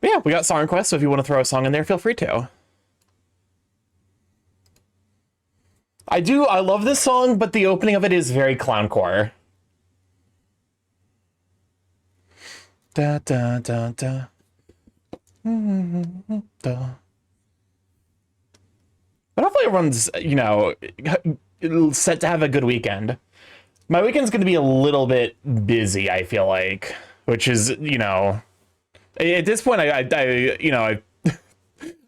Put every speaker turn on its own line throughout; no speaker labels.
But yeah, we got song requests, so if you want to throw a song in there, feel free to. I love this song, but the opening of it is very clowncore. Da da da da. Da. But hopefully everyone's, you know, set to have a good weekend. My weekend's going to be a little bit busy, I feel like, which is, you know, at this point,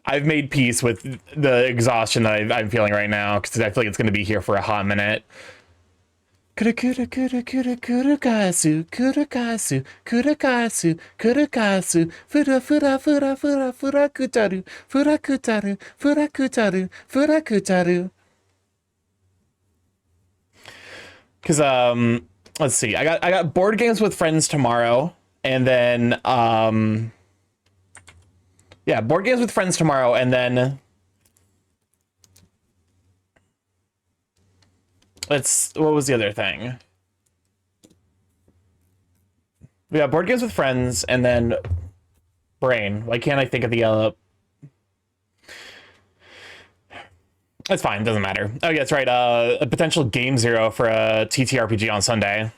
I've made peace with the exhaustion that I'm feeling right now, because I feel like it's going to be here for a hot minute. Kurakasu, kurakasu, kurakasu, kurakasu, furakutaru, furakutaru, furakutaru, furakutaru. Because let's see, I got board games with friends tomorrow, and then yeah, board games with friends tomorrow, and then what was the other thing? We got board games with friends, and then brain. Why can't I think of the That's fine, doesn't matter. Oh yeah, that's right. A potential game zero for a TTRPG on Sunday.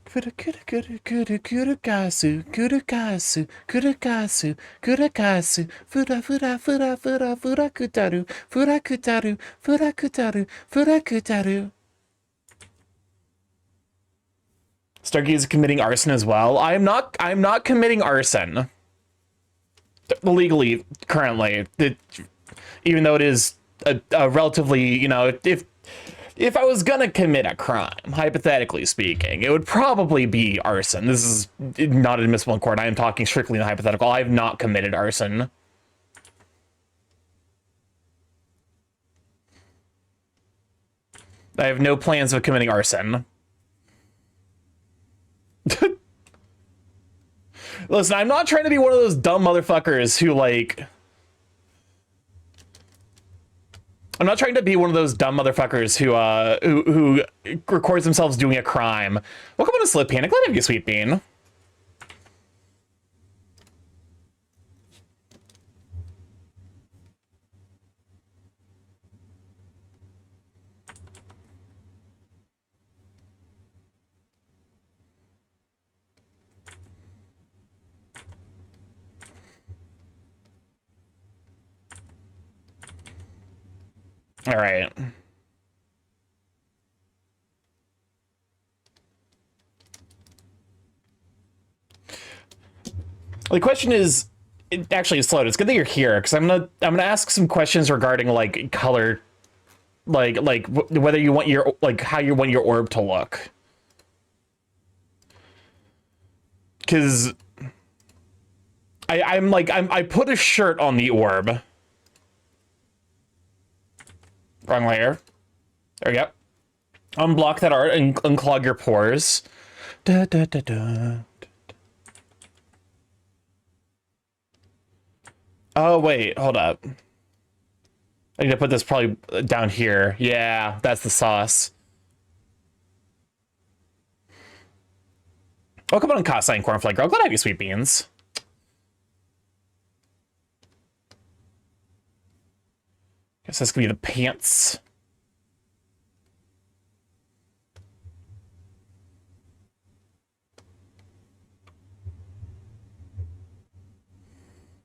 Kurakasu, kurakasu, kurakasu, kurakasu, kurakasu, furakutaru, furakutaru, furakutaru, furakutaru. Starky is committing arson as well. I'm not committing arson. Legally, currently. Even though it is a relatively, you know, if I was gonna commit a crime, hypothetically speaking, it would probably be arson. This is not admissible in court. I am talking strictly in hypothetical. I have not committed arson. I have no plans of committing arson. Listen, I'm not trying to be one of those dumb motherfuckers who, like... I'm not trying to be one of those dumb motherfuckers who records themselves doing a crime. Welcome to Slip Panic. Let me have you, Sweet Bean. All right. The question is, it actually is slow. It's good that you're here, because I'm gonna ask some questions regarding like color, like whether you want your, like, how you want your orb to look. Because I put a shirt on the orb. Wrong layer. There we go. Unblock that art and unclog your pores. Da, da, da, da. Oh, wait, hold up. I need to put this probably down here. Yeah, that's the sauce. Welcome on Casa and Cornflake Girl. Glad to have you, Sweet Beans. Guess that's gonna be the pants.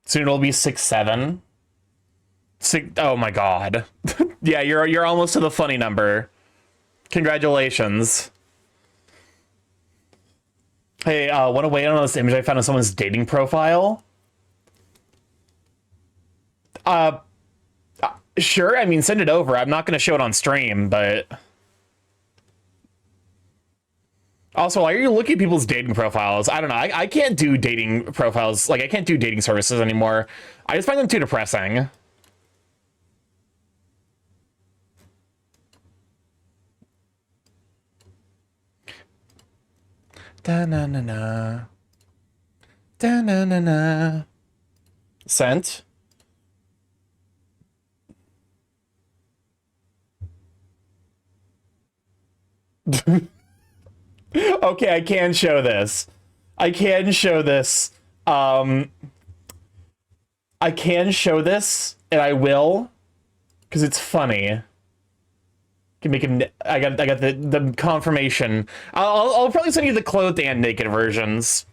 Soon it'll be 6'7". Oh my god. Yeah, you're almost to the funny number. Congratulations. Hey, wanna weigh in on this image I found on someone's dating profile? Sure, I mean, send it over. I'm not gonna show it on stream, but... Also, why are you looking at people's dating profiles? I don't know. I can't do dating profiles. Like, I can't do dating services anymore. I just find them too depressing. Da-na-na-na. Da-na-na-na. Sent. Okay, I can show this. I can show this. I can show this, and I will, because it's funny. Can make him. I got the confirmation. I'll probably send you the clothed and naked versions.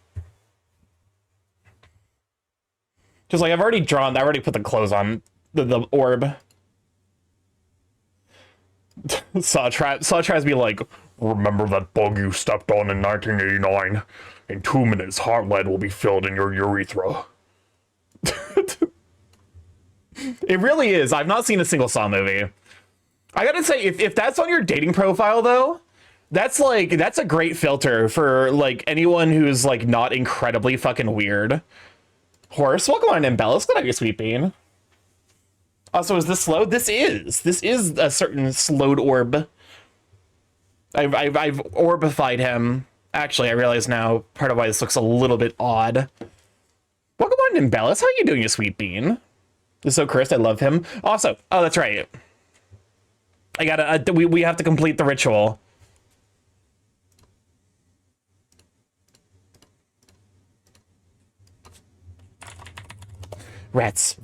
Just like I've already put the clothes on the orb. Saw tries to be like, remember that bug you stepped on in 1989? In 2 minutes, heart lead will be filled in your urethra. It really is. I've not seen a single Saw movie. I gotta say, if that's on your dating profile, though, that's a great filter for, like, anyone who's, like, not incredibly fucking weird. Horse, welcome on in, Bellis. Good on you, sweet bean. Also, is this slowed? This is a certain slowed orb. I've orbified him. Actually, I realize now part of why this looks a little bit odd. Welcome on in, Bellis. How are you doing, you sweet bean? This is so Chris, I love him. Also, oh, that's right. I gotta, we have to complete the ritual. Rats,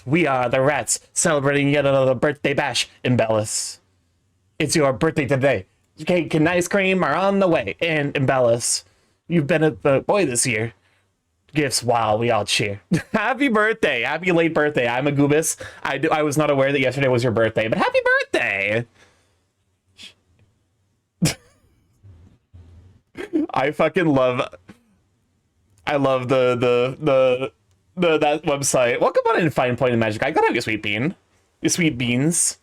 we are the rats, celebrating yet another birthday bash in Bellis. It's your birthday today. Cake and ice cream are on the way. And Bellis, you've been a boy this year. Gifts, wow, we all cheer. Happy birthday, happy late birthday. I'm a goobus. I was not aware that yesterday was your birthday, but happy birthday. I fucking love, I love that website. Welcome on in, Fine Point and Magic. I gotta have your sweet bean. Your sweet beans.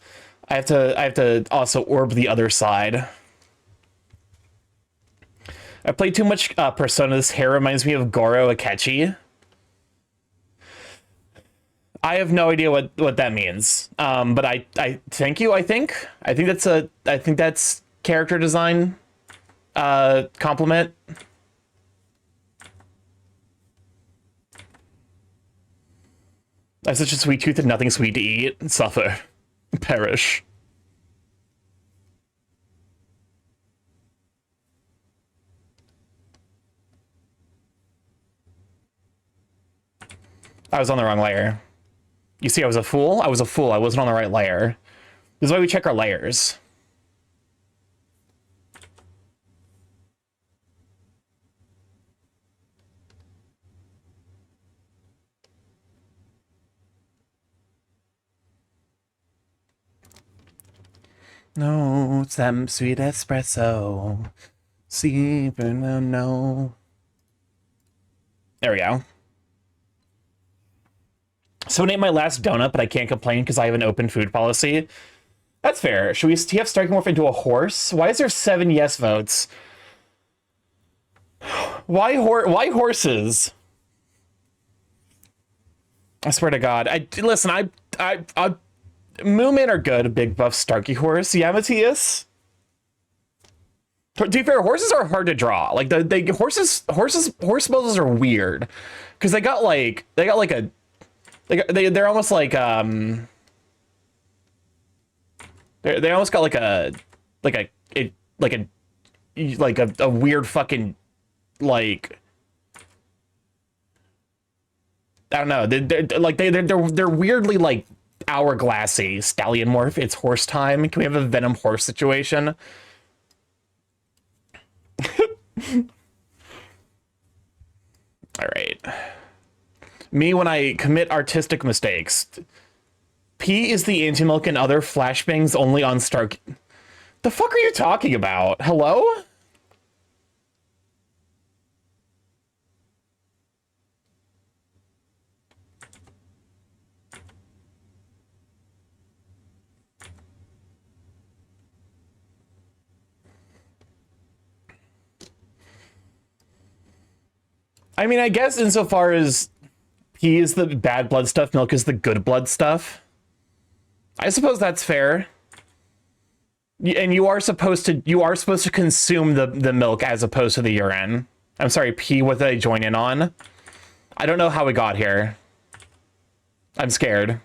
I have to also orb the other side. I played too much Persona. This hair reminds me of Goro Akechi. I have no idea what that means. But I thank you. I think that's character design compliment. I have such a sweet tooth and nothing sweet to eat. Suffer. Perish. I was on the wrong layer. You see, I was a fool? I was a fool. I wasn't on the right layer. This is why we check our layers. No, it's that sweet espresso. See, but no. There we go. Someone ate my last donut, but I can't complain because I have an open food policy. That's fair. Should we have StarkyMorph into a horse? Why is there 7 yes votes? Why horses? I swear to God. Listen, Moomin are good. Big buff Starky horse. Yeah, Matthias. To be fair, horses are hard to draw. Like horse poses are weird because they're almost like they almost got a weird fucking, like, I don't know. They're weirdly like hourglassy. Stallion morph. It's horse time. Can we have a Venom horse situation? All right. Me when I commit artistic mistakes. P is the anti-milk and other flashbangs only on Stark. The fuck are you talking about? Hello? I mean, I guess insofar as P is the bad blood stuff, milk is the good blood stuff. I suppose that's fair. And you are supposed to consume the milk as opposed to the urine. I'm sorry, P, what did I join in on? I don't know how we got here. I'm scared.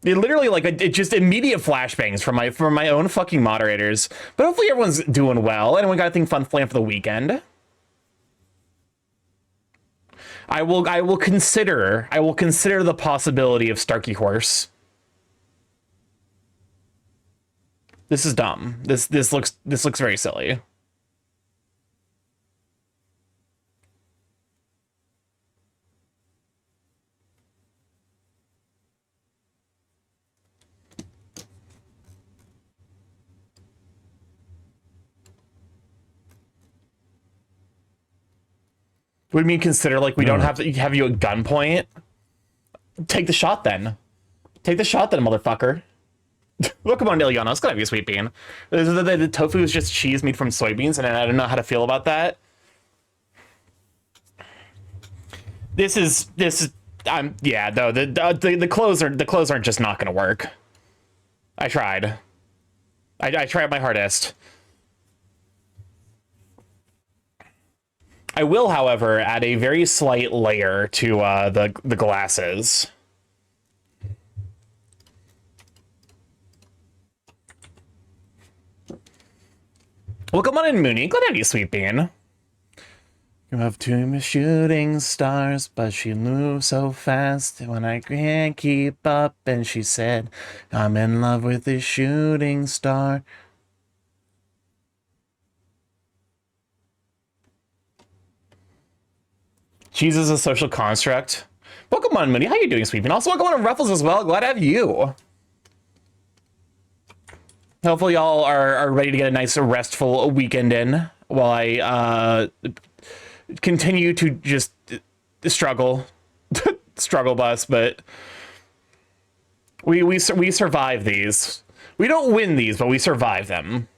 It literally, like, it just immediate flashbangs from my own fucking moderators. But hopefully everyone's doing well. Anyone got anything fun planned for the weekend? I will consider the possibility of Starky Horse. This is dumb. This looks very silly. What do you mean consider? Like, we don't have to have you at gunpoint? Take the shot then. Take the shot then, motherfucker. Welcome on, Ilyana. It's gonna be a sweet bean. The tofu is just cheese made from soybeans, and I don't know how to feel about that. This is yeah, though the clothes aren't just not gonna work. I tried. I tried my hardest. I will, however, add a very slight layer to the glasses. Welcome on in, Mooney. Glad to have you, sweet bean. You have two shooting stars, but she moves so fast when I can't keep up. And she said, I'm in love with this shooting star. Cheese is a social construct. Welcome on, Mooney. How you doing, sweet bean? Also, welcome on Ruffles as well. Glad to have you. Hopefully y'all are ready to get a nice restful weekend in while I continue to just struggle bus, but we survive these. We don't win these, but we survive them.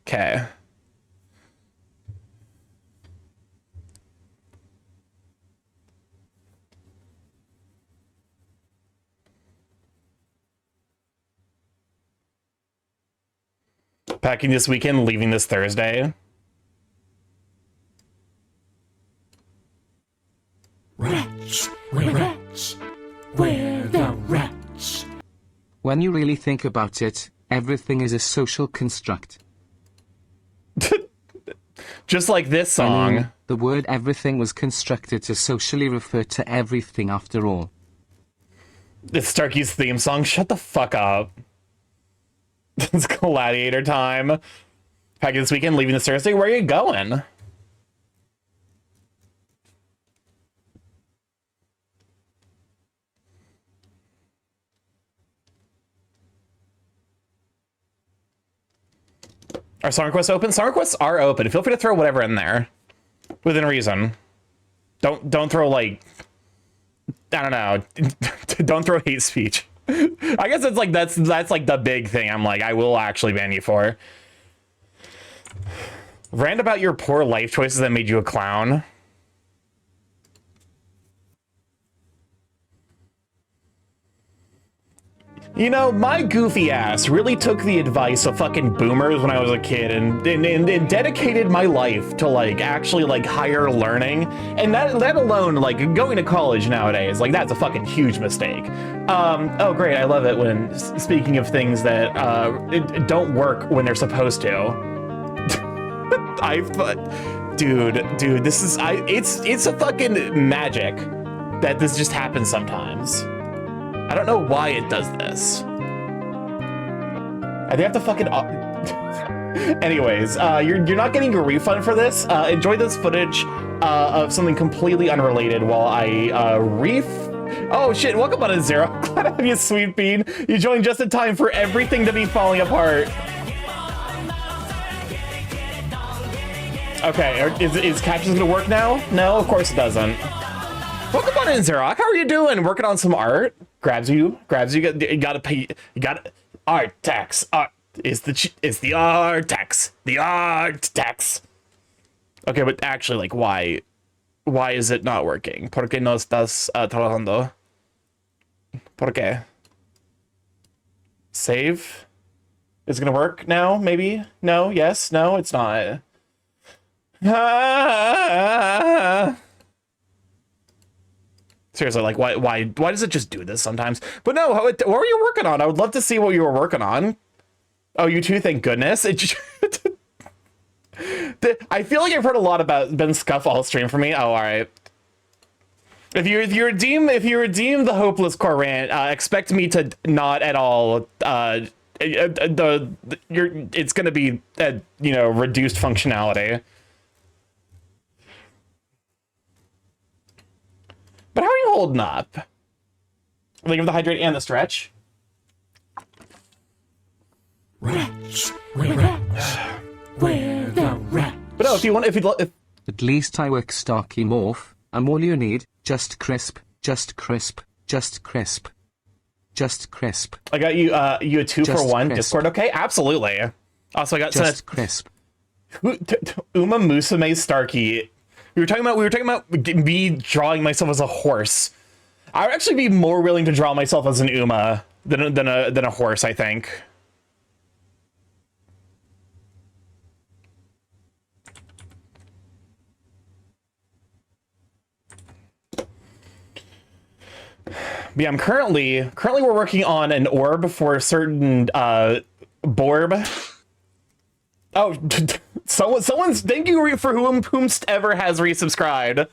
Okay. Packing this weekend, leaving this Thursday.
Rats, we're rats, we're the rats.
When you really think about it, everything is a social construct.
Just like this song.
I mean, the word everything was constructed to socially refer to everything after all.
It's Starky's theme song. Shut the fuck up. It's Gladiator time. Packing this weekend, leaving this Thursday. Where are you going? Are song requests open? Song requests are open. Feel free to throw whatever in there. Within reason. Don't throw, like, I don't know. Don't throw hate speech. I guess it's like that's like the big thing I'm like, I will actually ban you for. Rant about your poor life choices that made you a clown. You know, my goofy ass really took the advice of fucking boomers when I was a kid and dedicated my life to, like, actually, like, higher learning. And that alone, like, going to college nowadays, like, that's a fucking huge mistake. Oh, great, I love it when, speaking of things that don't work when they're supposed to. Dude, this is, it's a fucking magic that this just happens sometimes. I don't know why it does this. I think I have to fucking... Anyways, you're not getting a refund for this. Enjoy this footage of something completely unrelated while I Oh shit, welcome on a Zero. Glad to have you, sweet bean. You joined just in time for everything to be falling apart. Okay, is captions gonna work now? No, of course it doesn't. Welcome on in, Xerox. How are you doing? Working on some art? Grabs you. You gotta pay. You gotta art tax. Art is the art tax. The art tax. Okay, but actually, like, why is it not working? ¿Por qué no estás trabajando? ¿Por qué? Save. Is it gonna work now? Maybe. No. Yes. No. It's not. Seriously, like, why does it just do this sometimes? But no, what were you working on? I would love to see what you were working on. Oh, you too, thank goodness. It just... I feel like I've heard a lot about Ben Scuff all stream for me. Oh, all right. If you redeem the hopeless core rant, expect me to not at all. It's gonna be reduced functionality. But how are you holding up? Like of the hydrate and the stretch.
Rats, we're rats. We're the rats.
But no, if
At least I work StarkyMorph. I'm all you need. Just crisp. Just crisp. Just crisp. Just crisp.
I got you you a 2 for 1
crisp.
Discord, okay? Absolutely. Also, I got
Just crisp.
Uma Musume Starky. We were talking about me drawing myself as a horse. I would actually be more willing to draw myself as an Uma than a horse, I think. Yeah, I'm currently we're working on an orb for a certain Borb. Oh, someone's thank you for whomst ever has resubscribed.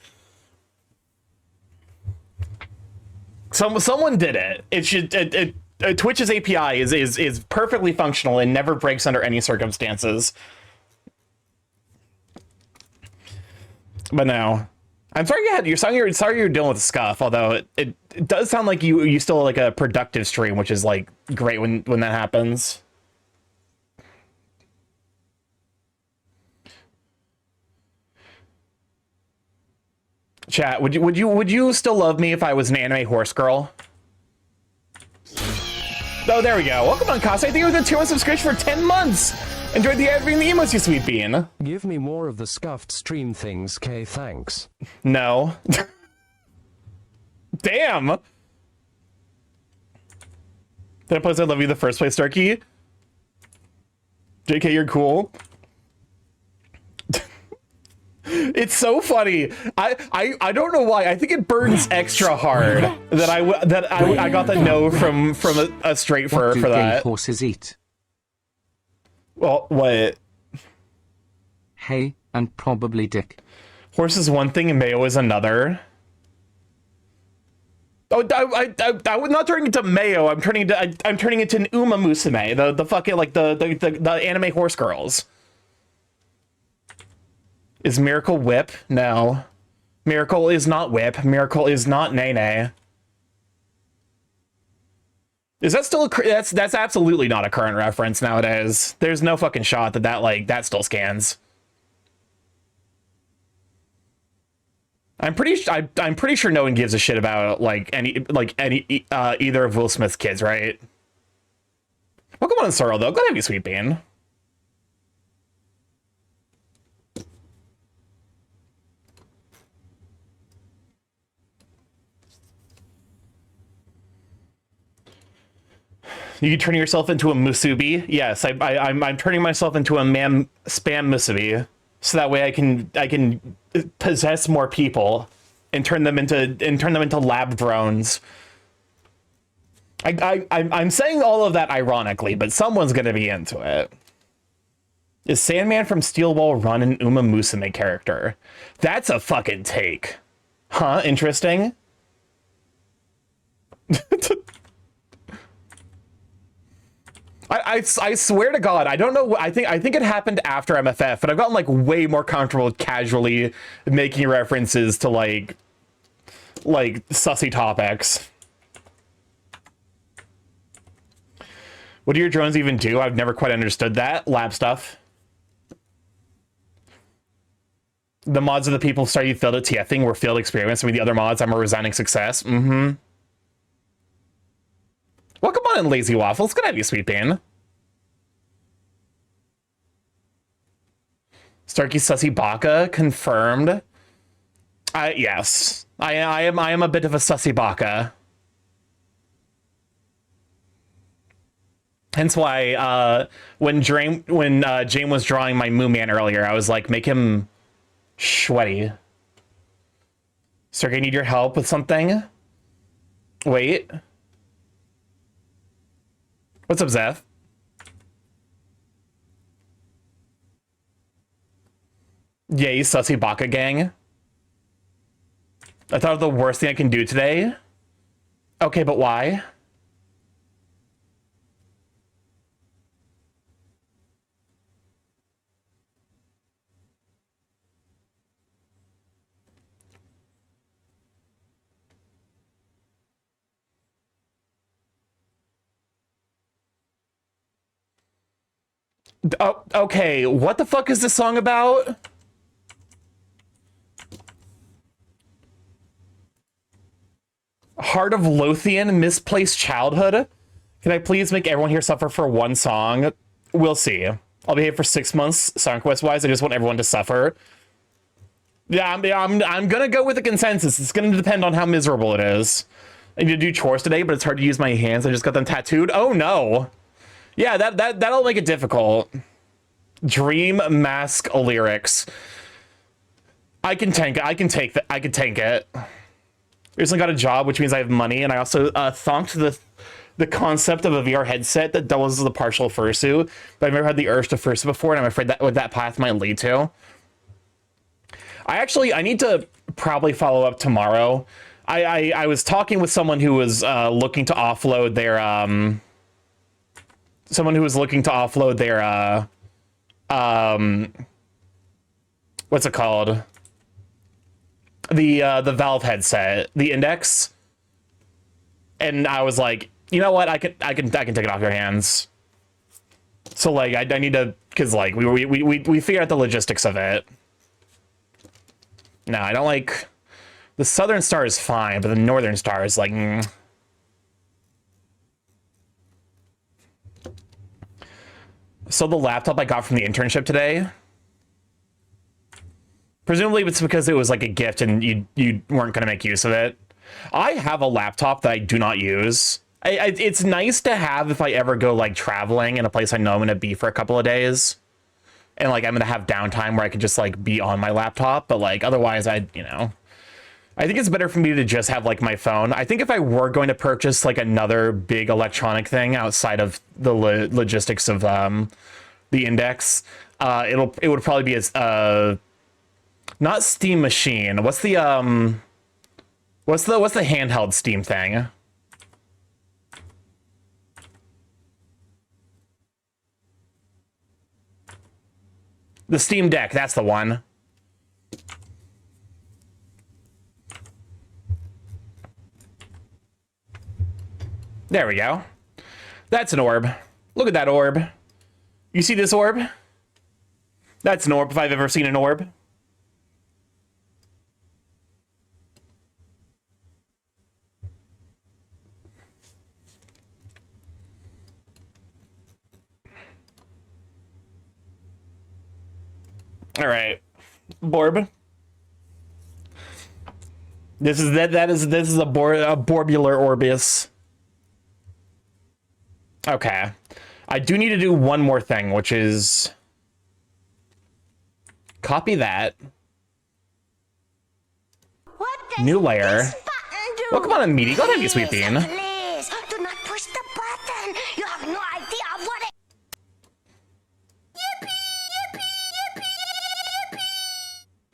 Someone did it. It should Twitch's API is perfectly functional and never breaks under any circumstances. But no. I'm sorry you're dealing with scuff, although it does sound like you still like a productive stream, which is like great when that happens. Chat, would you still love me if I was an anime horse girl? Oh, there we go. Welcome on Casa. I think it was a 2-month subscription for 10 months. Enjoyed the everything the emotes, you sweet bean.
Give me more of the scuffed stream things, K. Thanks.
No. Damn. Did I place I love you the first place, Starky? JK, you're cool. It's so funny. I don't know why. I think it burns extra hard that I got the no from a straight fur for that.
What do horses eat?
Well, what?
Hay and probably dick.
Horse is one thing and mayo is another. Oh, I'm not turning into mayo. I'm turning into an Uma Musume, the fucking like the anime horse girls. Is Miracle Whip? No. Miracle is not Whip. Miracle is not Nene. Is that still that's absolutely not a current reference nowadays. There's no fucking shot that still scans. I'm pretty sure no one gives a shit about any either of Will Smith's kids, right? Welcome on Sorrel though. Glad to have you, sweet bean. You turning yourself into a musubi? Yes, I'm turning myself into a spam musubi, so that way I can possess more people and turn them into lab drones. I'm saying all of that ironically, but someone's gonna be into it. Is Sandman from Steel Ball Run an Uma Musume character? That's a fucking take, huh? Interesting. I swear to God, I don't know. I think it happened after MFF, but I've gotten like way more comfortable with casually making references to like sussy topics. What do your drones even do? I've never quite understood that. Lab stuff. The mods of the people started failed at TFing were failed experiments. I mean, the other mods, I'm a resounding success. Mm-hmm. Welcome on in, Lazy Waffles. Good to have you, sweet bean. Starky Sussy Baka confirmed. Yes, I am a bit of a Sussy Baka. Hence why when Jane was drawing my Moo Man earlier, I was like, make him sweaty. Starky, I need your help with something. Wait. What's up, Zeth? Yay, Sussy Baka Gang. I thought of the worst thing I can do today. Okay, but why? Oh, okay, what the fuck is this song about? Heart of Lothian, Misplaced Childhood? Can I please make everyone here suffer for one song? We'll see. I'll be here for 6 months, song quest wise. I just want everyone to suffer. Yeah, I'm gonna go with the consensus. It's gonna depend on how miserable it is. I need to do chores today, but it's hard to use my hands. I just got them tattooed. Oh no. Yeah, that'll make it difficult. Dream Mask lyrics. I can tank it. I can take that. I can tank it. Recently got a job, which means I have money, and I also thunked the concept of a VR headset that doubles as a partial fursuit, but I've never had the urge to fursuit before, and I'm afraid that what that path might lead to. I need to probably follow up tomorrow. I was talking with someone who was looking to offload their what's it called? The Valve headset, the Index. And I was like, you know what? I can take it off your hands. So like I need to, because like we figured out the logistics of it. No, I don't like the Southern Star is fine, but the Northern Star is like So the laptop I got from the internship today, presumably it's because it was like a gift and you weren't going to make use of it. I have a laptop that I do not use. It's nice to have if I ever go like traveling in a place I know I'm going to be for a couple of days. And like I'm going to have downtime where I can just like be on my laptop. But like otherwise I think it's better for me to just have like my phone. I think if I were going to purchase like another big electronic thing outside of the logistics of the Index, it would probably be as not Steam Machine. What's the handheld Steam thing? The Steam Deck, that's the one. There we go. That's an orb. Look at that orb. You see this orb? That's an orb if I've ever seen an orb. All right, Borb. This is a borbular Orbeus. Okay, I do need to do one more thing, which is copy that. New layer. Welcome on a meaty. Go ahead, you sweet bean.
Please, do not push the button. You have no idea of what it...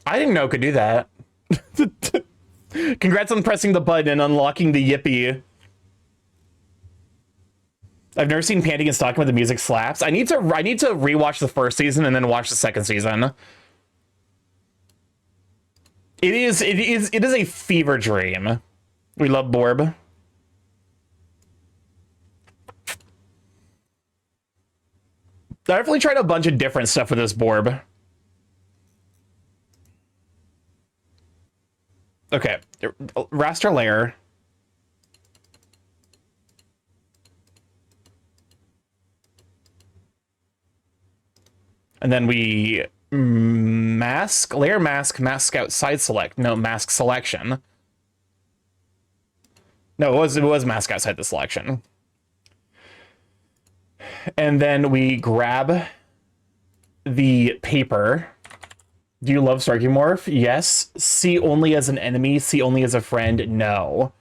I didn't know it could do that. Congrats on pressing the button and unlocking the yippee. I've never seen Panting and Stalking, but the music slaps. I need to rewatch the first season and then watch the second season. It is a fever dream. We love Borb. I definitely tried a bunch of different stuff with this Borb. Okay, raster layer. And then we mask, layer mask, mask outside select. No, mask selection. No, it was mask outside the selection. And then we grab the paper. Do you love StarkyMorph? Yes. See only as an enemy, see only as a friend? No.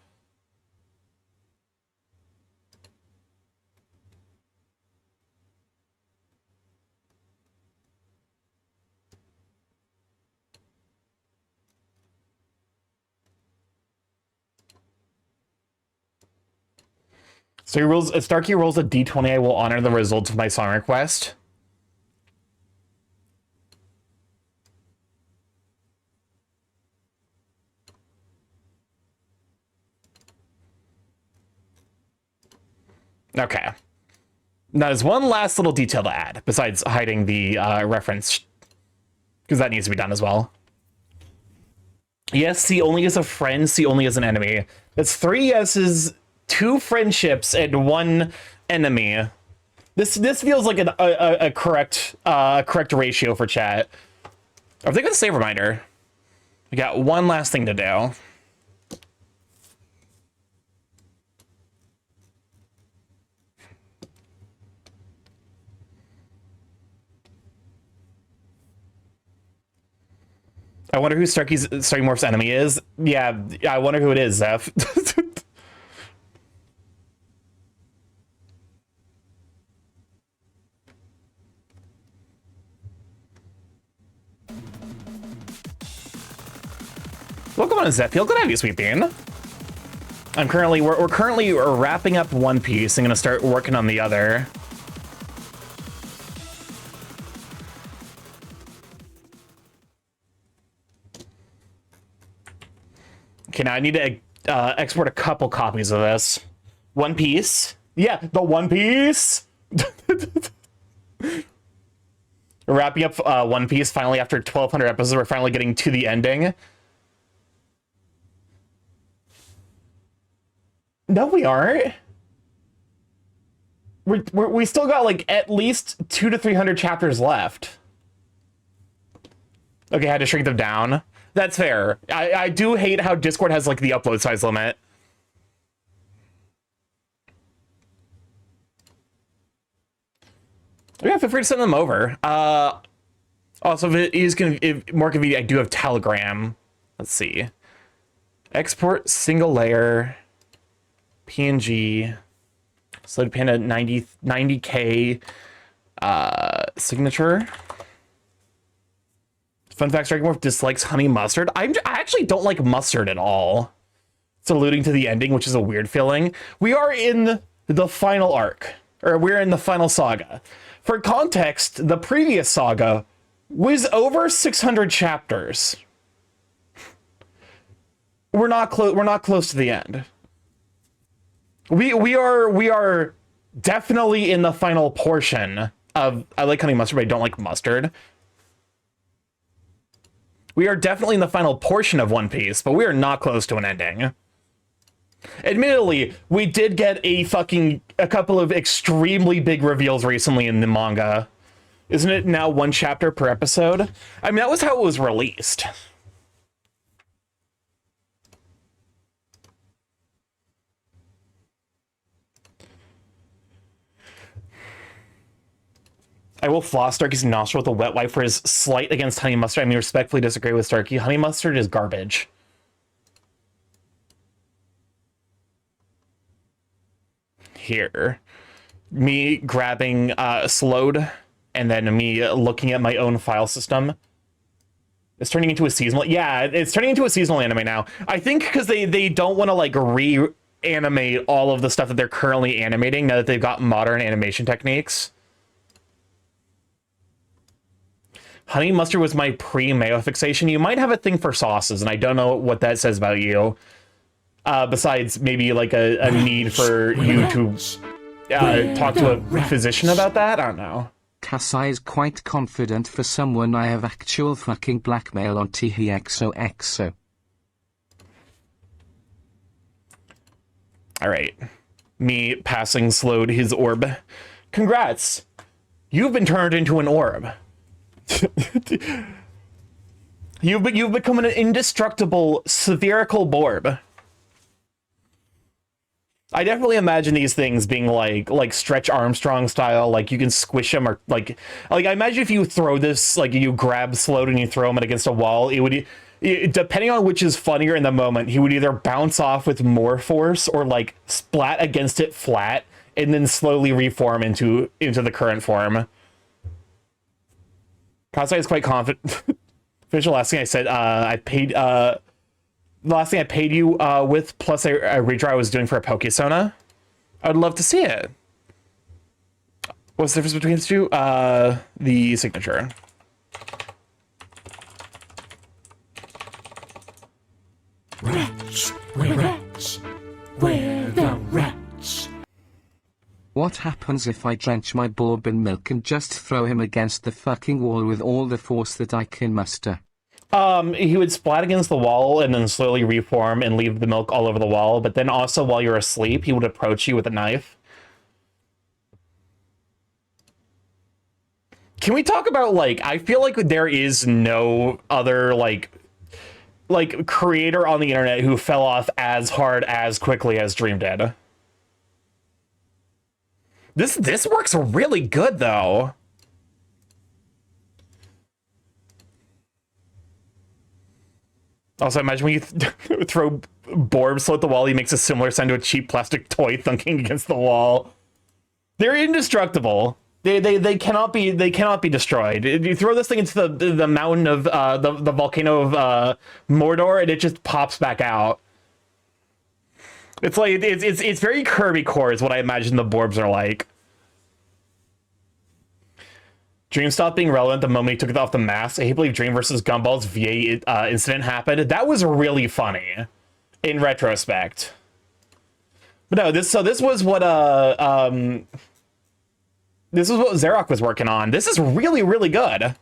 Starkey rolls a d20, I will honor the results of my song request. Okay. Now, there's one last little detail to add, besides hiding the reference, because that needs to be done as well. Yes, see only as a friend, see only as an enemy. That's 3 yeses, 2 friendships, and 1 enemy. This feels like a correct ratio for chat. I think it's a save reminder. We got one last thing to do. I wonder who StarkyMorph's enemy is. Yeah, I wonder who it is, Zeph. Welcome on, Zeph. Good to have you, sweet bean. We're currently wrapping up one piece. I'm gonna start working on the other. Okay, now I need to export a couple copies of this. One Piece. Yeah, the One Piece. We're wrapping up One Piece finally after 1,200 episodes. We're finally getting to the ending. No, we aren't. We still got like at least 200 to 300 chapters left. Okay, I had to shrink them down. That's fair. I do hate how Discord has like the upload size limit. Yeah, feel free to send them over. Also, if it is more convenient, I do have Telegram. Let's see. Export single layer PNG. Slide Panda 90K signature. Fun fact, StarkyMorph dislikes honey mustard. I actually don't like mustard at all. It's alluding to the ending, which is a weird feeling. We are in the final arc, or we're in the final saga. For context, the previous saga was over 600 chapters. We're not close to the end. We are definitely in the final portion of. I like honey mustard, but I don't like mustard. We are definitely in the final portion of One Piece, but we are not close to an ending. Admittedly, we did get a couple of extremely big reveals recently in the manga. Isn't it now 1 chapter per episode? I mean, that was how it was released. I will floss Starky's nostril with a wet wipe for his slight against honey mustard. I mean, respectfully disagree with Starky. Honey mustard is garbage. Here. Me grabbing slowed, and then me looking at my own file system. It's turning into a seasonal. Yeah, it's turning into a seasonal anime now. I think because they don't want to like reanimate all of the stuff that they're currently animating now that they've got modern animation techniques. Honey mustard was my pre-mayo fixation. You might have a thing for sauces, and I don't know what that says about you. Besides maybe like a need for you to talk to a physician about that? I don't know.
Kasai is quite confident for someone I have actual fucking blackmail on THXOXO.
Alright. Me passing slowed his orb. Congrats! You've been turned into an orb. You've become an indestructible spherical borb. I definitely imagine these things being like Stretch Armstrong style, like you can squish them, or like I imagine if you throw this, like you grab Slowed and you throw him against a wall, it would, depending on which is funnier in the moment, he would either bounce off with more force or like splat against it flat and then slowly reform into the current form. Kasai is quite confident. Finish the last thing I said. I paid. The last thing I paid you with plus a redraw I was doing for a Pokesona. I'd love to see it. What's the difference between the two? The signature.
Rats, we're rats. We're the rats.
What happens if I drench my bulb in milk and just throw him against the fucking wall with all the force that I can muster?
He would splat against the wall and then slowly reform and leave the milk all over the wall, but then also while you're asleep, he would approach you with a knife. Can we talk about, like, I feel like there is no other, like creator on the internet who fell off as hard as quickly as Dream did. This works really good though. Also, imagine when you throw Borbs at the wall, he makes a similar sound to a cheap plastic toy thunking against the wall. They're indestructible. They cannot be destroyed. You throw this thing into the mountain of the volcano of Mordor, and it just pops back out. It's like it's very Kirby core is what I imagine the Borbs are like. Dream stopped being relevant the moment he took it off the mask. I believe Dream versus Gumball's VA incident happened. That was really funny in retrospect. But no, this was what Xerox was working on. This is really, really good.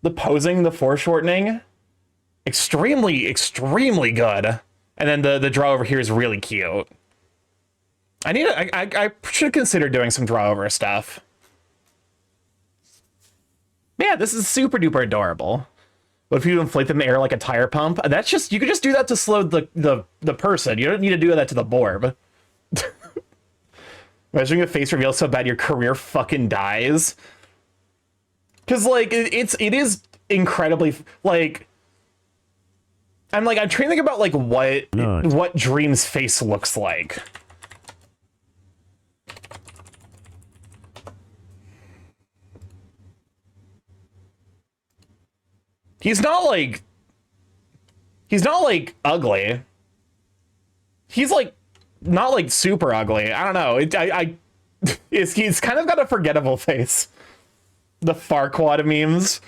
The posing, the foreshortening, extremely, extremely good. And then the draw over here is really cute. I should consider doing some draw over stuff. Yeah, this is super duper adorable. But if you inflate them in the air like a tire pump, that's just, you could just do that to slow the person. You don't need to do that to the Borb. Imagine a face reveal so bad your career fucking dies. Cause like it is incredibly like I'm trying to think about like what Dream's face looks like. He's not like ugly. He's like not like super ugly. I don't know. He's kind of got a forgettable face. The Farquaad memes.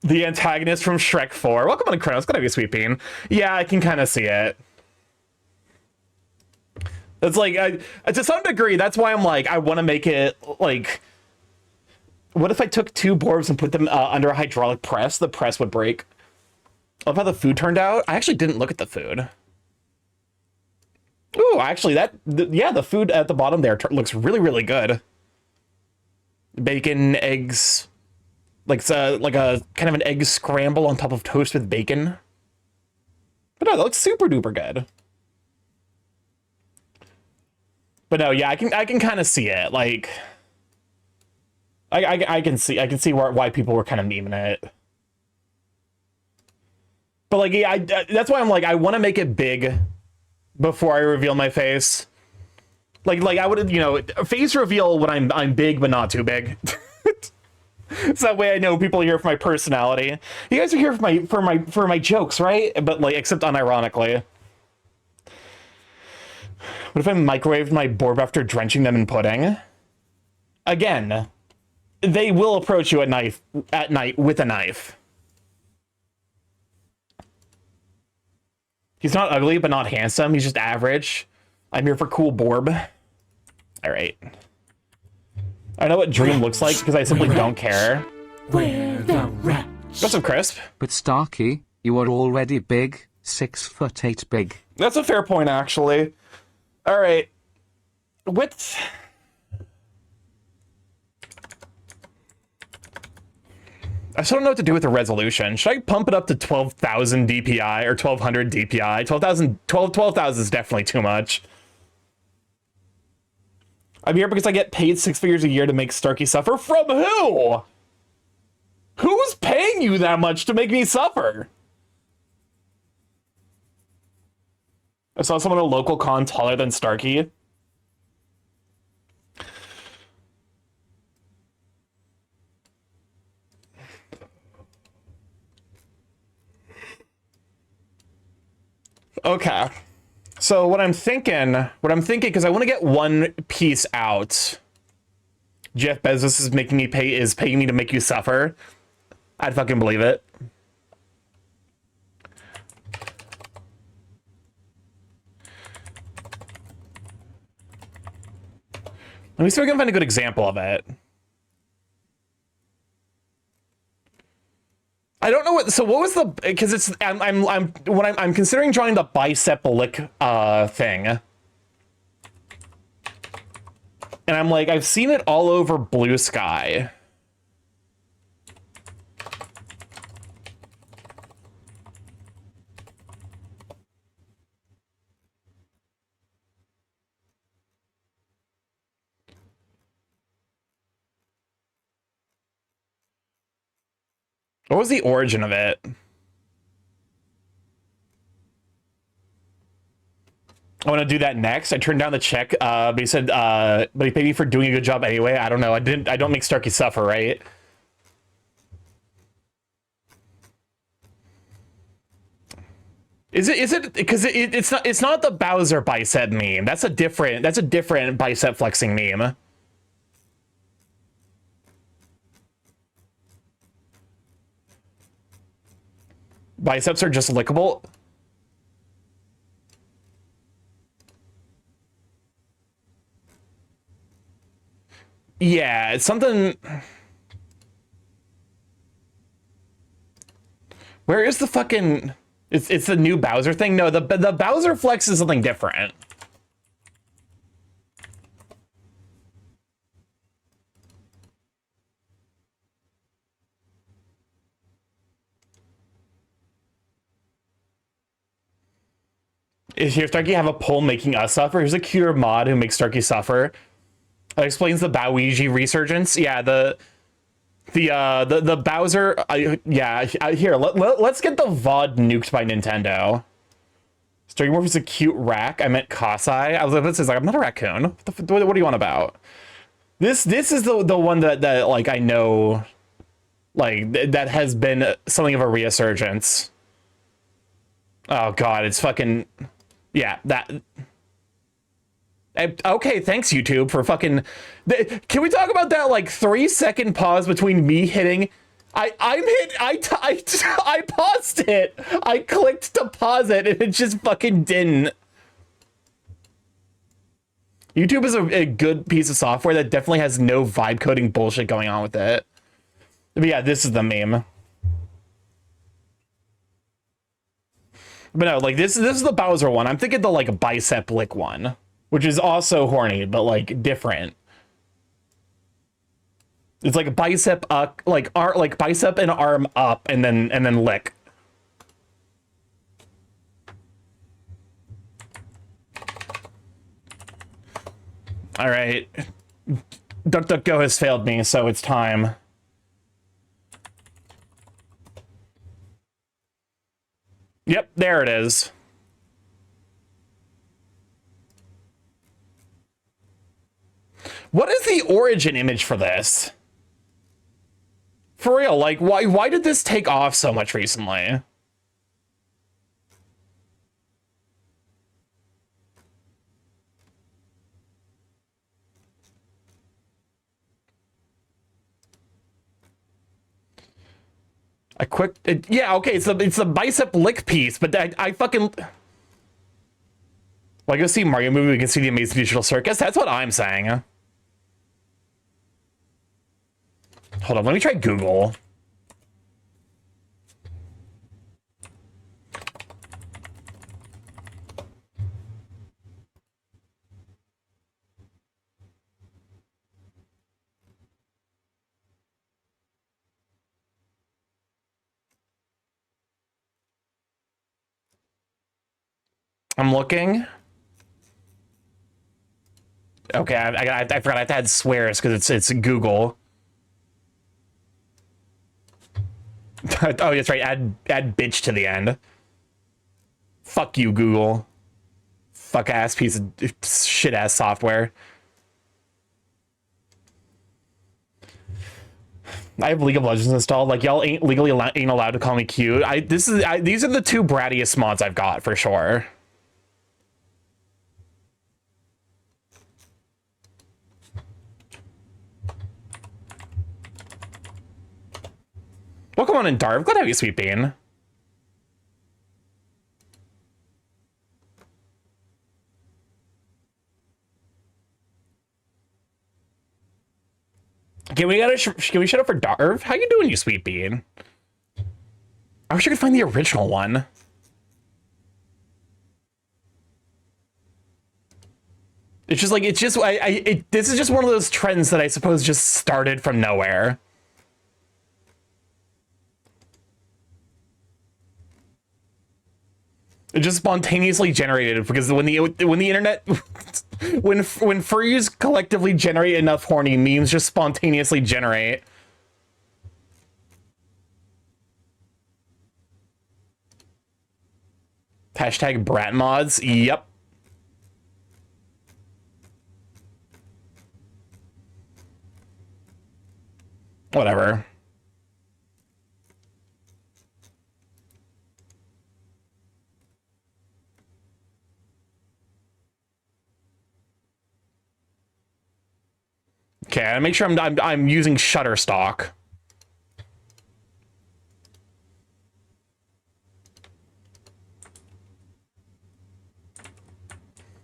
The antagonist from Shrek 4. Welcome on Chrono. It's gonna be a sweet bean. Yeah, I can kind of see it. It's like to some degree. That's why I'm like I want to make it like. What if I took two Borbs and put them under a hydraulic press? The press would break. I love how the food turned out. I actually didn't look at the food. Ooh, actually, the food at the bottom there looks really, really good. Bacon, eggs, like a kind of an egg scramble on top of toast with bacon. But no, that looks super duper good. But no, yeah, I can kind of see it. Like, I can see why people were kind of memeing it. But like, yeah, that's why I'm like, I want to make it big before I reveal my face. Like I would, face reveal when I'm big but not too big. So that way I know people are here for my personality. You guys are here for my jokes, right? But like, except unironically. What if I microwaved my Borb after drenching them in pudding? Again, they will approach you at night with a knife. He's not ugly, but not handsome. He's just average. I'm here for cool Borb. All right. I know what Dream looks like because I simply don't care.
We're the rats.
What's up, Crisp?
But Starky, you are already big, 6'8" big.
That's a fair point, actually. All right. I still don't know what to do with the resolution. Should I pump it up to 12,000 DPI or 1200 DPI? 12,000 is definitely too much. I'm here because I get paid 6 figures a year to make Starky suffer. From who? Who's paying you that much to make me suffer? I saw someone at a local con taller than Starky. Okay. So what I'm thinking, because I want to get one piece out. Jeff Bezos is paying me to make you suffer. I'd fucking believe it. Let me see if I can find a good example of it. I don't know what. So what was the? Because it's I'm considering drawing the bicep lick thing, and I'm like, I've seen it all over Blue Sky. What was the origin of it? I want to do that next. I turned down the check, but he said, but he paid me for doing a good job anyway. I don't know. I don't make Starky suffer, right? Is it because it's not the Bowser bicep meme. That's a different bicep flexing meme. Biceps are just lickable. Yeah, it's something. Where is the fucking? It's the new Bowser thing. No, the Bowser flex is something different. Is here Starky have a poll making us suffer? Here's a cuter mod who makes Starky suffer. That explains the Bowiji resurgence. Yeah, the Bowser. Here, let's get the VOD nuked by Nintendo. StarkyMorph is a cute rack. I meant Kasai. I was like, this is like, I'm not a raccoon. What do you want about? This is the one that like I know, like that has been something of a resurgence. Oh god, it's fucking. Yeah, that. Okay, thanks YouTube for fucking. Can we talk about that like 3-second pause between me hitting? I paused it. I clicked to pause it and it just fucking didn't. YouTube is a good piece of software that definitely has no vibe coding bullshit going on with it. But yeah, this is the meme. But no, like this is the Bowser one. I'm thinking the like bicep lick one, which is also horny, but like different. It's like bicep up, like bicep and arm up, and then lick. All right, DuckDuckGo has failed me, so it's time. Yep, there it is. What is the origin image for this? For real, like, why did this take off so much recently? Yeah, okay, it's the bicep lick piece, but I fucking. Like, go see Mario movie, we can see the Amazing Digital Circus. That's what I'm saying. Hold on, let me try Google. I'm looking. Okay, I forgot I have to add swears because it's Google. Oh, that's right. Add bitch to the end. Fuck you, Google. Fuck ass piece of shit ass software. I have League of Legends installed. Like y'all ain't allowed to call me cute. These are the two brattiest mods I've got for sure. Welcome on in, Darv. Glad to have you, Sweet Bean. Can we shut up for Darv? How you doing, you Sweet Bean? I wish I could find the original one. It's just like, this is just one of those trends that I suppose just started from nowhere. It just spontaneously generated because when the internet, when furries collectively generate enough horny memes, just spontaneously generate. Hashtag brat mods. Yep. Whatever. Okay, I make sure I'm using Shutterstock.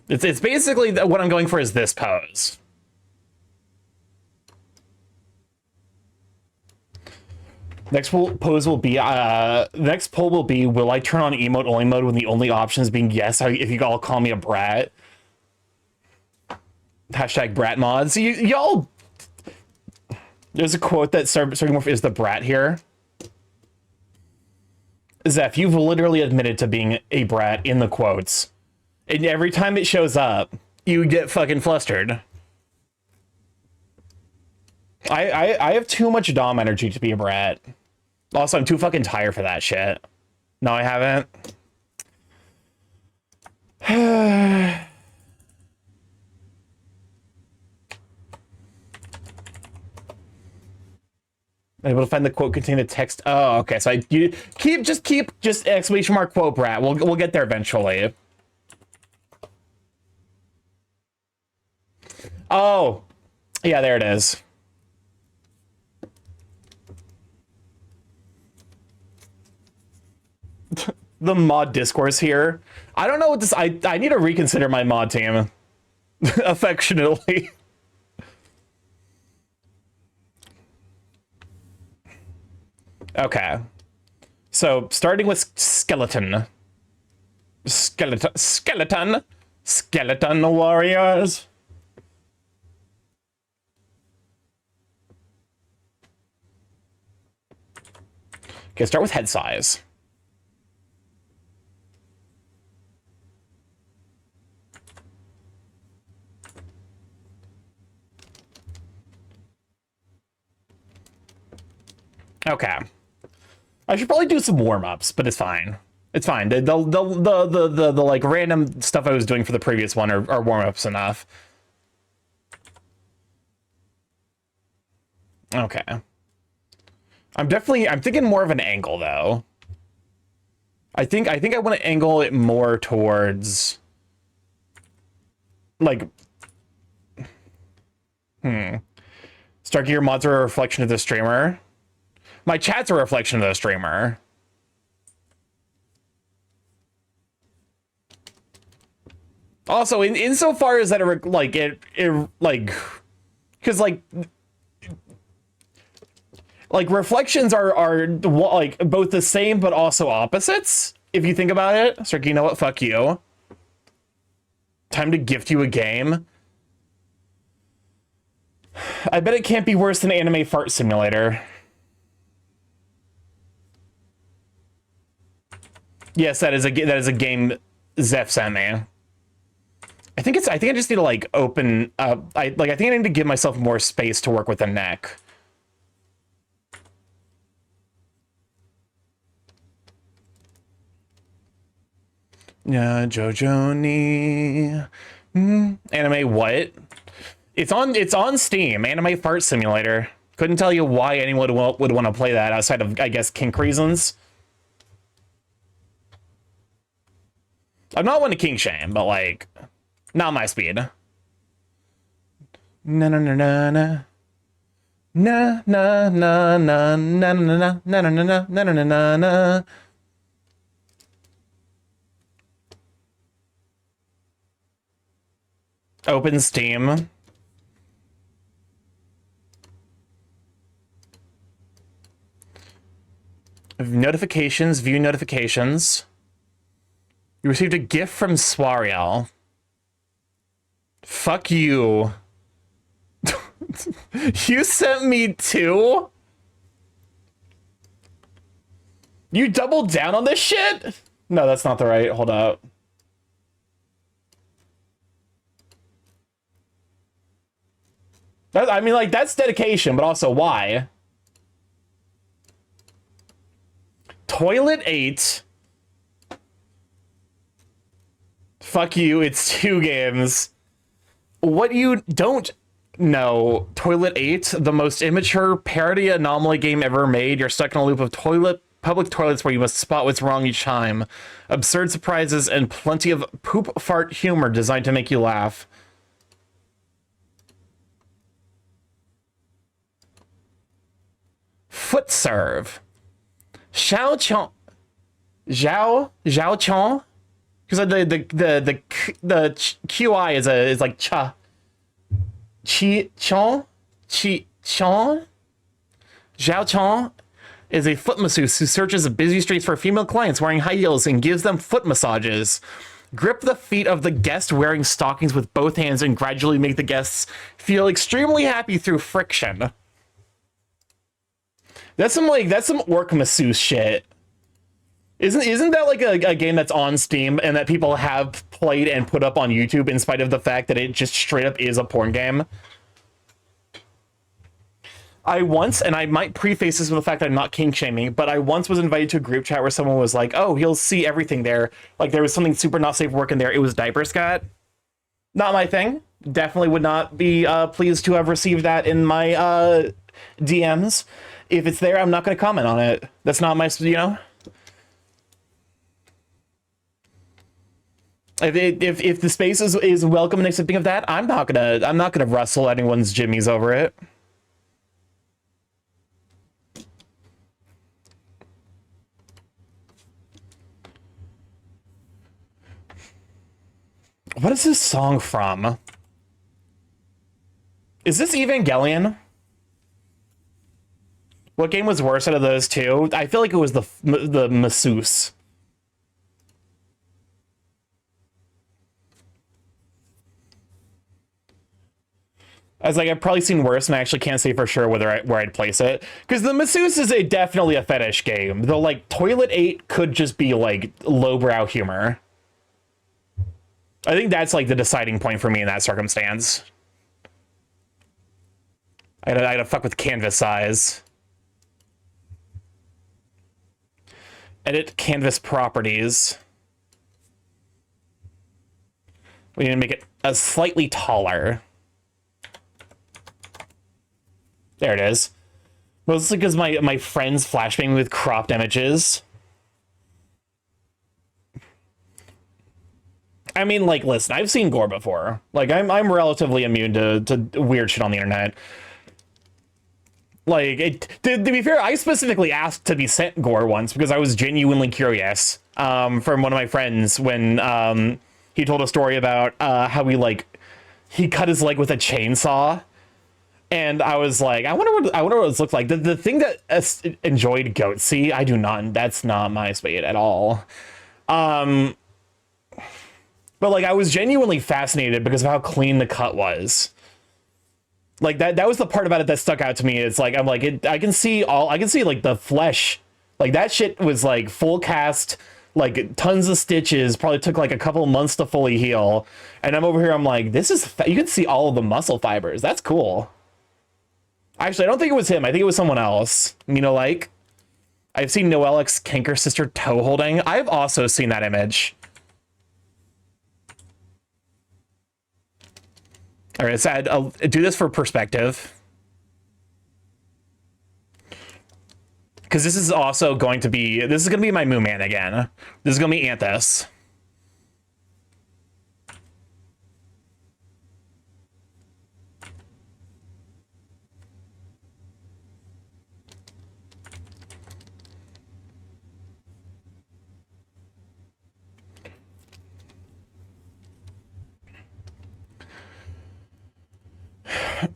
It's basically what I'm going for is this pose. Next pose will be next poll will be, will I turn on emote only mode when the only option is being yes if you all call me a brat? Hashtag brat mods. Y'all, there's a quote that StarkyMorph is the brat here. Zeph, you've literally admitted to being a brat in the quotes. And every time it shows up, you get fucking flustered. I have too much Dom energy to be a brat. Also, I'm too fucking tired for that shit. No, I haven't. Able to find the quote containing the text. Oh, okay. So you keep exclamation mark quote brat. We'll get there eventually. Oh, yeah, there it is. The mod discourse here. I don't know what this. I need to reconsider my mod team. Affectionately. Okay. So starting with skeleton warriors. Okay, start with head size. Okay. I should probably do some warm-ups, but it's fine. It's fine. The like random stuff I was doing for the previous one are warm-ups enough. Okay. I'm thinking more of an angle though. I think I want to angle it more towards like Starky, your mods are a reflection of the streamer. My chat's a reflection of the streamer. Also, insofar as that like reflections are like both the same but also opposites. If you think about it, Starky, you know what? Fuck you. Time to gift you a game. I bet it can't be worse than Anime Fart Simulator. Yes, that is a game Zeph sent me. I think I just need to like open up. I think I need to give myself more space to work with the neck. Yeah, Jojo ni. Anime what? It's on Steam. Anime Fart Simulator. Couldn't tell you why anyone would want to play that outside of, I guess, kink reasons. I'm not one to kink shame, but like, not my speed. Na na na na na Na na na na na na na na na na na na na na. Open Steam. Notifications, view notifications. You received a gift from Swariel. Fuck you. You sent me two? You doubled down on this shit? No, that's not the right. Hold up. That, I mean, like, that's dedication, but also why? Toilet 8. Fuck you, it's 2 games. What you don't know, Toilet 8, the most immature parody anomaly game ever made. You're stuck in a loop of public toilets where you must spot what's wrong each time. Absurd surprises and plenty of poop fart humor designed to make you laugh. Foot serve. Xiao Chong. Zhao Chong? Because the QI is like cha. Chi Chong? Chi Chong? Zhao Chong is a foot masseuse who searches busy streets for female clients wearing high heels and gives them foot massages. Grip the feet of the guest wearing stockings with both hands and gradually make the guests feel extremely happy through friction. That's some orc masseuse shit. Isn't that like a game that's on Steam and that people have played and put up on YouTube in spite of the fact that it just straight up is a porn game? I once, and I might preface this with the fact that I'm not kink shaming, but I once was invited to a group chat where someone was like, oh, he'll see everything there. Like there was something super not safe working there. It was diaper scat. Not my thing. Definitely would not be pleased to have received that in my DMs. If it's there, I'm not going to comment on it. That's not my, you know? If the space is welcome and accepting of that, I'm not gonna rustle anyone's jimmies over it. What is this song from? Is this Evangelion? What game was worse out of those two? I feel like it was the masseuse. I was like, I've probably seen worse, and I actually can't say for sure where I'd place it. Because the masseuse is definitely a fetish game. Though, like, Toilet 8 could just be, like, lowbrow humor. I think that's, like, the deciding point for me in that circumstance. I gotta fuck with canvas size. Edit canvas properties. We need to make it slightly taller. There it is. Mostly because my friends flashbang me with cropped images. I mean, like, listen, I've seen gore before. Like, I'm relatively immune to weird shit on the internet. Like, to be fair, I specifically asked to be sent gore once because I was genuinely curious. From one of my friends when he told a story about how he cut his leg with a chainsaw. And I was like, I wonder what this looked like. The thing that enjoyed Goatsy, I do not. That's not my speed at all. But like, I was genuinely fascinated because of how clean the cut was. Like that was the part about it that stuck out to me. It's like I can see like the flesh. Like that shit was like full cast, like tons of stitches. Probably took like a couple months to fully heal. And I'm over here. I'm like, this is you can see all of the muscle fibers. That's cool. Actually, I don't think it was him. I think it was someone else. You know, like, I've seen Noellic's Kanker sister toe holding. I've also seen that image. All right, so I'll do this for perspective. Because this is also going to be, this is going to be my Moo Man again. This is going to be Anthus.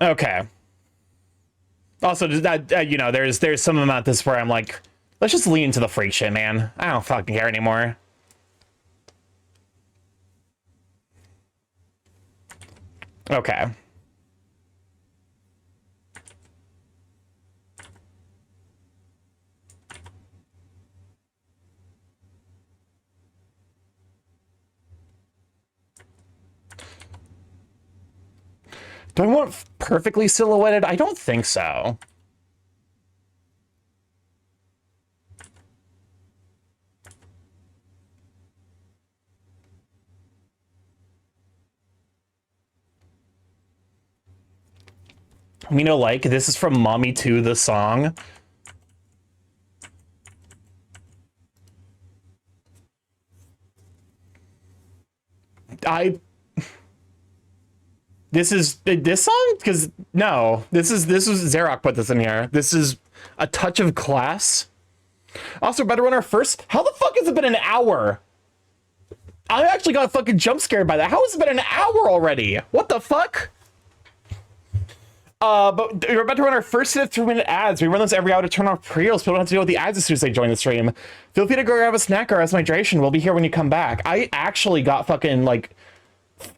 Okay. Also, that you know, there's some amount of this where I'm like, let's just lean into the freak shit, man. I don't fucking care anymore. Okay. Do I want perfectly silhouetted? I don't think so. You know, like, this is from Mommy 2, the song. This is this song? Because no, this was Xerox put this in here. This is A Touch of Class. Also, better run our first. How the fuck has it been an hour? I actually got fucking jump scared by that. How has it been an hour already? What the fuck? But we're about to run our first set of 3-minute ads. We run those every hour to turn off pre-rolls. People don't have to deal with the ads as soon as they join the stream. Feel free to go grab a snack or as hydration. We'll be here when you come back. I actually got fucking like,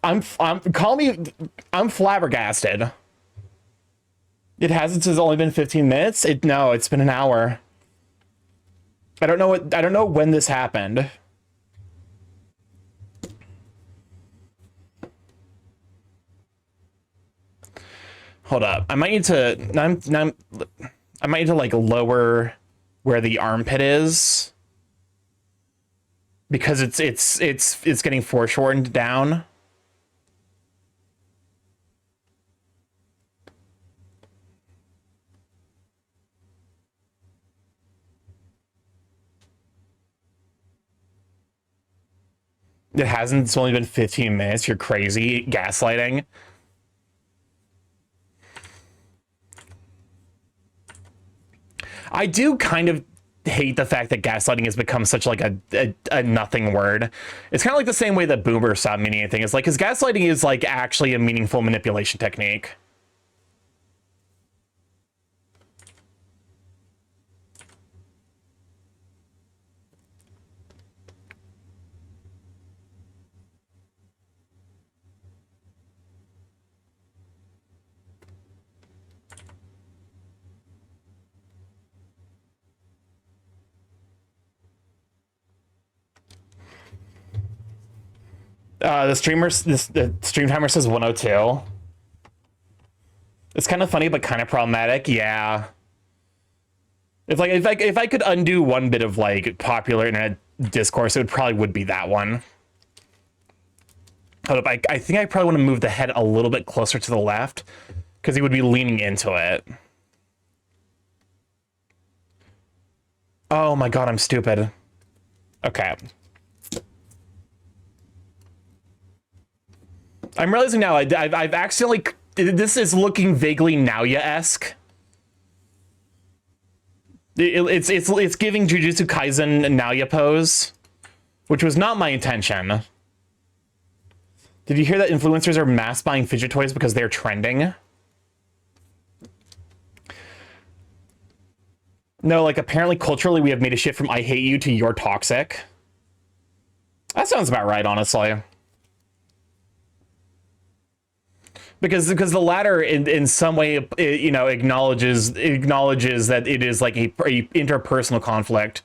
I'm flabbergasted. It hasn't since only been 15 minutes. No, it's been an hour. I don't know when this happened. Hold up. I might need to like lower where the armpit is because it's getting foreshortened down. It hasn't. It's only been 15 minutes. You're crazy. Gaslighting. I do kind of hate the fact that gaslighting has become such like a nothing word. It's kind of like the same way that boomer stopped meaning anything. It's like, because gaslighting is like actually a meaningful manipulation technique. The stream timer says 102. It's kind of funny, but kind of problematic. Yeah. It's like if I could undo one bit of like popular internet discourse, it would be that one. Hold up, I think I probably want to move the head a little bit closer to the left because he would be leaning into it. Oh my god, I'm stupid. Okay. I'm realizing now I've accidentally. This is looking vaguely Naoya-esque. It's giving Jujutsu Kaisen Naoya pose, which was not my intention. Did you hear that influencers are mass buying fidget toys because they're trending? No, like apparently culturally we have made a shift from I hate you to you're toxic. That sounds about right, honestly. Because the latter in some way, you know, acknowledges that it is like a interpersonal conflict,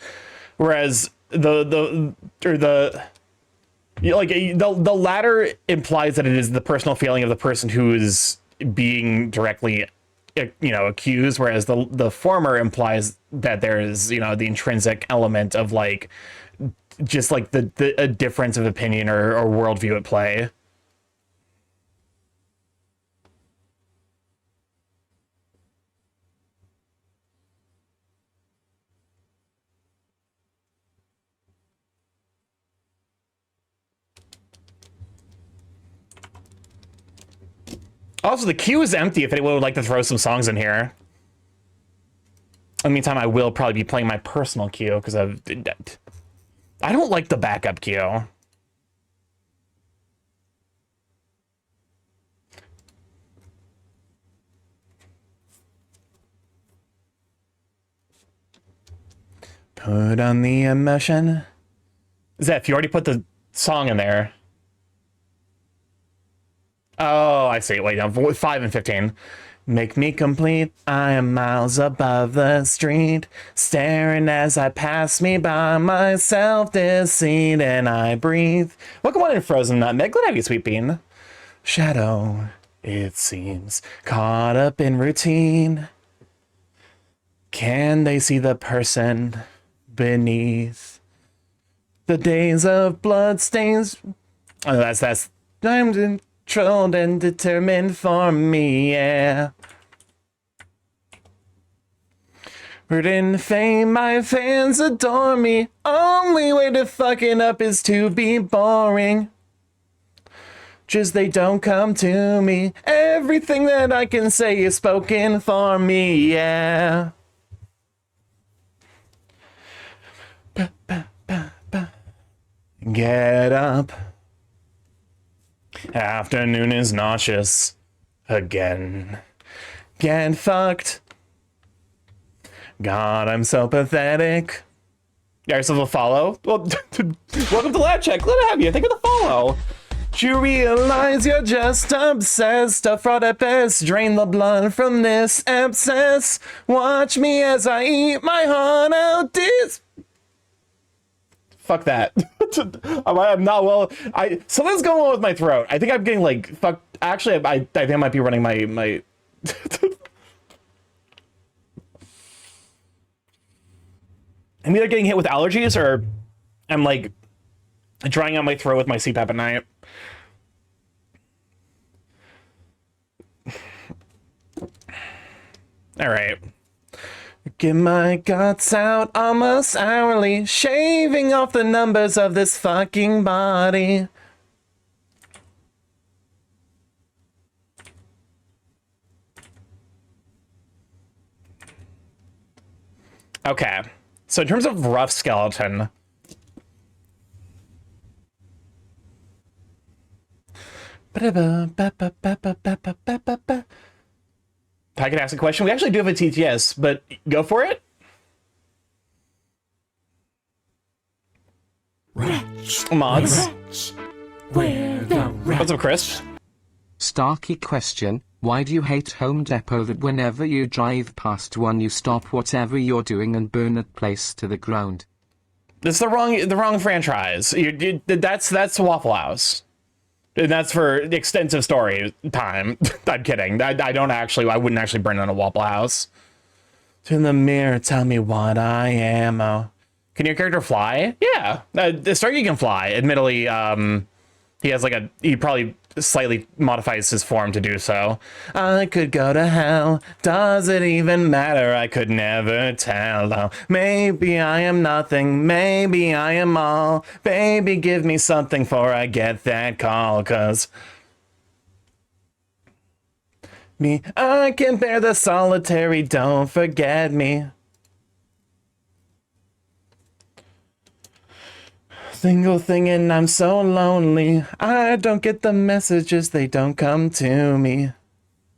whereas the latter implies that it is the personal feeling of the person who is being directly, you know, accused, whereas the former implies that there is, you know, the intrinsic element of like just like a difference of opinion or worldview at play. Also, the queue is empty if anyone would like to throw some songs in here. In the meantime, I will probably be playing my personal queue because I don't like the backup queue. Put on the emotion. Zeph, you already put the song in there. Oh, I see. Wait, no, 5 and 15. Make me complete. I am miles above the street, staring as I pass me by myself, deceit, and I breathe. Welcome on in, Frozen Nutmeg. Glad to have you, Sweet Bean. Shadow, it seems, caught up in routine. Can they see the person beneath? The days of blood stains. Oh, that's. I'm controlled and determined for me, yeah. Word in fame, my fans adore me. Only way to fucking up is to be boring. Just they don't come to me. Everything that I can say is spoken for me, yeah. Get up. Afternoon is nauseous. Again. Get fucked. God, I'm so pathetic. Got yourself a follow? Well, welcome to Lab Check. Glad to have you. Thank you for the follow. Do you realize you're just obsessed? A fraud at best. Drain the blood from this abscess. Watch me as I eat my heart out. Fuck that. I'm not well. Something's going on with my throat. I think I'm getting like fucked. Actually, I think I might be running my I'm either getting hit with allergies or I'm like drying out my throat with my CPAP at night. All right. Get my guts out almost hourly, shaving off the numbers of this fucking body. Okay, so in terms of rough skeleton, I could ask a question. We actually do have a TTS, but go for it.
Rats.
Mods.
Rats. Where the rats.
What's up, Chris?
Starky question, why do you hate Home Depot that whenever you drive past one you stop whatever you're doing and burn that place to the ground?
That's the wrong franchise. That's Waffle House. And that's for extensive story time. I'm kidding. I wouldn't actually burn down a Waffle House. To the mirror, tell me what I am. Oh. Can your character fly? Yeah. Starky can fly. Admittedly, he has he probably slightly modifies his form to do so. I could go to hell. Does it even matter? I could never tell. Oh, maybe I am nothing. Maybe I am all. Baby, give me something for I get that call. 'Cause me, I can bear the solitary. Don't forget me. Single thing and I'm so lonely. I don't get the messages, they don't come to me.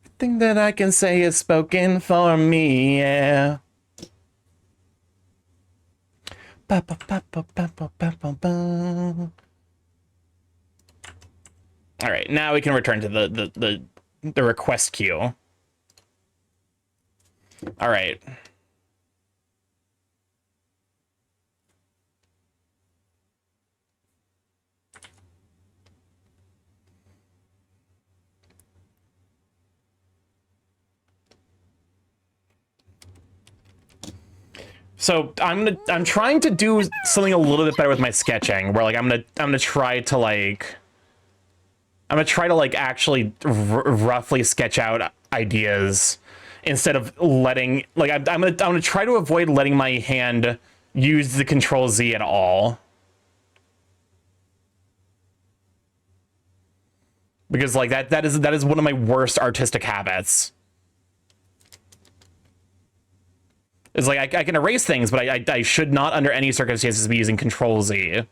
Everything that I can say is spoken for me, yeah. Ba, ba, ba, ba, ba, ba, ba, ba, ba. All right, now we can return to the request queue. All right. So I'm trying to do something a little bit better with my sketching, where like I'm gonna try to actually roughly sketch out ideas instead of letting I'm gonna try to avoid letting my hand use the Control Z at all, because like that is one of my worst artistic habits. It's like I can erase things, but I should not under any circumstances be using Control Z.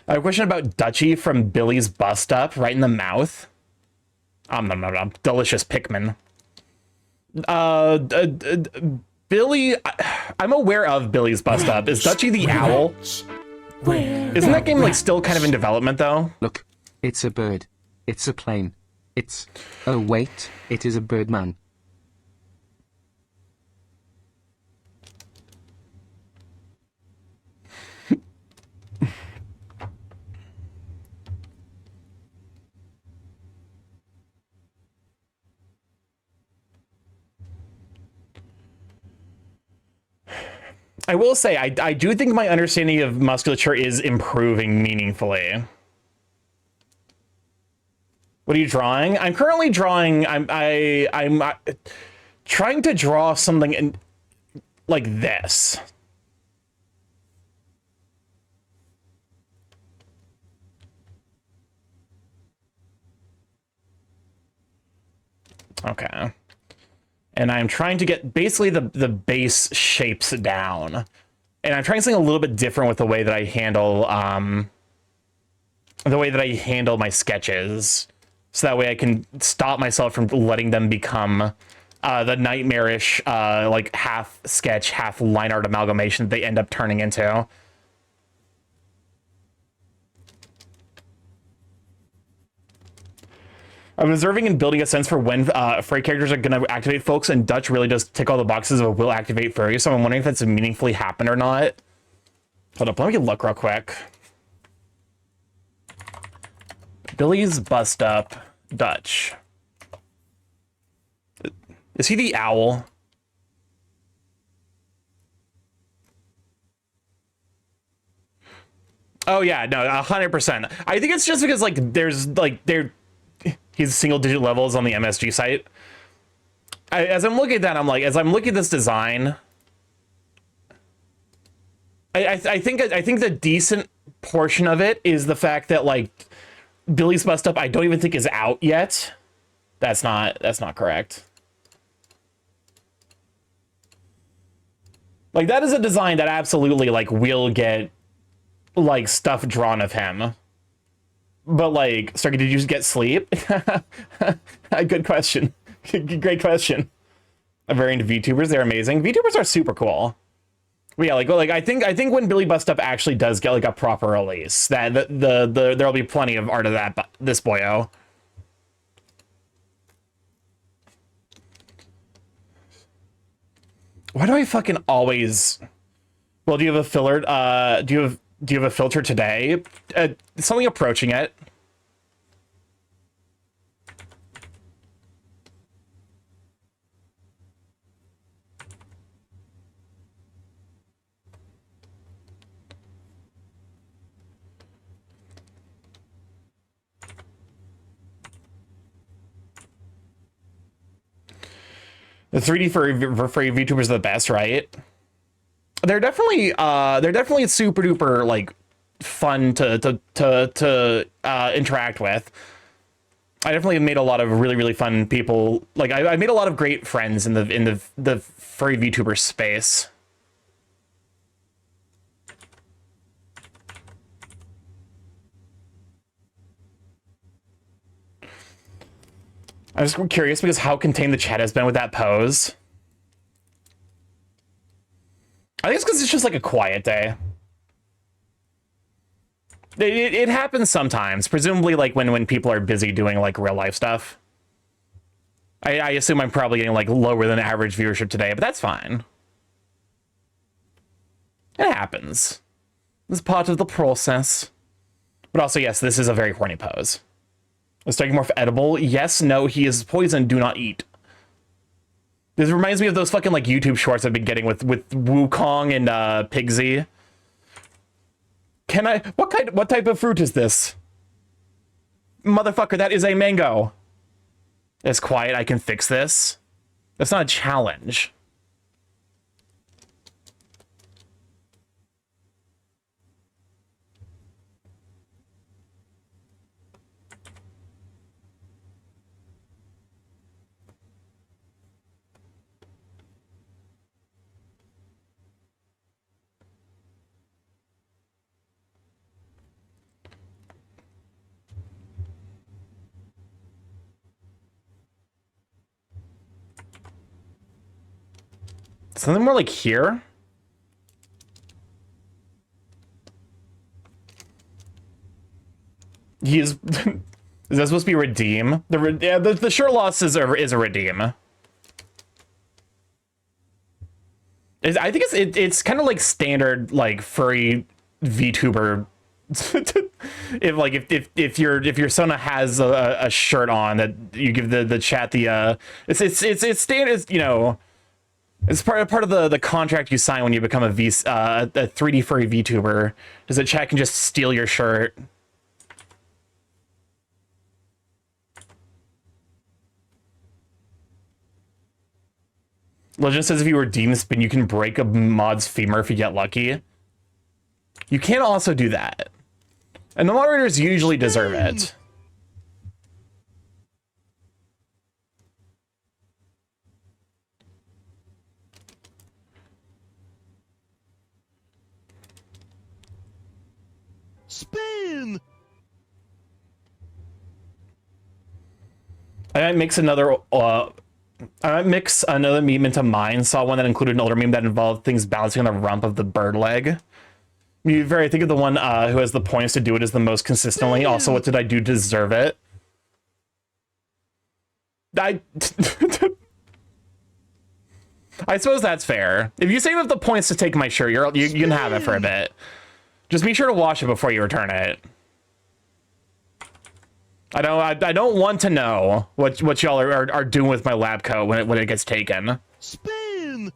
I have a question about Dutchie from Billy's Bust Up, right in the mouth. Delicious Pikmin. Billy, I'm aware of Billy's bust up. Is Dutchy the owl?
Where
Isn't that game like
rat-
still kind of in development though?
Look, it's a bird. It's a plane. It's... Oh wait, it is a bird man.
I will say, I do think my understanding of musculature is improving meaningfully. What are you drawing? I'm currently drawing. I'm trying to draw something in, like this. Okay. And I'm trying to get basically the base shapes down. And I'm trying something a little bit different with the way that I handle my sketches. So that way I can stop myself from letting them become the nightmarish like half sketch, half line art amalgamation that they end up turning into. I'm observing and building a sense for when furry characters are going to activate folks, and Dutch really does tick all the boxes of a will activate furry, so I'm wondering if that's meaningfully happened or not. Hold up, let me look real quick. Billy's bust up Dutch. Is he the owl? Oh yeah, no, 100%. I think it's just because like there's like he's single digit levels on the MSG site. As I'm looking at that, I'm like, as I'm looking at this design, I think the decent portion of it is the fact that like Billy's bust up I don't even think is out yet. That's not correct. Like that is a design that absolutely like will get like stuff drawn of him. But like, Starky, did you just get sleep? Good question. Great question. I'm very into VTubers. They're amazing. VTubers are super cool. But yeah, like I think when Billy Bust Up actually does get like a proper release, that there'll be plenty of art of that this boyo. Why do I fucking always? Well, do you have a filler? Do you have a filter today? Something approaching it. The 3D furry VTubers are the best, right? They're definitely super duper like fun to interact with. I definitely made a lot of really fun people. Like I made a lot of great friends in the furry VTuber space. I'm just curious because how contained the chat has been with that pose. I think it's because it's just like a quiet day. It happens sometimes, presumably like when people are busy doing like real life stuff. I assume I'm probably getting like lower than average viewership today, but that's fine. It happens. It's part of the process. But also, yes, this is a very horny pose. Is StarkyMorph edible? Yes, no, he is poison, do not eat. This reminds me of those fucking like YouTube shorts I've been getting with Wukong and Pigsy. Can I? What type of fruit is this? Motherfucker, that is a mango. It's quiet, I can fix this. That's not a challenge. Something more like here. He is. Is that supposed to be redeem? The short loss is a redeem. I think it's kind of like standard like furry VTuber. if your Sona has a shirt on, that you give the chat the it's standard, you know. It's part of the contract you sign when you become a 3D furry VTuber, is that chat can just steal your shirt. Legend says if you redeem spin, you can break a mod's femur if you get lucky. You can also do that. And the moderators usually deserve it.
Spin!
I might mix another meme into mine. Saw one that included an older meme that involved things bouncing on the rump of the bird leg. I think of the one who has the points to do it as the most consistently. Also, what did I do to deserve it? I suppose that's fair. If you save up the points to take my shirt, you can have it for a bit. Just be sure to wash it before you return it. I don't want to know what y'all are doing with my lab coat when it gets taken.
Spin!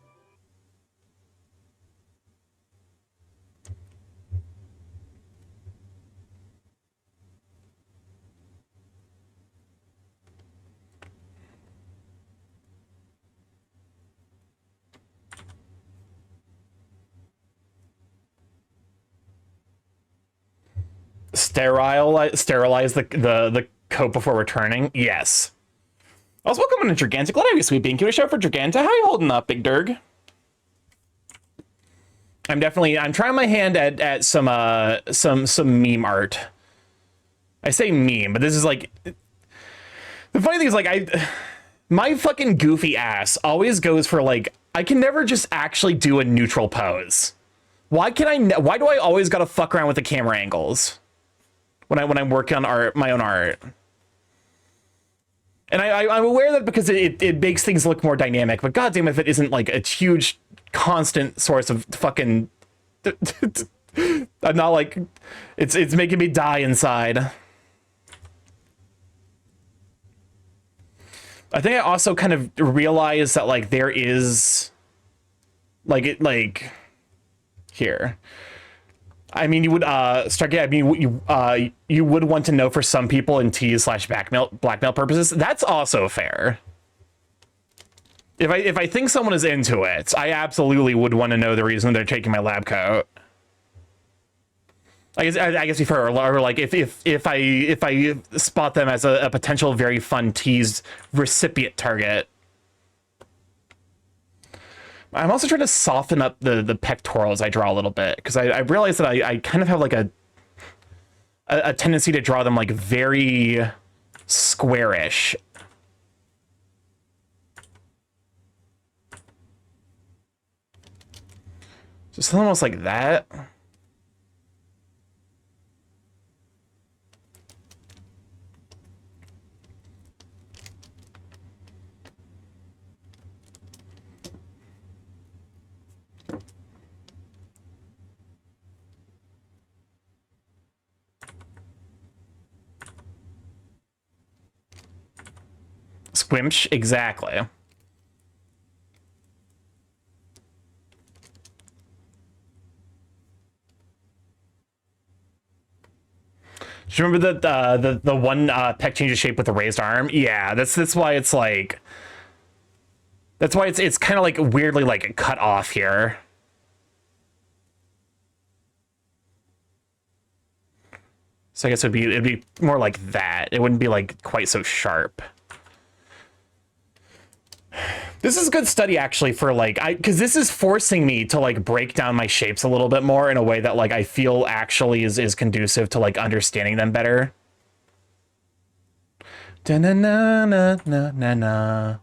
Sterilize the coat before returning. Yes. Also, welcome to Giganta. Glad to have you, Sweet Bean. Can we show for Giganta? How you holding up, Big Durg? I'm trying my hand at some meme art. I say meme, but this is like, the funny thing is like my fucking goofy ass always goes for like, I can never just actually do a neutral pose. Why do I always gotta fuck around with the camera angles when I'm working on my own art? And I'm aware that because it makes things look more dynamic, but goddamn if it isn't like a huge constant source of fucking I'm not like it's making me die inside. I think I also kind of realized that like there is like here. I mean, you would Starky. I mean, you would want to know for some people in tease/blackmail purposes. That's also fair. If I think someone is into it, I absolutely would want to know the reason they're taking my lab coat. I guess before, or like if I spot them as a potential very fun tease recipient target. I'm also trying to soften up the pectorals I draw a little bit, because I realize that I kind of have like a tendency to draw them like very squarish. Just almost like that. Squimsh, exactly. Do you remember the one peck changes shape with the raised arm? Yeah, that's why it's like, that's why it's kind of like weirdly like cut off here. So I guess it'd be more like that. It wouldn't be like quite so sharp. This is a good study actually for like, because this is forcing me to like break down my shapes a little bit more in a way that like I feel actually is conducive to like understanding them better. Da-na-na-na-na-na-na.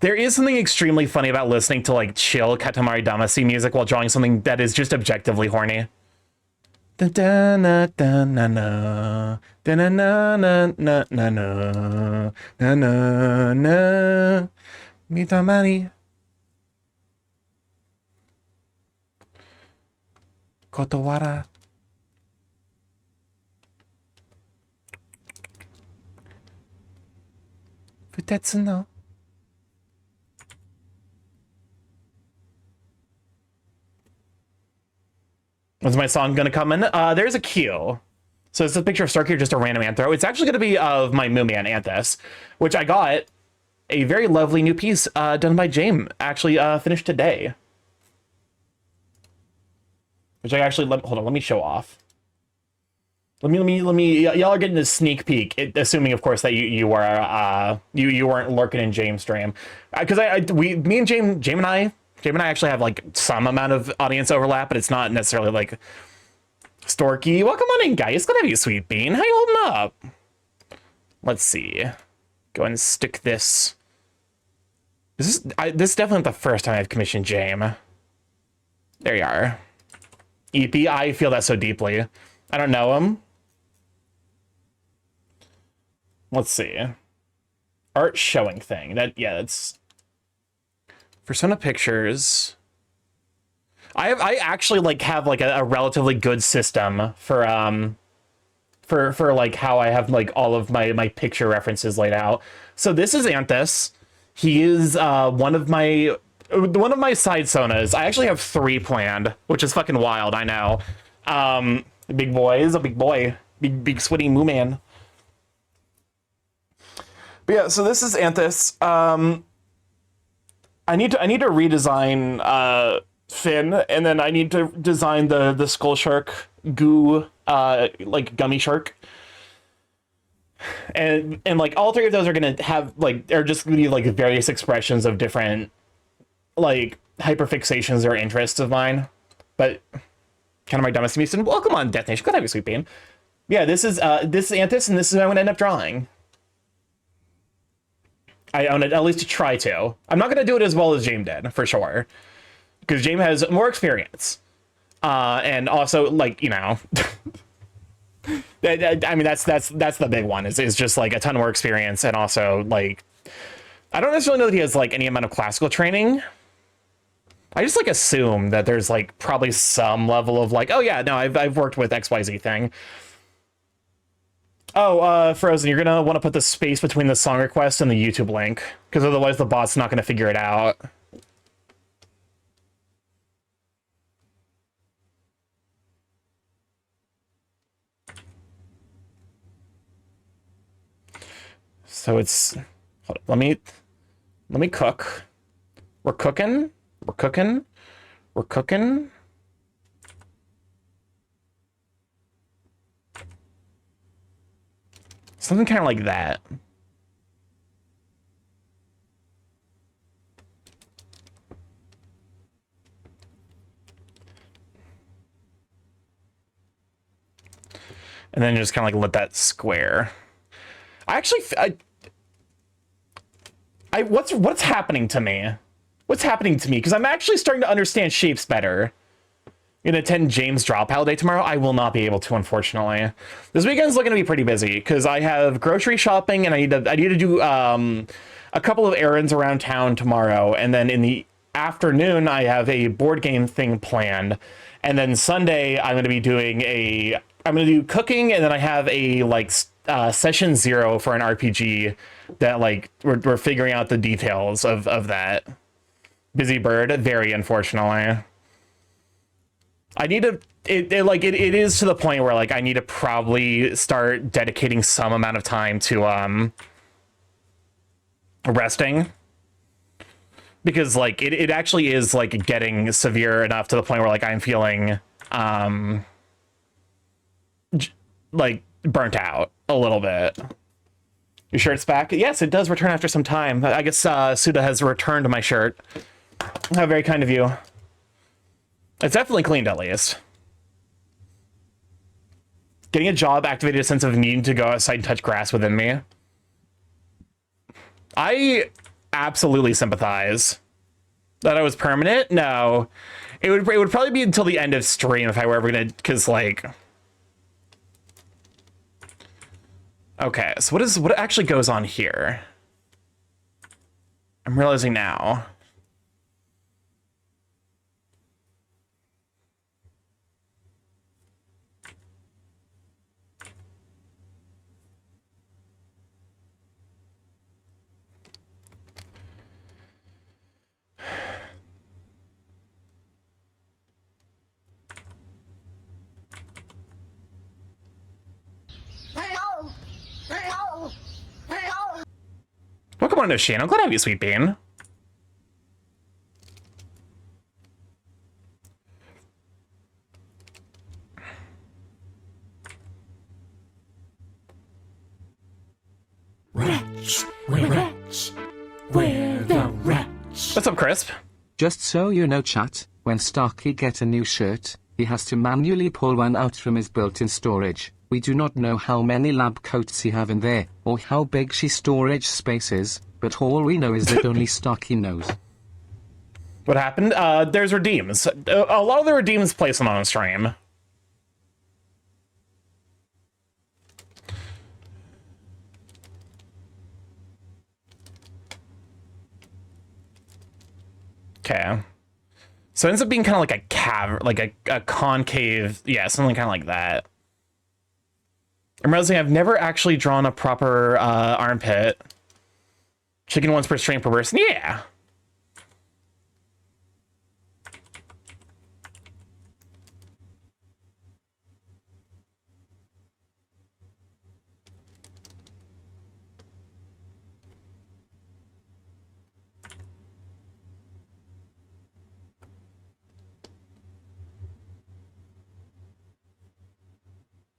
There is something extremely funny about listening to like chill Katamari Damacy music while drawing something that is just objectively horny. Da-na-na-na-na, da-na-na-na-na-na, na-na-na, mitamari. Kotowara. Futetsu no. When's my song gonna come in? There's a cue. So it's a picture of Starky, just a random anthro. It's actually gonna be of my Mooman Anthus, which I got a very lovely new piece done by James. Actually, finished today. Which I actually hold on. Let me show off. Let me. Y'all are getting a sneak peek, assuming, of course, that you weren't lurking in James' stream, because me and James and I actually have like some amount of audience overlap, but it's not necessarily like Storky. Welcome on in, guys. It's gonna be a sweet bean. How you holding up? Let's see. Go ahead and stick this. This is definitely the first time I've commissioned James. There you are. EP, I feel that so deeply. I don't know him. Let's see. Art showing thing. That's Persona Pictures. I actually like have like a relatively good system for like how I have like all of my picture references laid out. So this is Anthus. He is one of my side sonas. I actually have 3 planned, which is fucking wild, I know. Big boy is a big boy. Big sweaty moo man. But yeah, so this is Anthus. I need to redesign Finn, and then I need to design the Skull Shark goo like gummy shark. And like all 3 of those are gonna have like they're just gonna be like various expressions of different like hyperfixations or interests of mine. But kind of my dumbest Houston. Welcome on, Death Nation. Good to have you, sweet bean. Yeah, this is Anthus, and this is what I'm gonna end up drawing. I own it, at least to try to. I'm not gonna do it as well as James did, for sure. Because James has more experience. And also, like, you know, I mean, that's the big one, is just like a ton more experience, and also like, I don't necessarily know that he has like any amount of classical training. I just like assume that there's like probably some level of like, oh yeah, no, I've worked with XYZ thing. Oh, Frozen, you're gonna want to put the space between the song request and the YouTube link, because otherwise the bot's not gonna figure it out. So it's, hold on, let me cook. We're cooking. Something kind of like that. And then just kind of like let that square. I actually, what's happening to me? What's happening to me? Because I'm actually starting to understand shapes better. I'm gonna attend James Drop Holiday tomorrow. I will not be able to, unfortunately. This weekend's looking to be pretty busy because I have grocery shopping and I need to do a couple of errands around town tomorrow, and then in the afternoon I have a board game thing planned, and then Sunday I'm gonna be doing I'm gonna do cooking, and then I have a like session 0 for an RPG that like we're figuring out the details of that. Busy bird, very unfortunately. I need to, it is to the point where like I need to probably start dedicating some amount of time to resting, because like it actually is like getting severe enough to the point where like I'm feeling like burnt out a little bit. Your shirt's back? Yes, it does return after some time. I guess Suda has returned my shirt. How very kind of you. It's definitely cleaned, at least. Getting a job activated a sense of needing to go outside and touch grass within me. I absolutely sympathize. That I was permanent? No. It would probably be until the end of stream if I were ever gonna, because like... Okay, so what actually goes on here? I'm realizing now. Welcome on to Shane. I'm glad to have you, Sweet Bean.
Rats, we're rats. We're the rats.
What's up, Crisp?
Just so you know, chat, when Starky get a new shirt, he has to manually pull one out from his built-in storage. We do not know how many lab coats he have in there, or how big she storage space is, but all we know is that only Starky knows.
What happened? There's redeems. A lot of the redeems place them on stream. Okay. So it ends up being kind of like a cavern, like a concave, yeah, something kind of like that. I'm realizing I've never actually drawn a proper armpit. Chicken once per stream per person, yeah.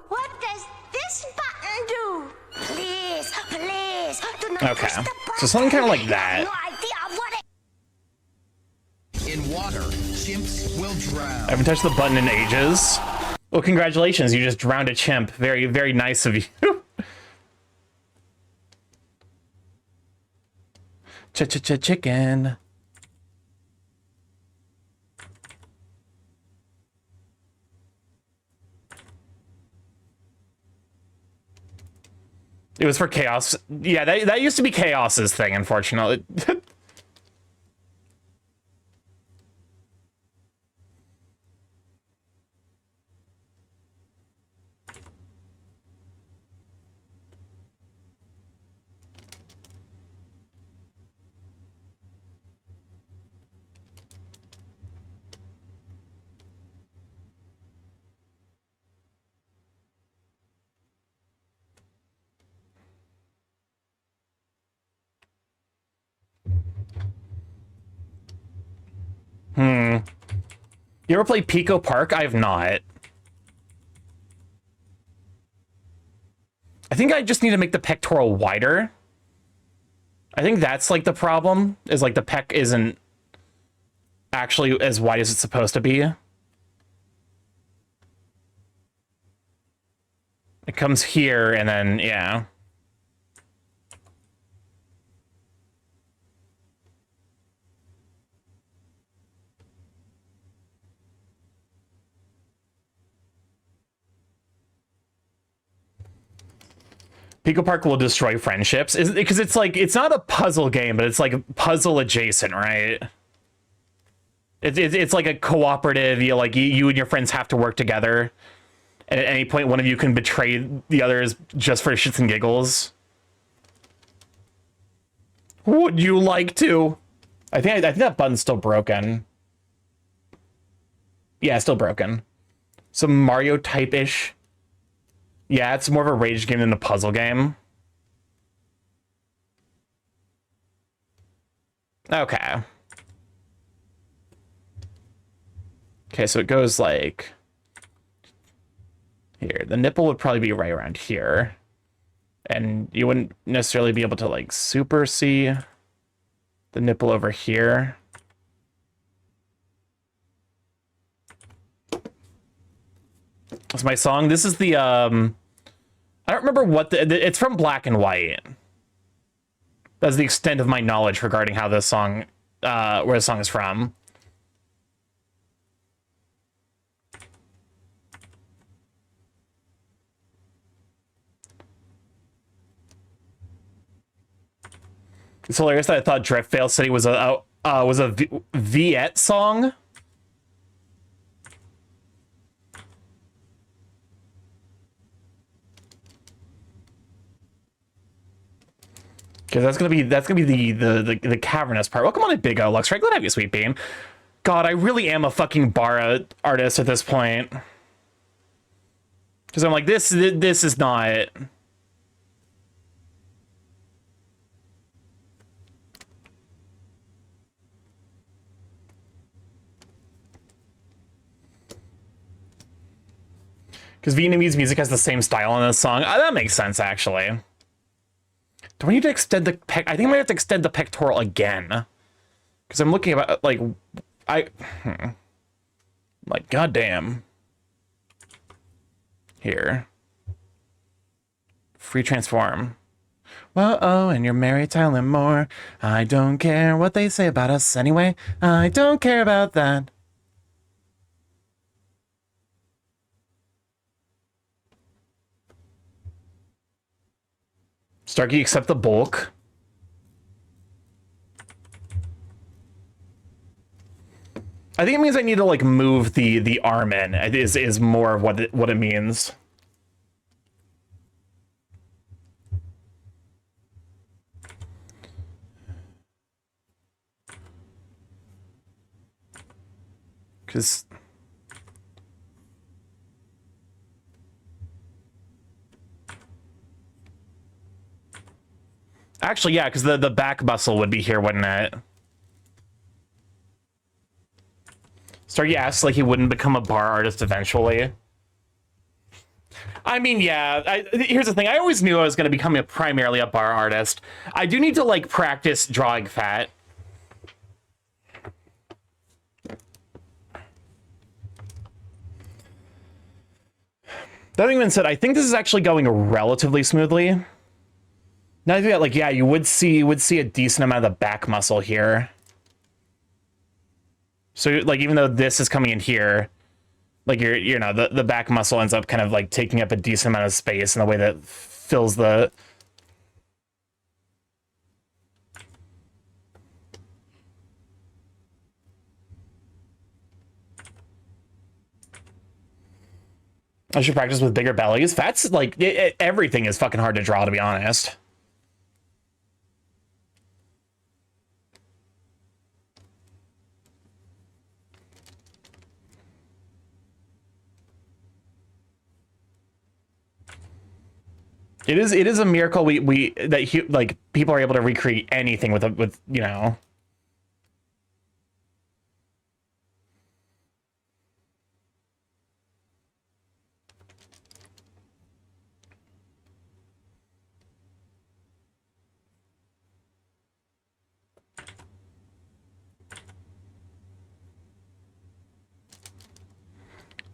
What does this button do? Please, please, do not
Okay,
push the button.
so something kind of like
You
that.
have no idea of what it...
In water, chimps will drown.
I haven't touched the button in ages. Well, congratulations, you just drowned a chimp. Very, very nice of you. Chicken. It was for Chaos. Yeah, that used to be Chaos's thing, unfortunately. You ever play Pico Park? I have not. I think I just need to make the pectoral wider. I think that's like the problem, is like the pec isn't actually as wide as it's supposed to be. It comes here and then, yeah. Pico Park will destroy friendships, because it's like, it's not a puzzle game, but it's like puzzle adjacent, right? It's like a cooperative. You and your friends have to work together, and at any point one of you can betray the others just for shits and giggles. Would you like to? I think that button's still broken. Yeah, still broken. Some Mario type-ish. Yeah, it's more of a rage game than a puzzle game. Okay. Okay, so it goes like... here. The nipple would probably be right around here. And you wouldn't necessarily be able to, like, super see the nipple over here. That's my song. This is the, I don't remember what it's from Black and White. That's the extent of my knowledge regarding how this song, where the song is from. It's hilarious that I thought Drift Fail City was a Viet song. Because that's gonna be the cavernous part. Welcome on to Big O Lux. Right, glad to have you, Sweet Bean. God, I really am a fucking bar artist at this point. Because I'm like, this is not. Because Vietnamese music has the same style in this song. That makes sense, actually. Do I need to extend the pec? I think I might have to extend the pectoral again. Because I'm looking at, like, like, goddamn. Here. Free transform. Well, oh, and you're married, tell them more. I don't care what they say about us anyway. I don't care about that. Starky, accept the bulk. I think it means I need to like move the arm in. Is more of what it means. Because actually, yeah, because the back muscle would be here, wouldn't it? Starky asks like he wouldn't become a bar artist eventually. I mean, yeah, here's the thing. I always knew I was going to become primarily a bar artist. I do need to, like, practice drawing fat. That being said, I think this is actually going relatively smoothly. Now I think that, like, yeah, you would see a decent amount of the back muscle here. So, like, even though this is coming in here, like, you know, the back muscle ends up kind of, like, taking up a decent amount of space in the way that fills the... I should practice with bigger bellies. Fat's, like, everything is fucking hard to draw, to be honest. It is a miracle that people are able to recreate anything with you know.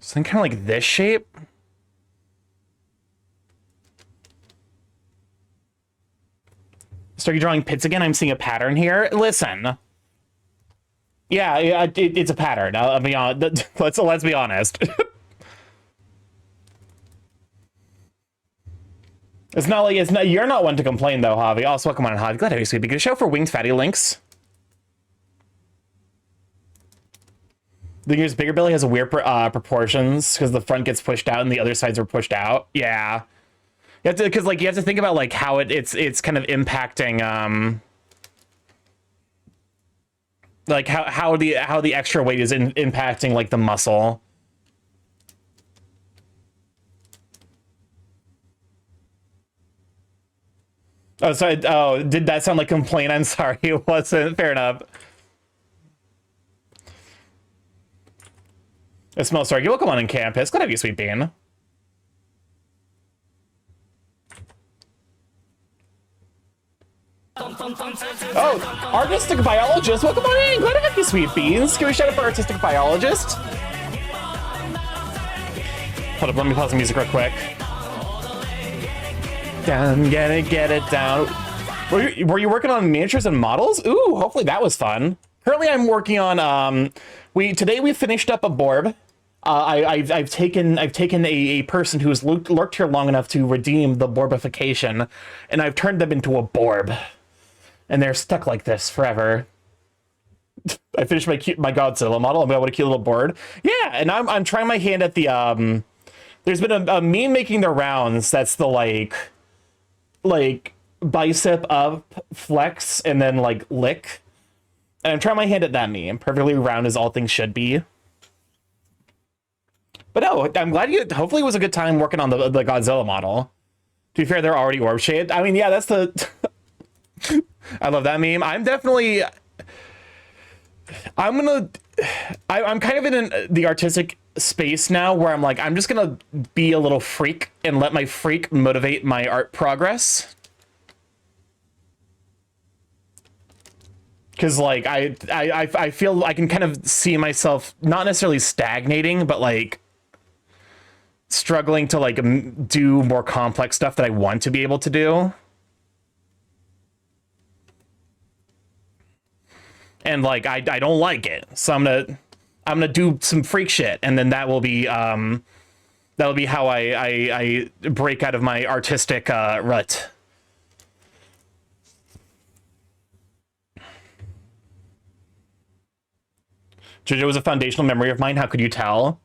Something kind of like this shape. Start drawing pits again. I'm seeing a pattern here. Listen. Yeah, it's a pattern. I'll be honest. Let's be honest. It's not like you're not one to complain though, Javi. Also, welcome on, Javi. Glad to have you, sweet. Big show for winged fatty links. The thing is, bigger belly has a weird proportions because the front gets pushed out and the other sides are pushed out. Yeah. You have to, because like you have to think about like how it's kind of impacting like how the extra weight is impacting like the muscle. Oh, sorry. Oh, did that sound like complaint? I'm sorry, it wasn't. Fair enough. It smells sorry. Welcome on in campus. Glad to have you, sweet bean. Oh, artistic biologist, welcome on in. Glad to have you, sweet beans. Can we shout out for artistic biologist? Hold up, let me pause the music real quick. Down, get it down. Were you working on miniatures and models? Ooh, hopefully that was fun. Currently, I'm working on today we finished up a Borb. I've taken a person who's lurked here long enough to redeem the Borbification, and I've turned them into a Borb, and they're stuck like this forever. I finished my Godzilla model. I'm gonna want a cute little board. Yeah, and I'm trying my hand at the There's been a meme making the rounds. That's the like bicep up flex and then like lick. And I'm trying my hand at that meme. Perfectly round as all things should be. But no, I'm glad hopefully it was a good time working on the Godzilla model. To be fair, they're already orb shaped. I mean, yeah, that's the I love that meme. I'm kind of in the artistic space now where I'm like, I'm just gonna be a little freak and let my freak motivate my art progress. Because like I feel I can kind of see myself not necessarily stagnating, but like struggling to like do more complex stuff that I want to be able to do. And like I don't like it, so I'm gonna do some freak shit, and then that'll be how I break out of my artistic rut. JoJo was a foundational memory of mine. How could you tell?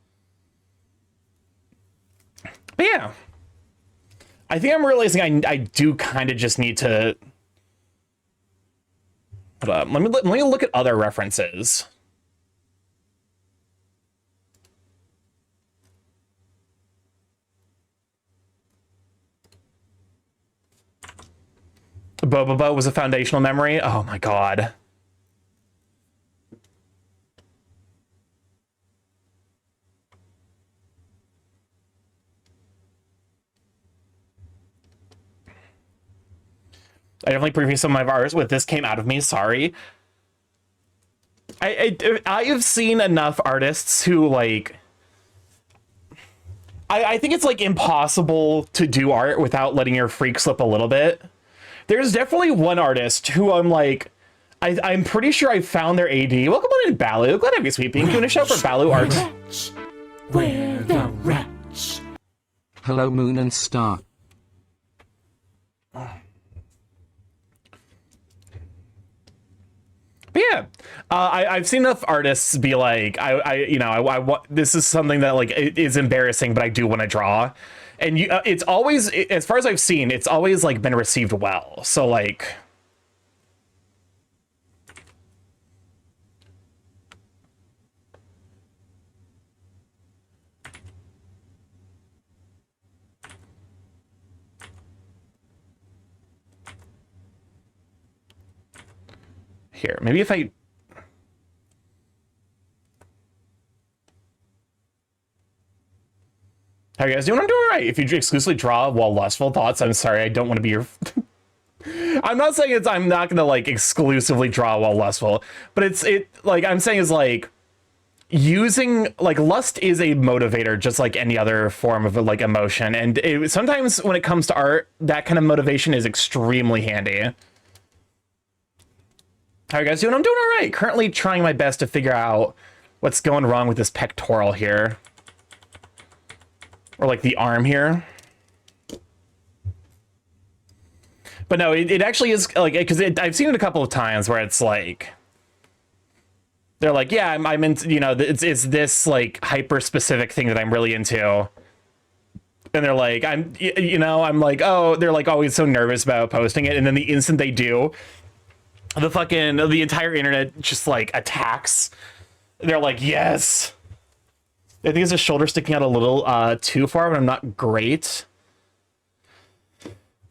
But yeah, I think I'm realizing I do kind of just need to. Hold up. Let me look at other references. Bobobo was a foundational memory. Oh my god. I definitely previewed some of my artists with this came out of me. Sorry. I have seen enough artists who like. I think it's like impossible to do art without letting your freak slip a little bit. There's definitely one artist who I'm like, I'm pretty sure I found their AD. Welcome on in, Balu. Glad to have you, Sweet Pink. Doing a show for Balu Art.
We're the wretch.
Hello, Moon and Star.
But yeah, I've seen enough artists be like, I want this is something that like it is embarrassing, but I do want to draw, and it's always, as far as I've seen, it's always like been received well. So like, here, maybe if I. How are you guys doing? I'm doing all right. If you exclusively draw while lustful thoughts, I'm sorry, I don't want to be your. I'm not saying I'm not gonna like exclusively draw while lustful, but like I'm saying is like using like lust is a motivator just like any other form of like emotion, and sometimes when it comes to art, that kind of motivation is extremely handy. How are you guys doing? I'm doing all right. Currently trying my best to figure out what's going wrong with this pectoral here. Or like the arm here. But no, it actually is like, because I've seen it a couple of times where it's like, they're like, yeah, I'm into, it's this like hyper specific thing that I'm really into. And they're like, I'm like, oh, they're like always so nervous about posting it. And then the instant they do, the entire internet just like attacks. They're like, yes. I think it's a shoulder sticking out a little too far, but I'm not great.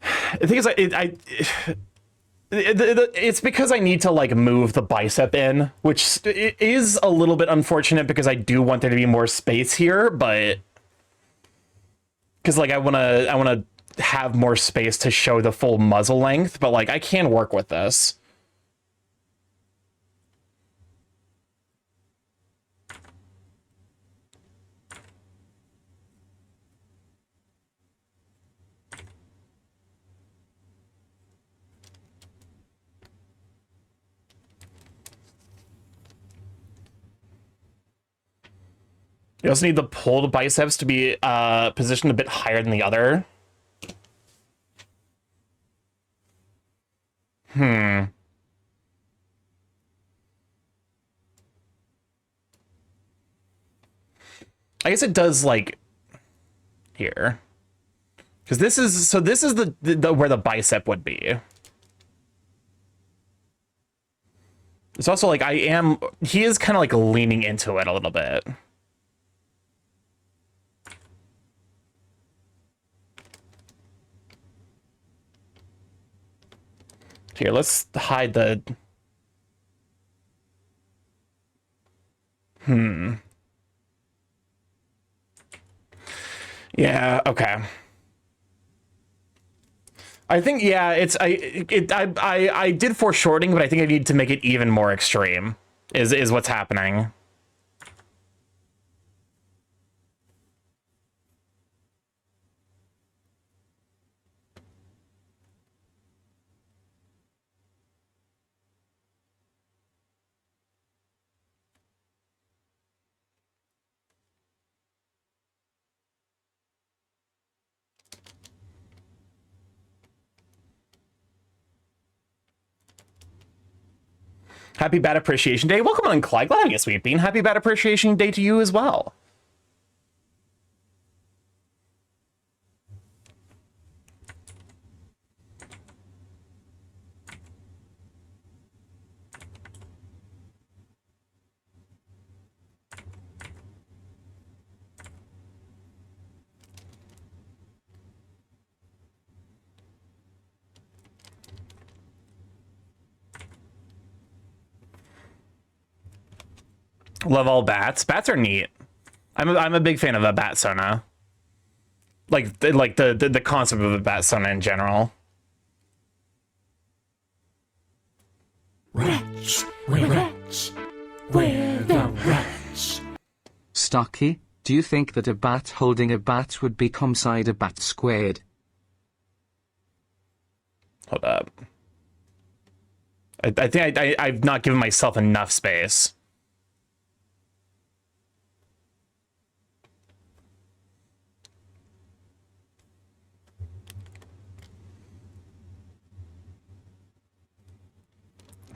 I think it's because I need to like move the bicep in, which is a little bit unfortunate because I do want there to be more space here, but because like I want to have more space to show the full muzzle length, but like I can work with this. You also need the pulled biceps to be positioned a bit higher than the other. I guess it does, like, here. Because this is the where the bicep would be. It's also like he is kind of like leaning into it a little bit. Here, let's hide the... Yeah, okay. I think, yeah, I did foreshortening, but I think I need to make it even more extreme, is what's happening. Happy Bat Appreciation Day. Welcome on, Clyde. Glad to get Sweet Bean. Happy Bat Appreciation Day to you as well. Love all bats. Bats are neat. I'm a big fan of a bat sona. Like the concept of a bat sona in general.
Wretch, we're wretch, we're the wretch.
Starky, do you think that a bat holding a bat would become side a bat squared?
Hold up. I think I've not given myself enough space.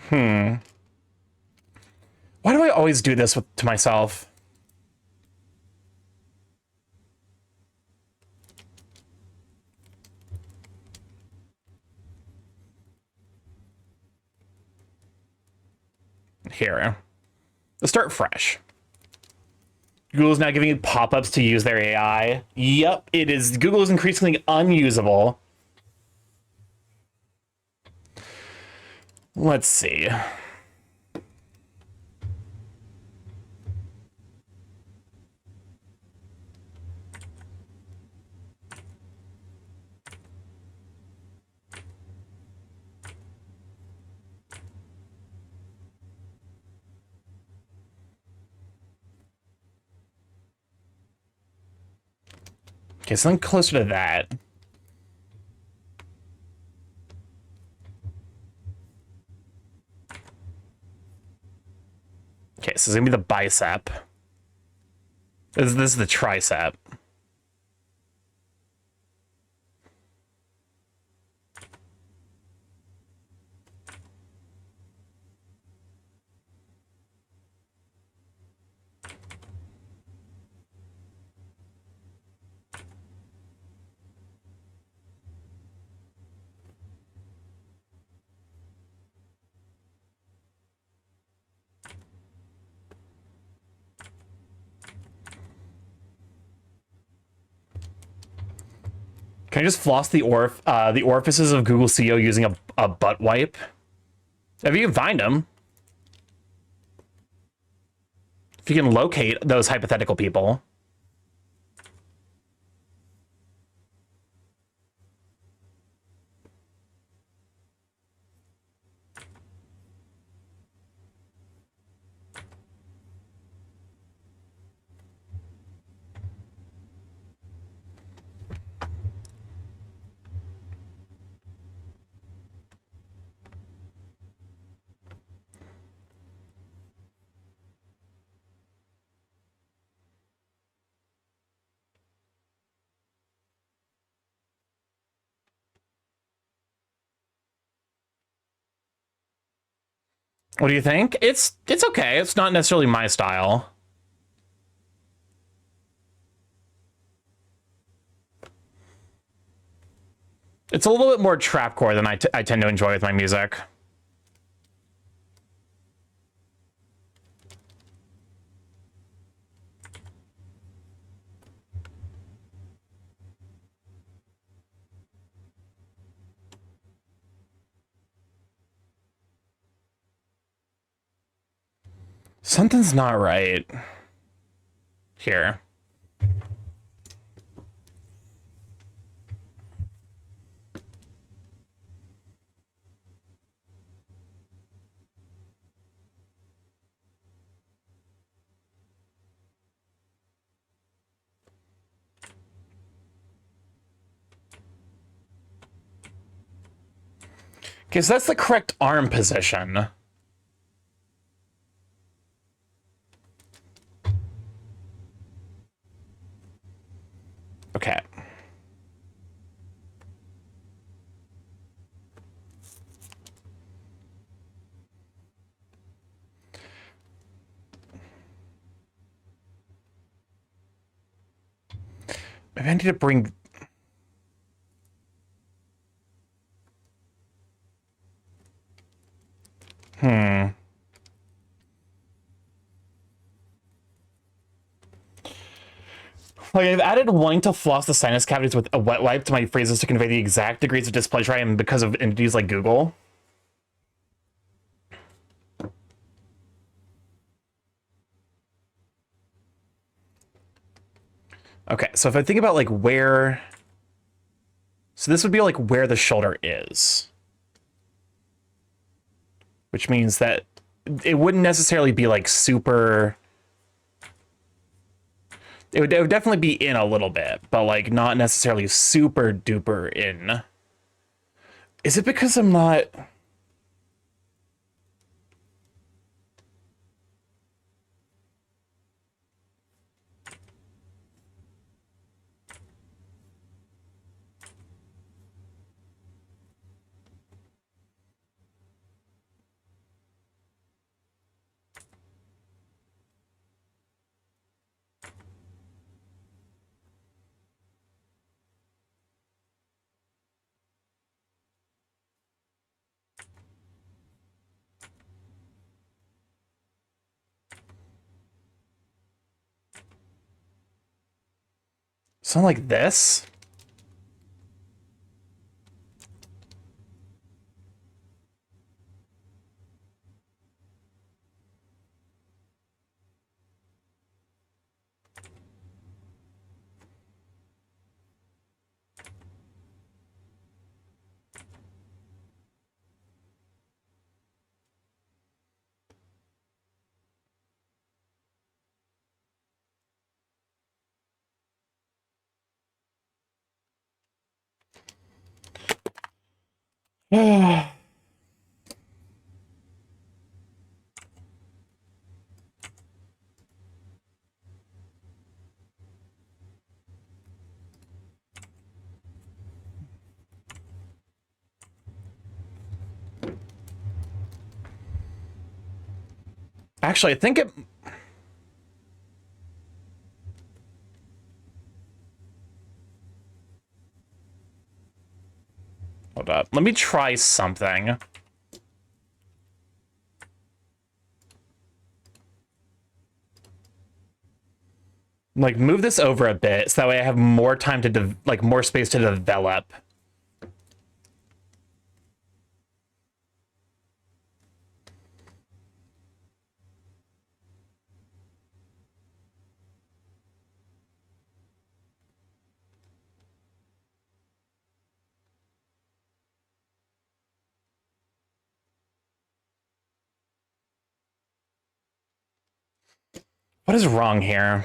Why do I always do this to myself? Here. Let's start fresh. Google is now giving you pop-ups to use their AI. Yep, it is. Google is increasingly unusable. Let's see. Okay, something closer to that. Okay, so it's gonna be the bicep. This is the tricep. Can I just floss the orifices of Google CO using a butt wipe? If you can find them. If you can locate those hypothetical people. What do you think? It's okay. It's not necessarily my style. It's a little bit more trapcore than I tend to enjoy with my music. Something's not right here. Okay, so that's the correct arm position. Okay. Maybe I need to bring... Like, I've added wanting to floss the sinus cavities with a wet wipe to my phrases to convey the exact degrees of displeasure I am because of entities like Google. Okay, so if I think about, like, where... So this would be, like, where the shoulder is. Which means that it wouldn't necessarily be, like, super... It would definitely be in a little bit, but, like, not necessarily super duper in. Is it because I'm not... Something like this? Actually, I think it... Hold up. Let me try something. Like, move this over a bit, so that way I have more time to, like, more space to develop. What is wrong here?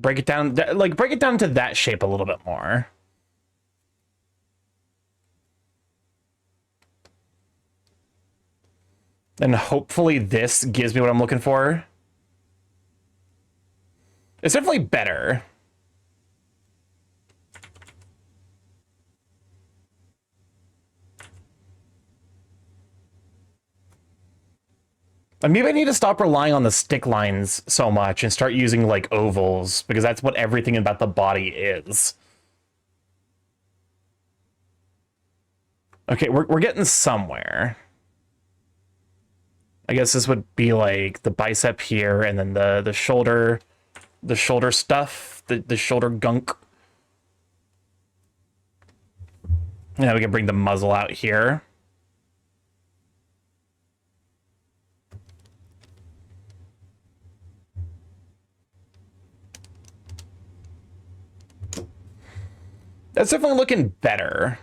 Break it down, like, break it down to that shape a little bit more. And hopefully this gives me what I'm looking for. It's definitely better. And maybe I need to stop relying on the stick lines so much and start using, like, ovals, because that's what everything about the body is. Okay, we're getting somewhere. I guess this would be, like, the bicep here, and then the shoulder stuff, the shoulder gunk. Now we can bring the muzzle out here. That's definitely looking better.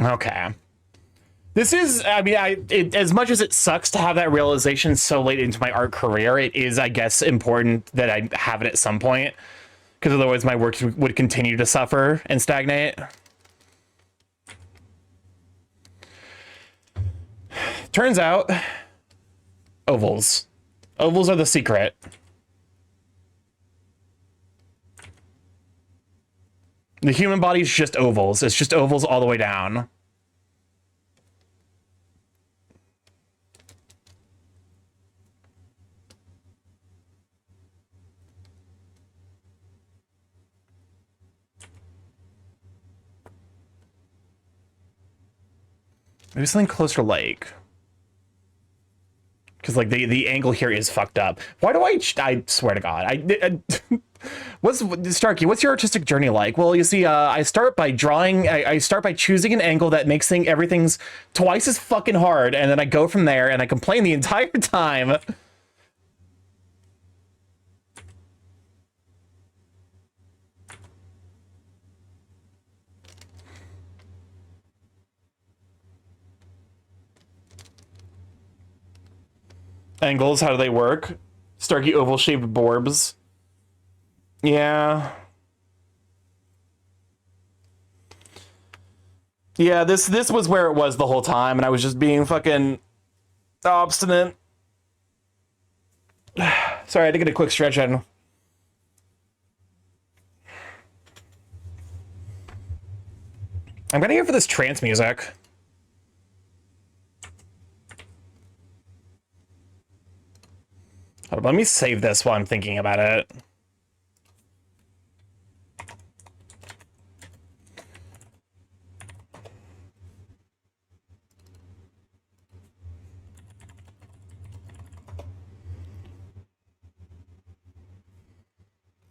Okay. This is, I mean, as much as it sucks to have that realization so late into my art career, it is, I guess, important that I have it at some point, because otherwise my work would continue to suffer and stagnate. Turns out, ovals. Ovals are the secret. The human body's just ovals. It's just ovals all the way down. Maybe something closer like. Because, like, the angle here is fucked up. Why do I swear to God. Starky, what's your artistic journey like? Well, you see, I start by drawing, I start by choosing an angle that makes everything's twice as fucking hard, and then I go from there, and I complain the entire time. Angles, how do they work? Starky oval-shaped borbs. Yeah. Yeah, this was where it was the whole time, and I was just being fucking obstinate. Sorry, I had to get a quick stretch in. I'm gonna hear for this trance music. Hold on, let me save this while I'm thinking about it.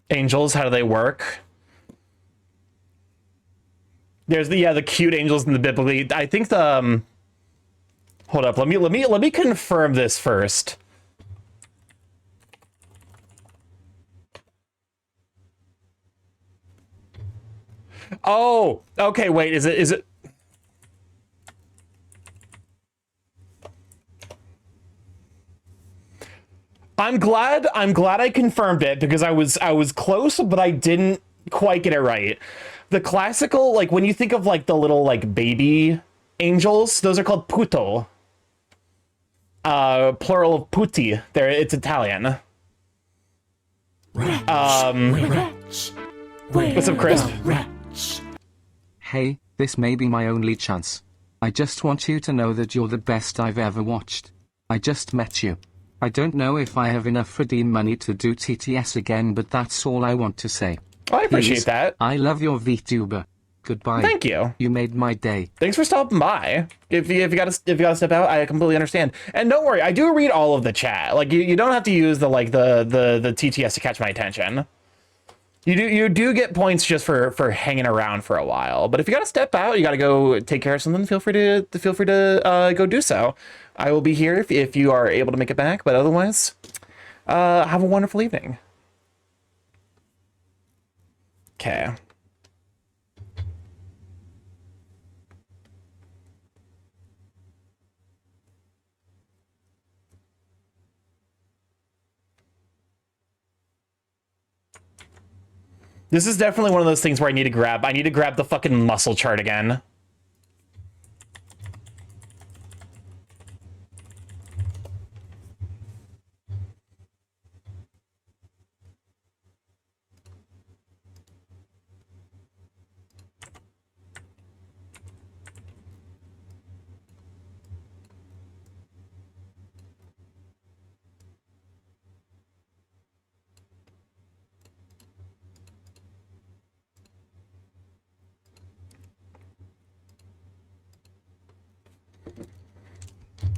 Angels, how do they work? There's the cute angels in the biblically. I think the hold up, let me confirm this first. Oh, okay, wait, is it I'm glad I confirmed it, because I was close, but I didn't quite get it right. The classical, like, when you think of, like, the little, like, baby angels, those are called puto. Plural of putti. It's Italian.
Wretch.
What's up, Chris?
Wretch.
Hey, this may be my only chance. I just want you to know that you're the best I've ever watched. I just met you. I don't know if I have enough redeem money to do TTS again, but that's all I want to say.
Oh, I appreciate
Please,
that.
I love your VTuber. Goodbye.
Thank you.
You made my day.
Thanks for stopping by. If you gotta step out, I completely understand. And don't worry, I do read all of the chat. Like you don't have to use the TTS to catch my attention. You do get points just for hanging around for a while. But if you gotta step out, you gotta go take care of something. Feel free to go do so. I will be here if you are able to make it back. But otherwise, have a wonderful evening. Okay. This is definitely one of those things where I need to grab the fucking muscle chart again.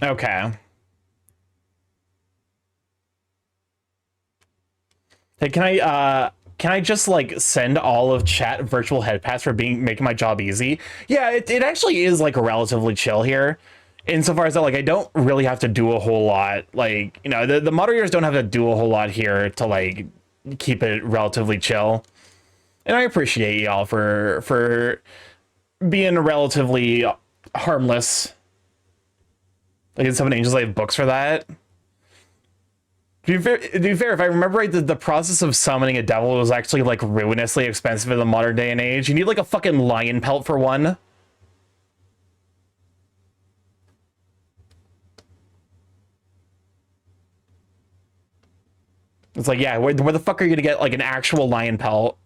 Okay. Hey, can I just like send all of chat virtual head pass for making my job easy? Yeah, it actually is like relatively chill here. Insofar as that, like, I don't really have to do a whole lot. Like, you know, the moderators don't have to do a whole lot here to like keep it relatively chill. And I appreciate y'all for being relatively harmless. Like in Seven Angels, I have books for that. To be fair, if I remember right, the process of summoning a devil was actually like ruinously expensive in the modern day and age. You need like a fucking lion pelt for one. It's like, yeah, where the fuck are you gonna get like an actual lion pelt?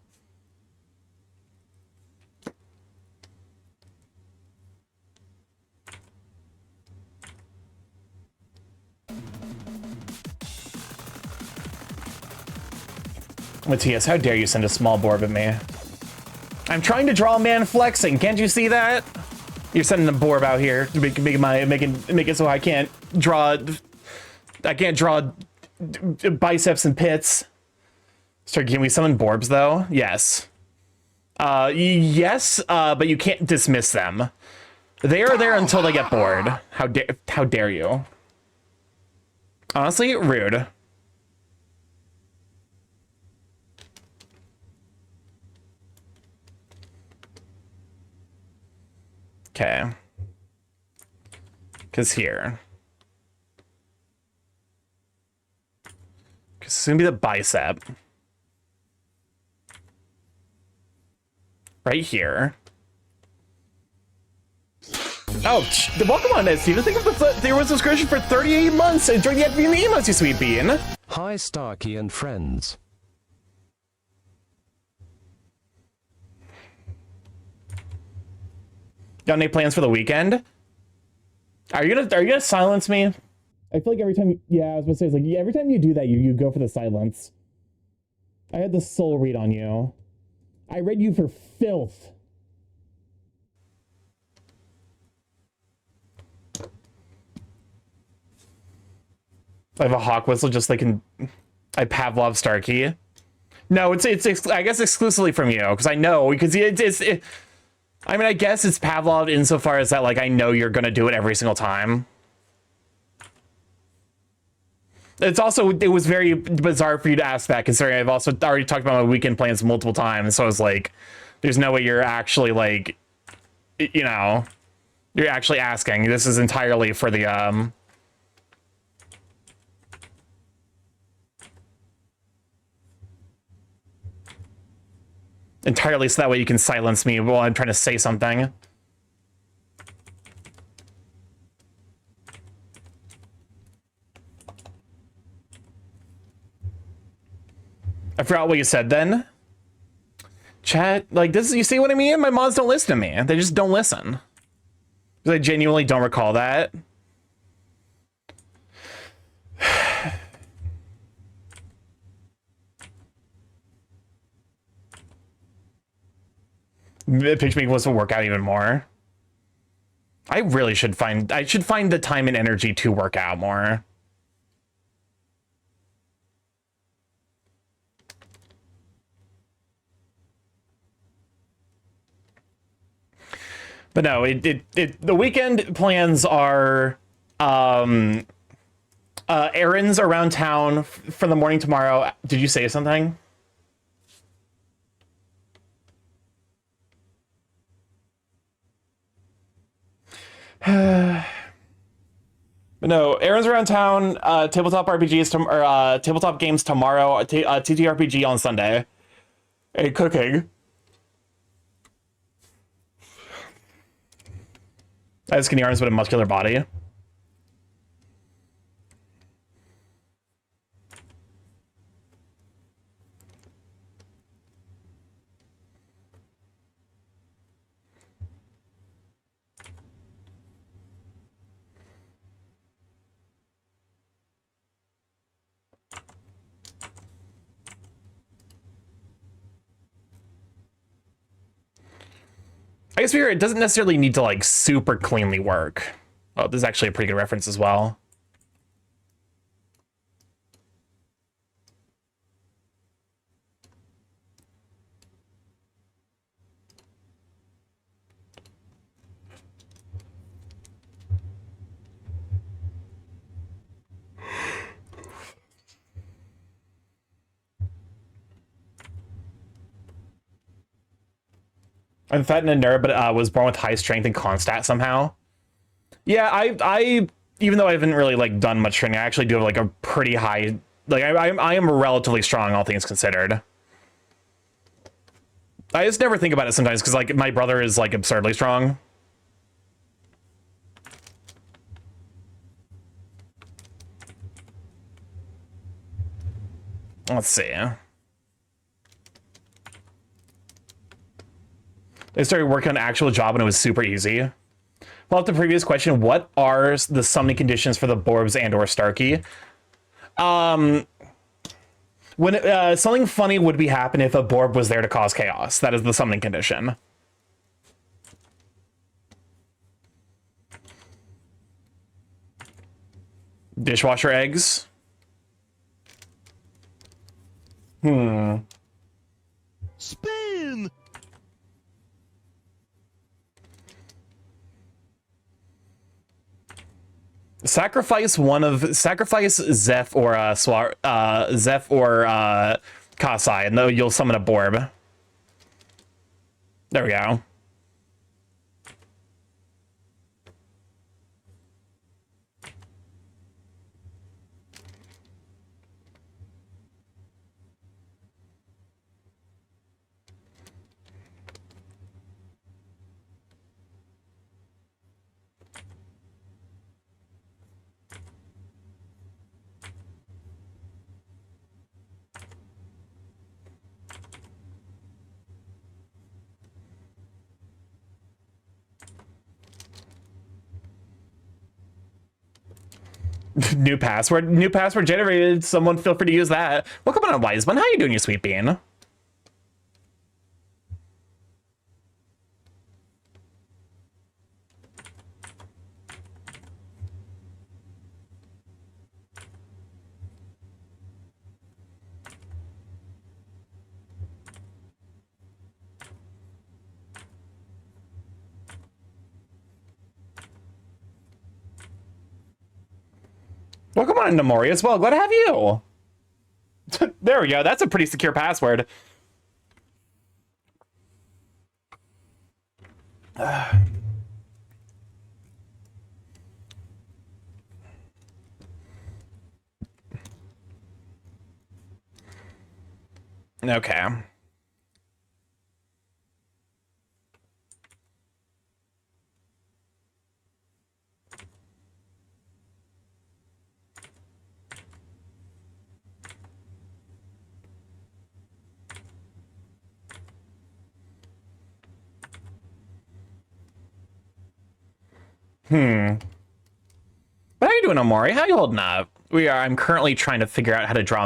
Matthias, how dare you send a small borb at me? I'm trying to draw a man flexing. Can't you see that? You're sending a borb out here to make it so I can't draw. I can't draw biceps and pits. Sorry, can we summon borbs though? Yes. Yes, but you can't dismiss them. They are there until they get bored. How dare you? Honestly, rude. Okay. Because here. Because it's going to be the bicep. Right here. Oh, welcome on that, Steve. Think of there was a subscription for 38 months and during the FBM emotes, you sweet bean.
Hi, Starky and friends.
Got any plans for the weekend? Are you gonna silence me? I feel like every time, yeah, I was gonna say, it's like, yeah, every time you do that, you go for the silence. I had the soul read on you. I read you for filth. I have a hawk whistle just like I Pavlov Starky. No, it's I guess exclusively from you, because I know, because I mean, I guess it's Pavlov insofar as that, like, I know you're gonna do it every single time. It's also, it was very bizarre for you to ask that, considering I've also already talked about my weekend plans multiple times, so it's like, there's no way you're actually, like, you know, you're actually asking. This is entirely for the, entirely so that way you can silence me while I'm trying to say something. I forgot what you said then. Chat, like this, you see what I mean? My mods don't listen to me. They just don't listen. Because I genuinely don't recall that. Picture me wants to work out even more. I really should find the time and energy to work out more. But no, the weekend plans are errands around town for the morning tomorrow. Did you say something? But no, errands around town, tabletop RPGs, tabletop games tomorrow, TTRPG on Sunday, and cooking. I have skinny arms but a muscular body. I guess it doesn't necessarily need to like super cleanly work. Oh, this is actually a pretty good reference as well. I'm fat and a nerd, but was born with high strength and constat somehow. Yeah, I even though I haven't really like done much training, I actually do have like a pretty high, like I am relatively strong, all things considered. I just never think about it sometimes because like my brother is like absurdly strong. Let's see. I started working on an actual job and it was super easy. Well, up the previous question, what are the summoning conditions for the Borbs and or Starky? When something funny would be happen if a Borb was there to cause chaos. That is the summoning condition. Dishwasher eggs.
Spin!
Sacrifice Zeph or Zeph or Kasai, and you'll summon a Borb. There we go. New password generated. Someone feel free to use that. Welcome on, Wiseman. How you doing, you sweet bean? Welcome on, Namori, as well. Glad to have you. There we go. That's a pretty secure password. Okay. But how you doing, Omori? How you holding up? I'm currently trying to figure out how to draw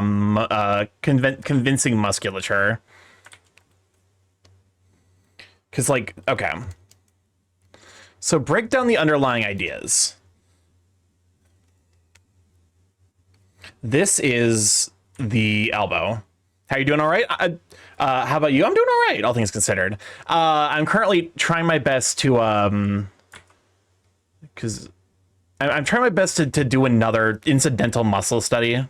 convincing musculature. Because, like, okay. So break down the underlying ideas. This is the elbow. How you doing? All right? How about you? I'm doing all right, all things considered. I'm currently trying my best to, because I'm trying my best to do another incidental muscle study.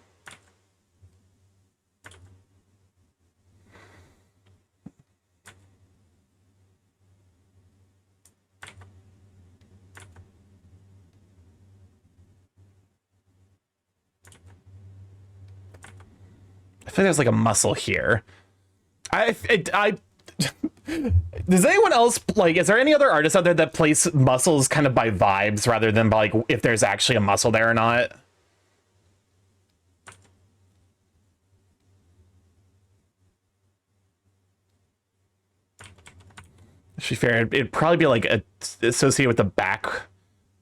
I think there's like a muscle here. Does anyone else, like, is there any other artists out there that place muscles kind of by vibes rather than by, like, if there's actually a muscle there or not? To be fair, it'd probably be like associated with the back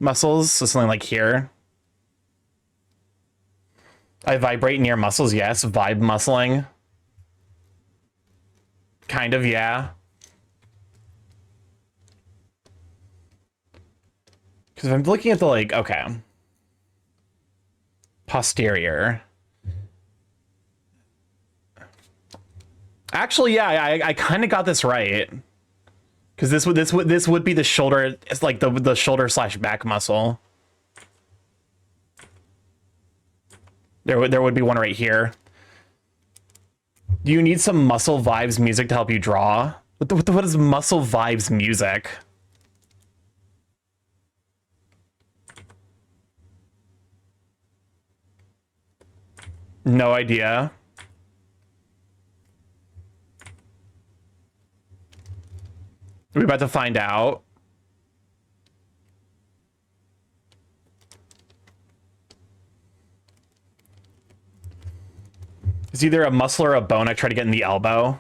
muscles, so something like here. I vibrate near muscles, yes. Vibe muscling. Kind of, yeah. Because if I'm looking at the, like, okay. Posterior. Actually, yeah, I kind of got this right. Because this would be the shoulder. It's like the shoulder / back muscle. There would be one right here. Do you need some muscle vibes music to help you draw? What is muscle vibes music? No idea. We're about to find out. It's either a muscle or a bone I try to get in the elbow.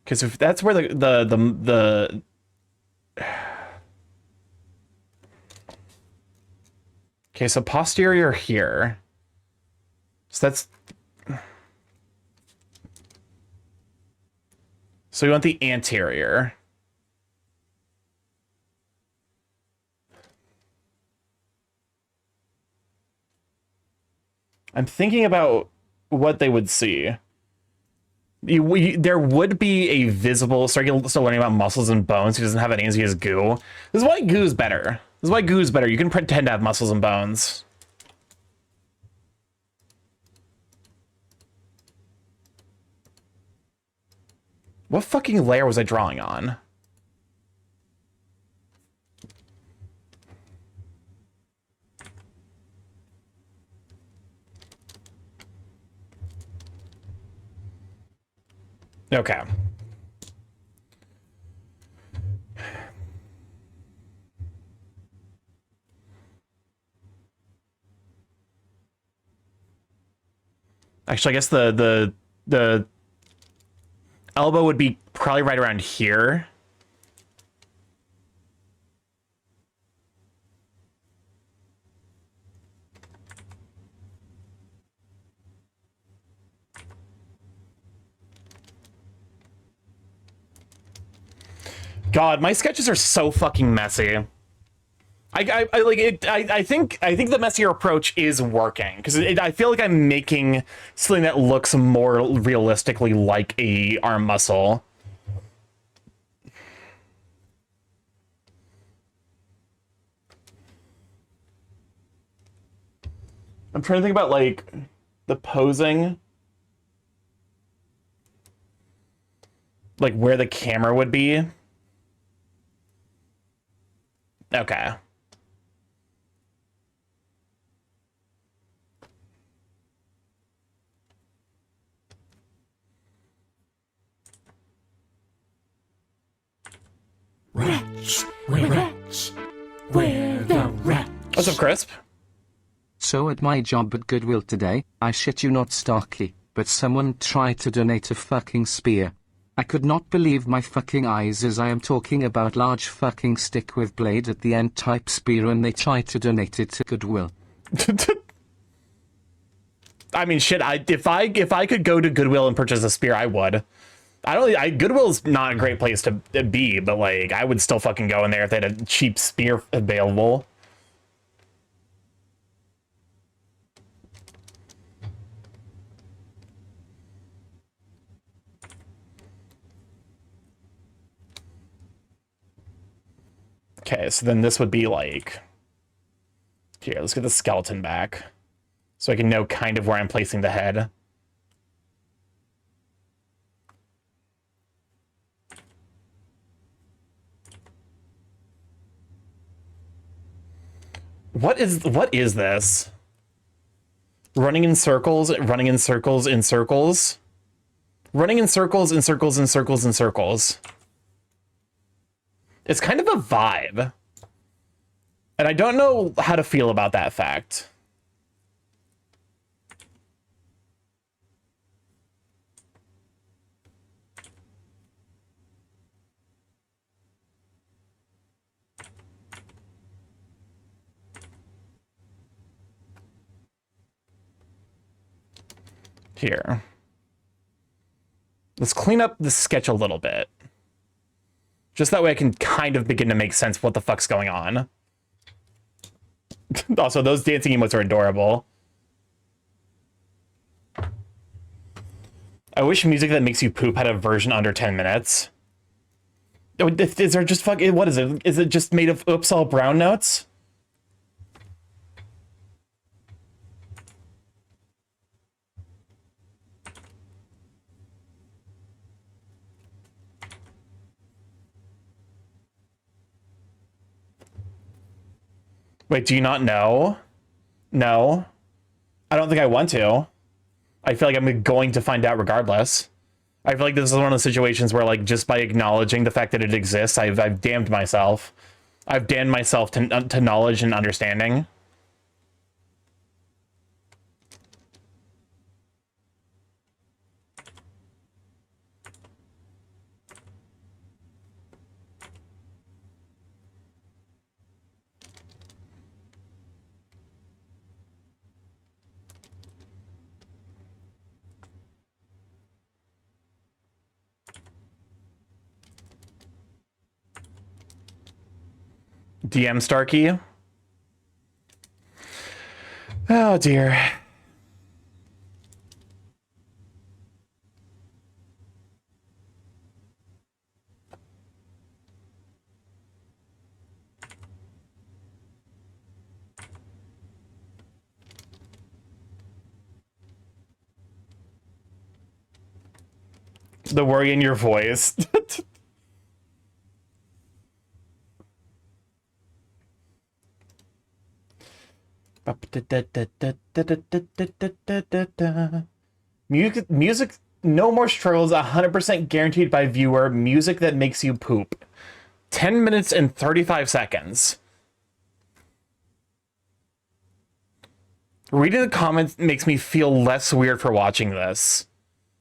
Because if that's where the okay, so posterior here. So that's, so we want the anterior. I'm thinking about what they would see. There would be a visible, still learning about muscles and bones. He doesn't have any, he has goo. This is why goo's better. This is why goo's better. You can pretend to have muscles and bones. What fucking layer was I drawing on? Okay. Actually, I guess the elbow would be probably right around here. God, my sketches are so fucking messy. I like it. I think the messier approach is working because I feel like I'm making something that looks more realistically like a arm muscle. I'm trying to think about like the posing, like where the camera would be. Okay.
Wretch, wretch, we're the wretch.
What's up, Crisp?
So at my job at Goodwill today, I shit you not Starky, but someone tried to donate a fucking spear. I could not believe my fucking eyes as I am talking about large fucking stick with blade at the end type spear and they tried to donate it to Goodwill.
I mean, shit, if I could go to Goodwill and purchase a spear, I would. I don't. Goodwill's not a great place to be, but like I would still fucking go in there if they had a cheap spear available. Okay, so then this would be like... Here, let's get the skeleton back. So I can know kind of where I'm placing the head. What is this? Running in circles, running in circles, in circles. Running in circles, in circles, in circles, in circles. It's kind of a vibe. And I don't know how to feel about that fact. Here. Let's clean up the sketch a little bit. Just that way I can kind of begin to make sense of what the fuck's going on. Also, those dancing emotes are adorable. I wish music that makes you poop had a version under 10 minutes. Is there just fucking... What is it? Is it just made of oops all brown notes? Wait, do you not know? No. I don't think I want to. I feel like I'm going to find out regardless. I feel like this is one of the situations where, like, just by acknowledging the fact that it exists, I've damned myself. I've damned myself to knowledge and understanding. DM Starky. Oh dear. The worry in your voice. Music, no more struggles, 100% guaranteed by viewer. Music that makes you poop. 10 minutes and 35 seconds. Reading the comments makes me feel less weird for watching this.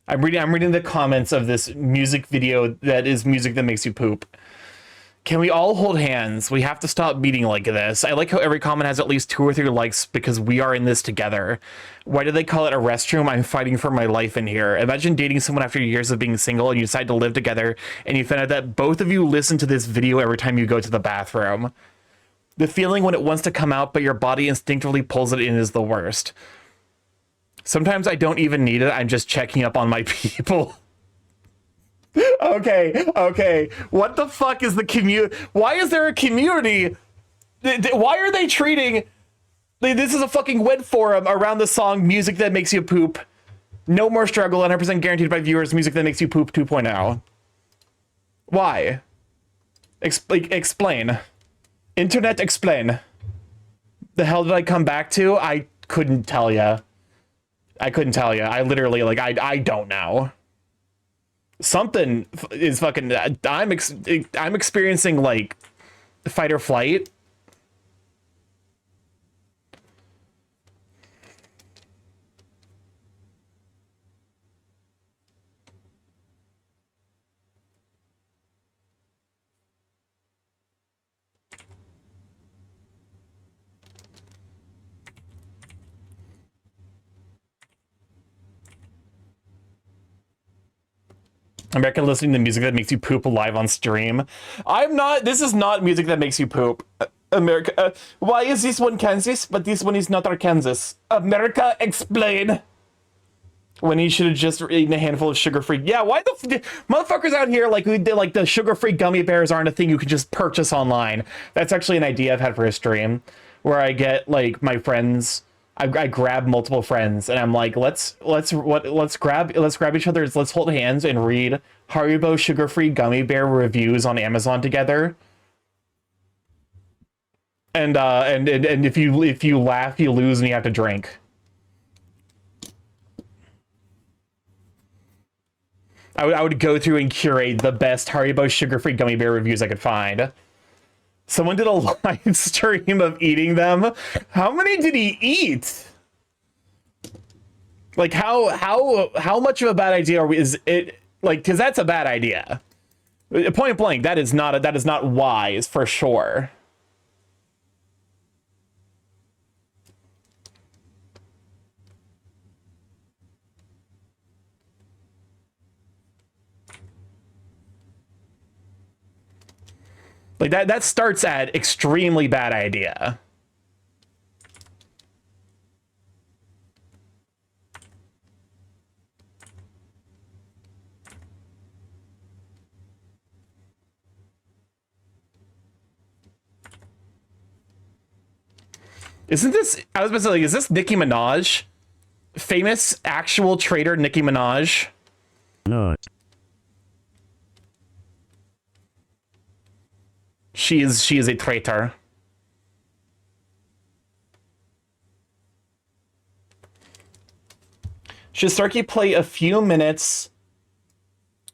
I'm reading the comments of this music video that is music that makes you poop. Can we all hold hands? We have to stop beating like this. I like how every comment has at least 2 or 3 likes because we are in this together. Why do they call it a restroom? I'm fighting for my life in here. Imagine dating someone after years of being single and you decide to live together and you find out that both of you listen to this video every time you go to the bathroom. The feeling when it wants to come out but your body instinctively pulls it in is the worst. Sometimes I don't even need it. I'm just checking up on my people. Okay. What the fuck is the community? Why is there a community? Why are they treating... This is a fucking web forum around the song Music That Makes You Poop. No more struggle, 100% guaranteed by viewers. Music That Makes You Poop 2.0. Why? Explain. Internet, explain. The hell did I come back to? I couldn't tell ya. I couldn't tell you. I literally, like, I don't know. Something is fucking... I'm experiencing, like, fight or flight. America listening to music that makes you poop live on stream. I'm not. This is not music that makes you poop. America. Why is this one Kansas, but this one is not Arkansas? America, explain. When he should have just eaten a handful of sugar-free. Yeah, why the motherfuckers out here like the sugar-free gummy bears aren't a thing you can just purchase online. That's actually an idea I've had for a stream, where I get like my friends. I grab multiple friends and I'm like, let's grab each other's, let's hold hands and read Haribo sugar-free gummy bear reviews on Amazon together. And if you laugh, you lose and you have to drink. I would go through and curate the best Haribo sugar-free gummy bear reviews I could find. Someone did a live stream of eating them. How many did he eat? Like how much of a bad idea is it? Like, because that's a bad idea. Point blank, that is not wise for sure. Like that starts at extremely bad idea. Isn't this, I was about to say, like, is this Nicki Minaj? Famous actual traitor Nicki Minaj?
No.
She is a traitor. Should Starky play a few minutes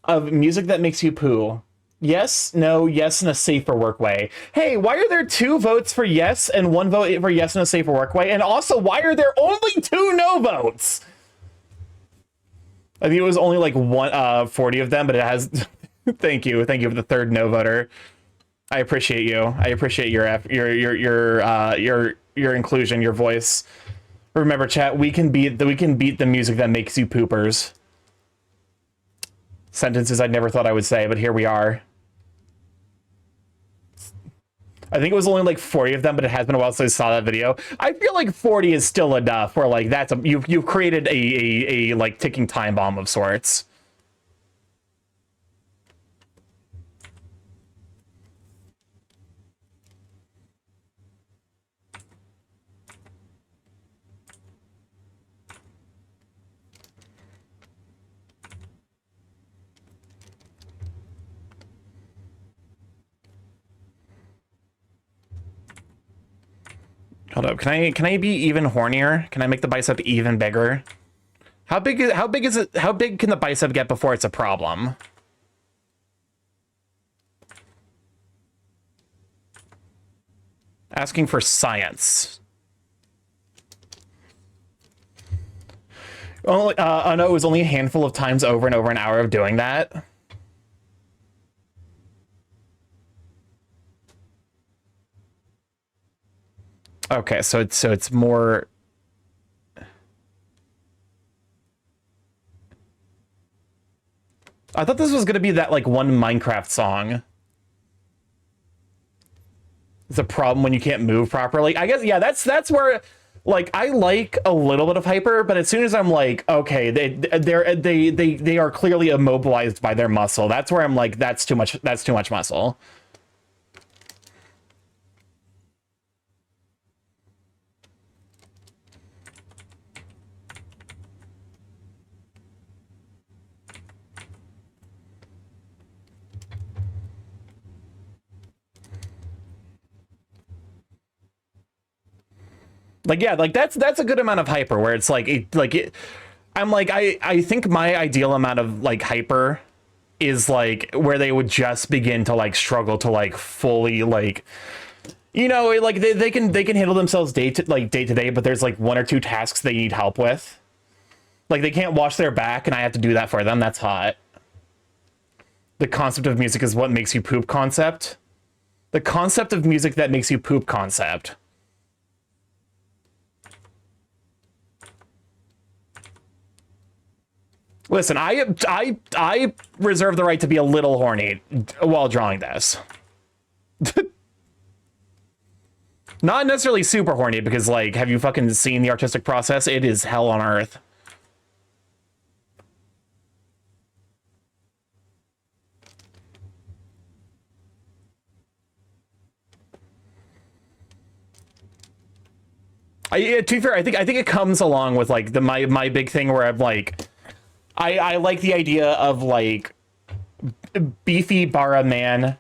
of music that makes you poo? Yes, no, yes, in a safer work way. Hey, why are there 2 votes for yes and 1 vote for yes in a safer work way? And also, why are there only 2 no votes? I think it was only like 40 of them, but it has. Thank you for the 3rd no voter. I appreciate you. I appreciate your inclusion, your voice. Remember, chat, we can beat the music that makes you poopers. Sentences I never thought I would say, but here we are. I think it was only like 40 of them, but it has been a while since I saw that video. I feel like 40 is still enough where like that's you've created a like ticking time bomb of sorts. Hold up, can I be even hornier? Can I make the bicep even bigger? How big is it? How big can the bicep get before it's a problem? Asking for science. Only, oh no, it was only a handful of times over and over an hour of doing that. Okay, so it's more. I thought this was gonna be that like one Minecraft song. It's a problem when you can't move properly. I guess, yeah, that's where like I like a little bit of hyper, but as soon as I'm like, okay, they are clearly immobilized by their muscle. That's where I'm like, that's too much muscle. Like, yeah, like that's a good amount of hyper where it's like I'm like, I think my ideal amount of like hyper is like where they would just begin to like struggle to like fully like, you know, like they can handle themselves day to day, but there's like 1 or 2 tasks they need help with. Like they can't wash their back and I have to do that for them. That's hot. The concept of music is what makes you poop concept. The concept of music that makes you poop concept. Listen, I reserve the right to be a little horny while drawing this. Not necessarily super horny, because, like, have you fucking seen the artistic process? It is hell on earth. To be fair, I think it comes along with, like, my big thing where I'm like, I like the idea of, like, beefy bara man,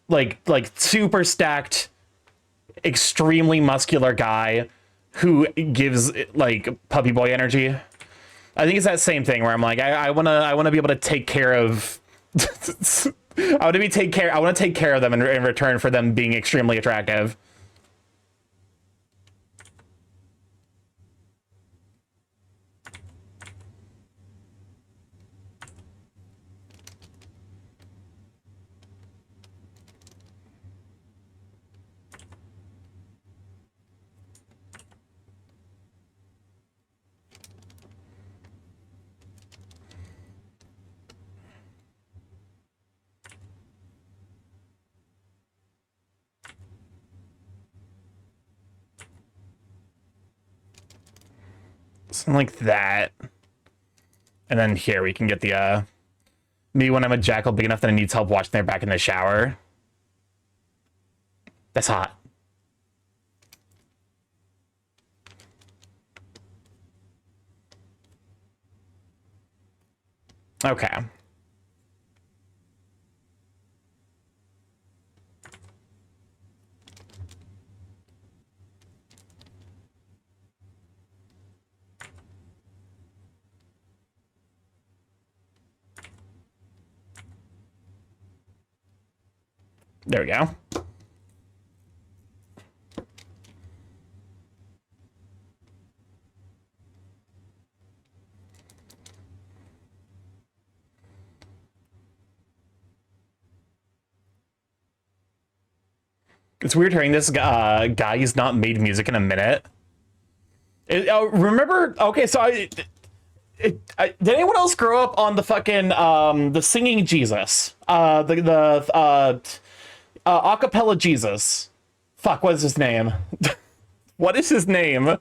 like super stacked, extremely muscular guy who gives, like, puppy boy energy. I think it's that same thing where I'm like, I wanna be able to take care of I want to take care of them in return for them being extremely attractive. Something like that. And then here we can get the, me when I'm a jackal big enough that it needs help washing their back in the shower. That's hot. Okay. There we go. It's weird hearing this guy. He's not made music in a minute. Remember? Okay, so did anyone else grow up on the fucking the singing Jesus? Acapella Jesus. Fuck, what is his name? What is his name?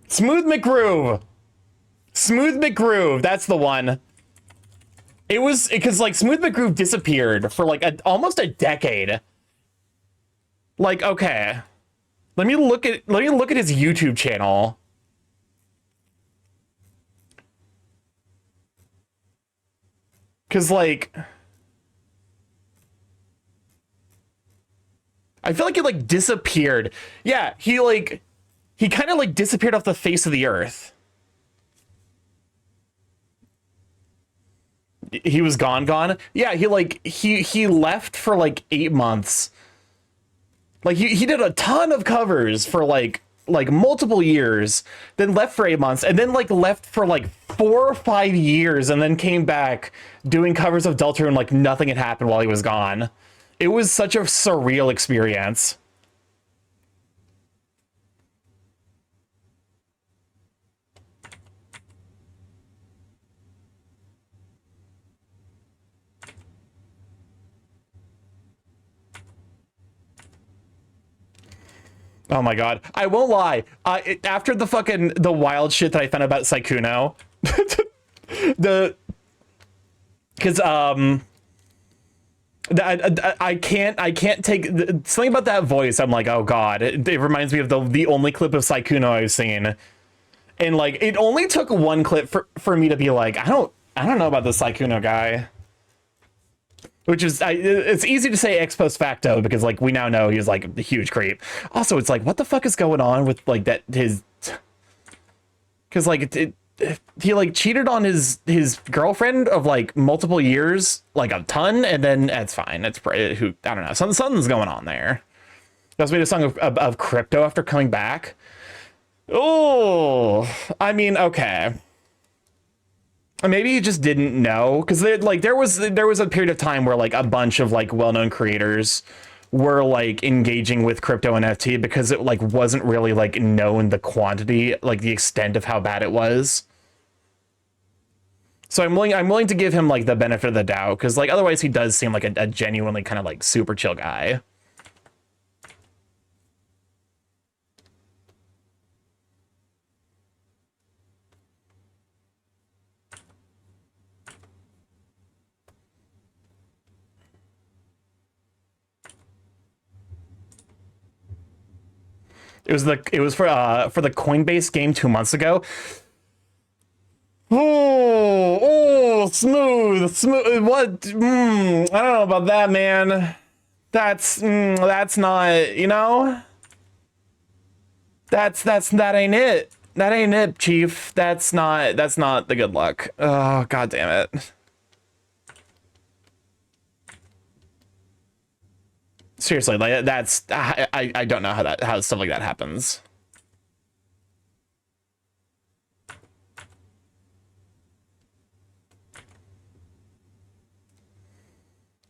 Smooth McGroove. Smooth McGroove, that's the one. It was because, like, Smooth McGroove disappeared for like almost a decade. Like, okay. Let me look at his YouTube channel. Cause, like, I feel like it, like, disappeared. Yeah, he kind of, like, disappeared off the face of the earth. He was gone. Yeah, he left for, like, 8 months. Like, he did a ton of covers for, like multiple years, then left for 8 months, and then, like, left for, like, 4 or 5 years, and then came back doing covers of Deltarune like nothing had happened while he was gone. It was such a surreal experience. Oh my god. I won't lie. After the wild shit that I found about Sykkuno, because I can't take something about that voice. I'm like, oh god, it reminds me of the only clip of Sykkuno I've seen, and, like, it only took one clip for me to be like, I don't know about the Sykkuno guy. Which is, it's easy to say ex post facto, because, like, we now know he's, like, a huge creep. Also, it's like, what the fuck is going on with, like, that, because, like, he, like, cheated on his girlfriend of, like, multiple years, like, a ton, and then that's fine. It's, I don't know, something's going on there. He also made a song of crypto after coming back. Oh, I mean, okay. Maybe he just didn't know, because, like, there was a period of time where, like, a bunch of, like, well-known creators were like engaging with crypto NFT because it like wasn't really like known the quantity, like the extent of how bad it was. So I'm willing to give him like the benefit of the doubt, because like otherwise he does seem like a genuinely kind of like super chill guy. It was for the Coinbase game 2 months ago. Smooth. What? I don't know about that, man. That's not, you know. That ain't it. That ain't it, Chief. That's not the good luck. Oh, god damn it. Seriously, like that's I don't know how stuff like that happens.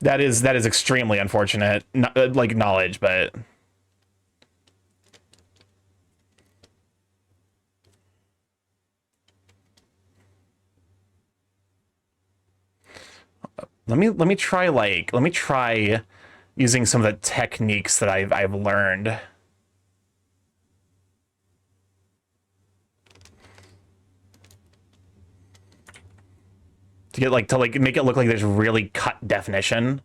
That is extremely unfortunate, like knowledge, but let me try using some of the techniques that I've learned. To make it look like there's really cut definition.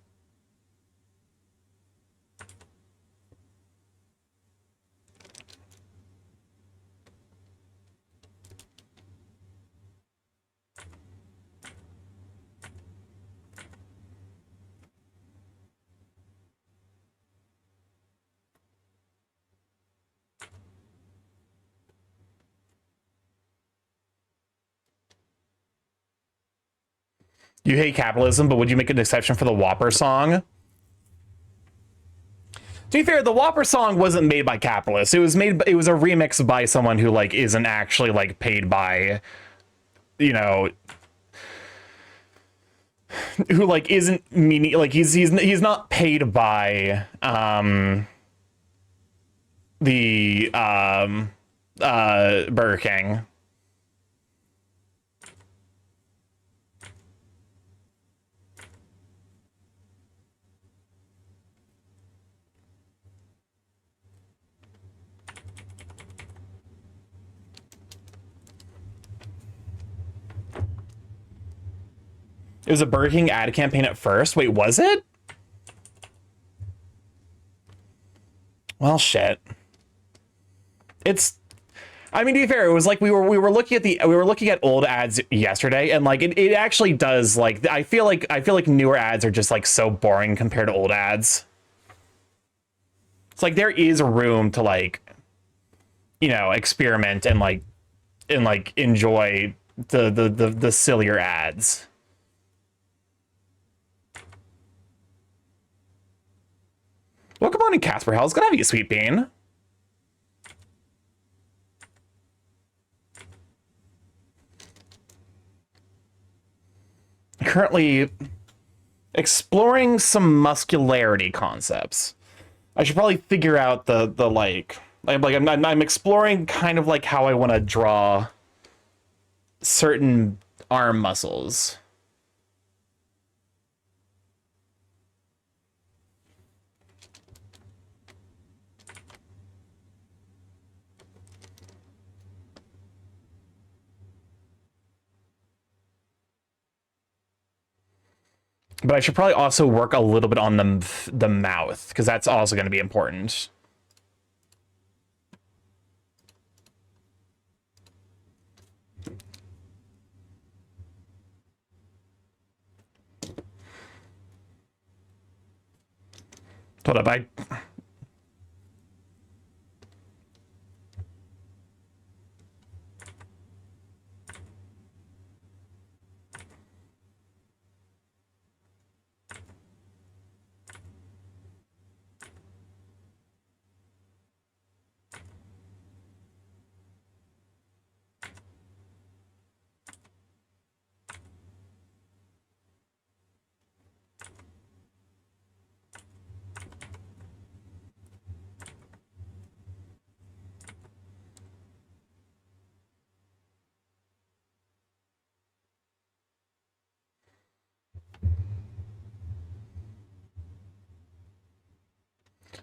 You hate capitalism, but would you make an exception for the Whopper song? To be fair, the Whopper song wasn't made by capitalists. It was a remix by someone who like isn't actually like paid by, you know, who like isn't meaning like he's not paid by the Burger King. It was a Burger King ad campaign at first. Wait, was it? Well, shit. I mean, to be fair, it was like we were looking at old ads yesterday, and like it actually does, like I feel like newer ads are just like so boring compared to old ads. It's like there is room to like, you know, experiment and enjoy the sillier ads. Well, good morning, Casper Hell's. Good to have you, Sweet Bean. Currently exploring some muscularity concepts. I should probably figure out I'm exploring kind of like how I want to draw certain arm muscles. But I should probably also work a little bit on the mouth, because that's also going to be important. Hold up,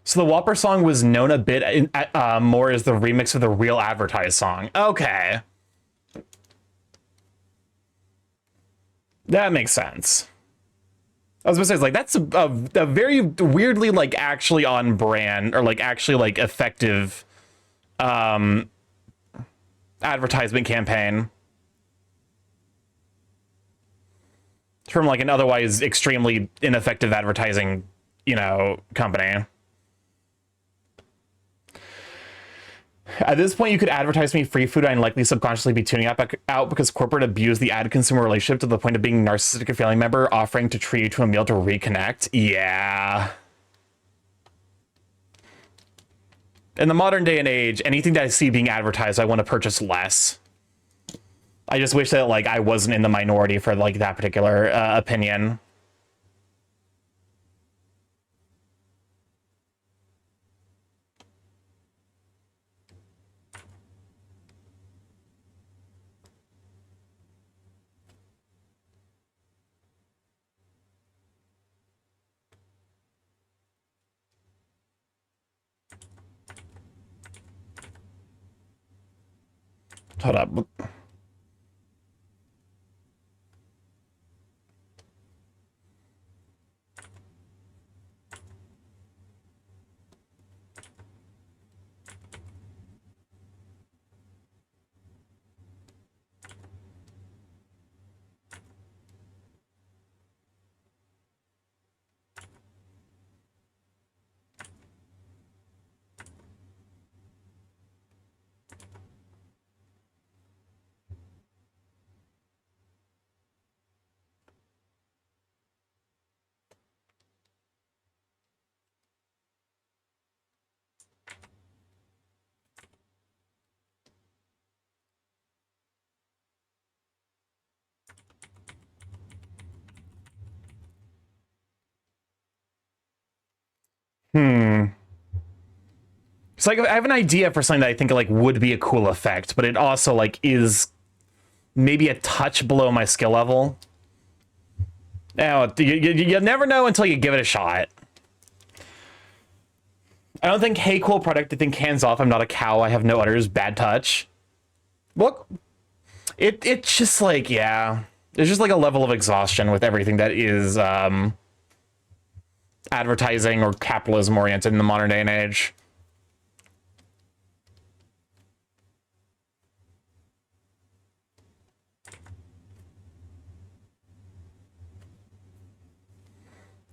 So the Whopper song was known a bit more as the remix of the real advertised song. Okay. That makes sense. I was gonna say, it's like, that's a very weirdly, like, actually on brand, or, like, actually, like, effective advertisement campaign from, like, an otherwise extremely ineffective advertising, you know, company. At this point, you could advertise me free food and likely subconsciously be tuning out because corporate abused the ad-consumer relationship to the point of being narcissistic a family member, offering to treat you to a meal to reconnect. Yeah. In the modern day and age, anything that I see being advertised, I want to purchase less. I just wish that, like, I wasn't in the minority for, like, that particular opinion. Hold up. It's like, I have an idea for something that I think, like, would be a cool effect, but it also, like, is maybe a touch below my skill level. Now, you never know until you give it a shot. I don't think hey cool product. I think hands off. I'm not a cow. I have no udders. Bad touch. Look, it's just like, yeah. There's just like a level of exhaustion with everything that is advertising or capitalism oriented in the modern day and age.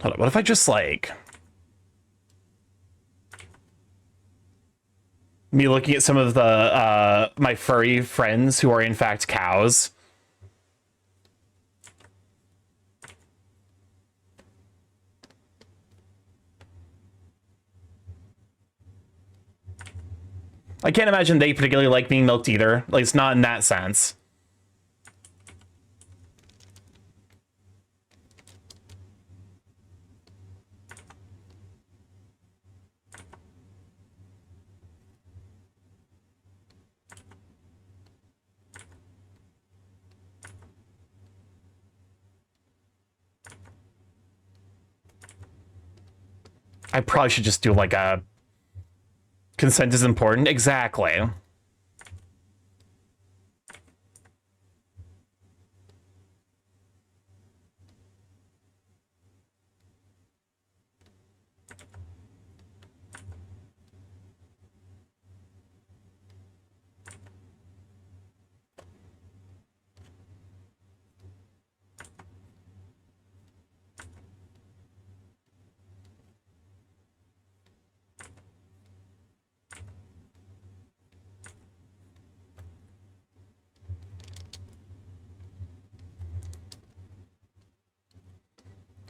Hold on, what if I just, like, me looking at some of the my furry friends who are in fact cows. I can't imagine they particularly like being milked either. Like, it's not in that sense. I probably should just do, like, a consent is important. Exactly.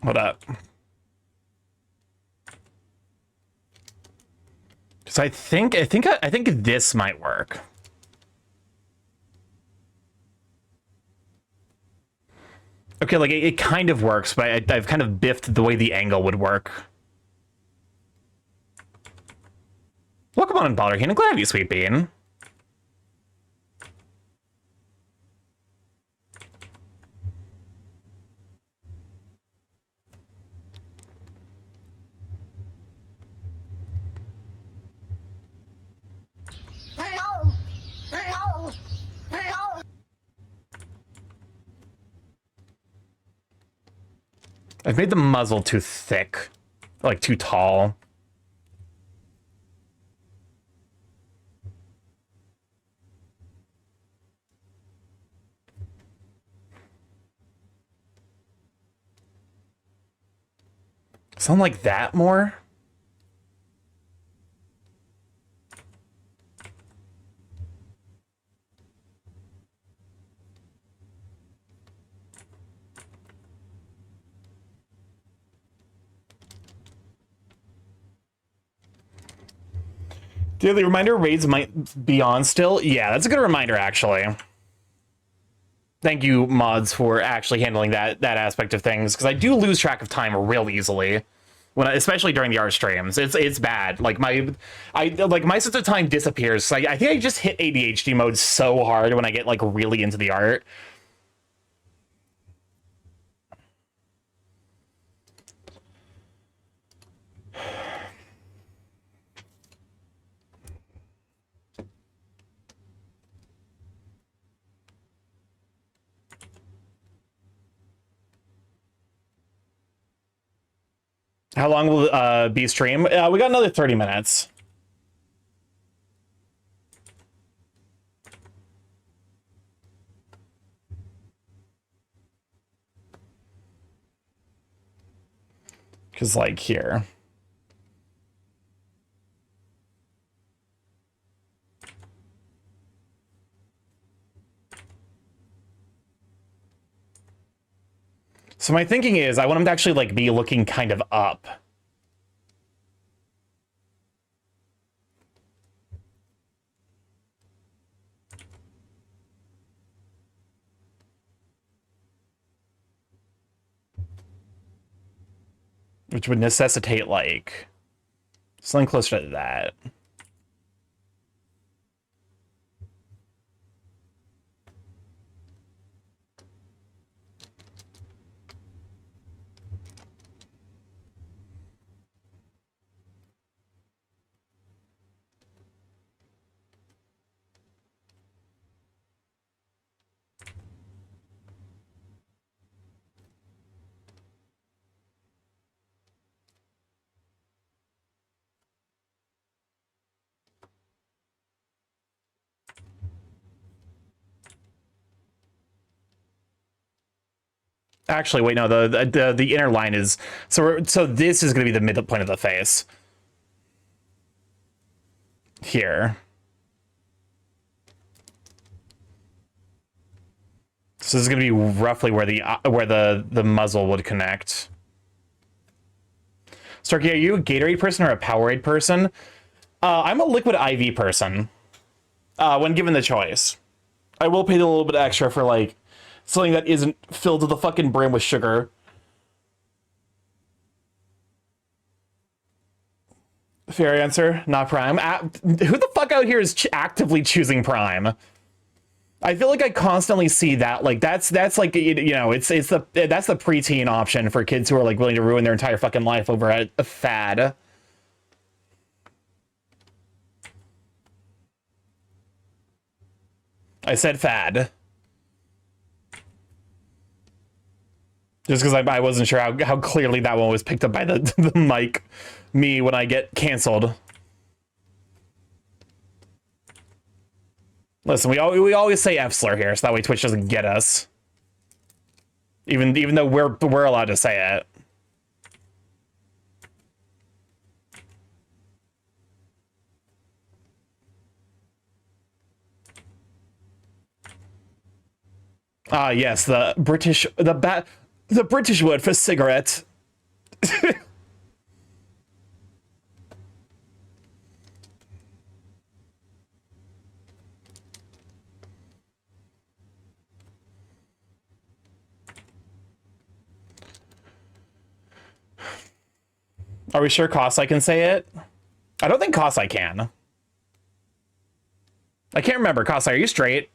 Hold up. So I think this might work. Okay, like, it kind of works, but I've kind of biffed the way the angle would work. Welcome on, Balderheen. I'm glad to have you, Sweet Bean. I've made the muzzle too thick, like too tall. Something like that more? Daily reminder, raids might be on still. Yeah, that's a good reminder, actually. Thank you, mods, for actually handling that aspect of things, because I do lose track of time real easily, especially during the art streams. It's bad. Like my sense of time disappears. I think I just hit ADHD mode so hard when I get like really into the art. How long will be stream? We got another 30 minutes. Because, like, here. So my thinking is I want him to actually, like, be looking kind of up. Which would necessitate, like, something closer to that. Actually, wait, no, the inner line is so this is going to be the midpoint of the face. Here. So this is going to be roughly where the muzzle would connect. Starky, are you a Gatorade person or a Powerade person? I'm a liquid IV person. When given the choice, I will pay a little bit extra for like something that isn't filled to the fucking brim with sugar. Fair answer, not Prime. Who the fuck out here is actively choosing Prime? I feel like I constantly see that. Like that's like you know that's the preteen option for kids who are like willing to ruin their entire fucking life over a fad. I said fad. Just because I wasn't sure how clearly that one was picked up by the mic, me when I get canceled. Listen, we always say F-slur here, so that way Twitch doesn't get us. Even though we're allowed to say it. Ah, yes, the British word for cigarette. Are we sure Kosai can say it? I don't think Kosai can. I can't remember. Kosai, are you straight?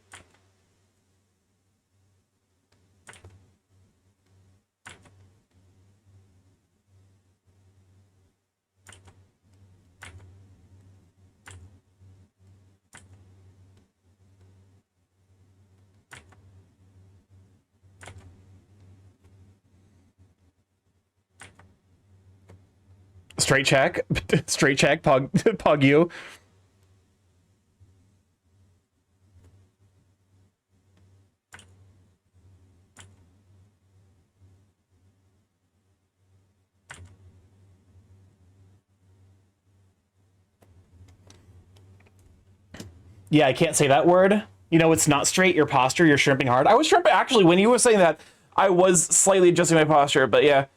Straight check. Straight check, pug you. Yeah, I can't say that word. You know, it's not straight, your posture, you're shrimping hard. I was shrimping, actually, when you were saying that, I was slightly adjusting my posture, but yeah.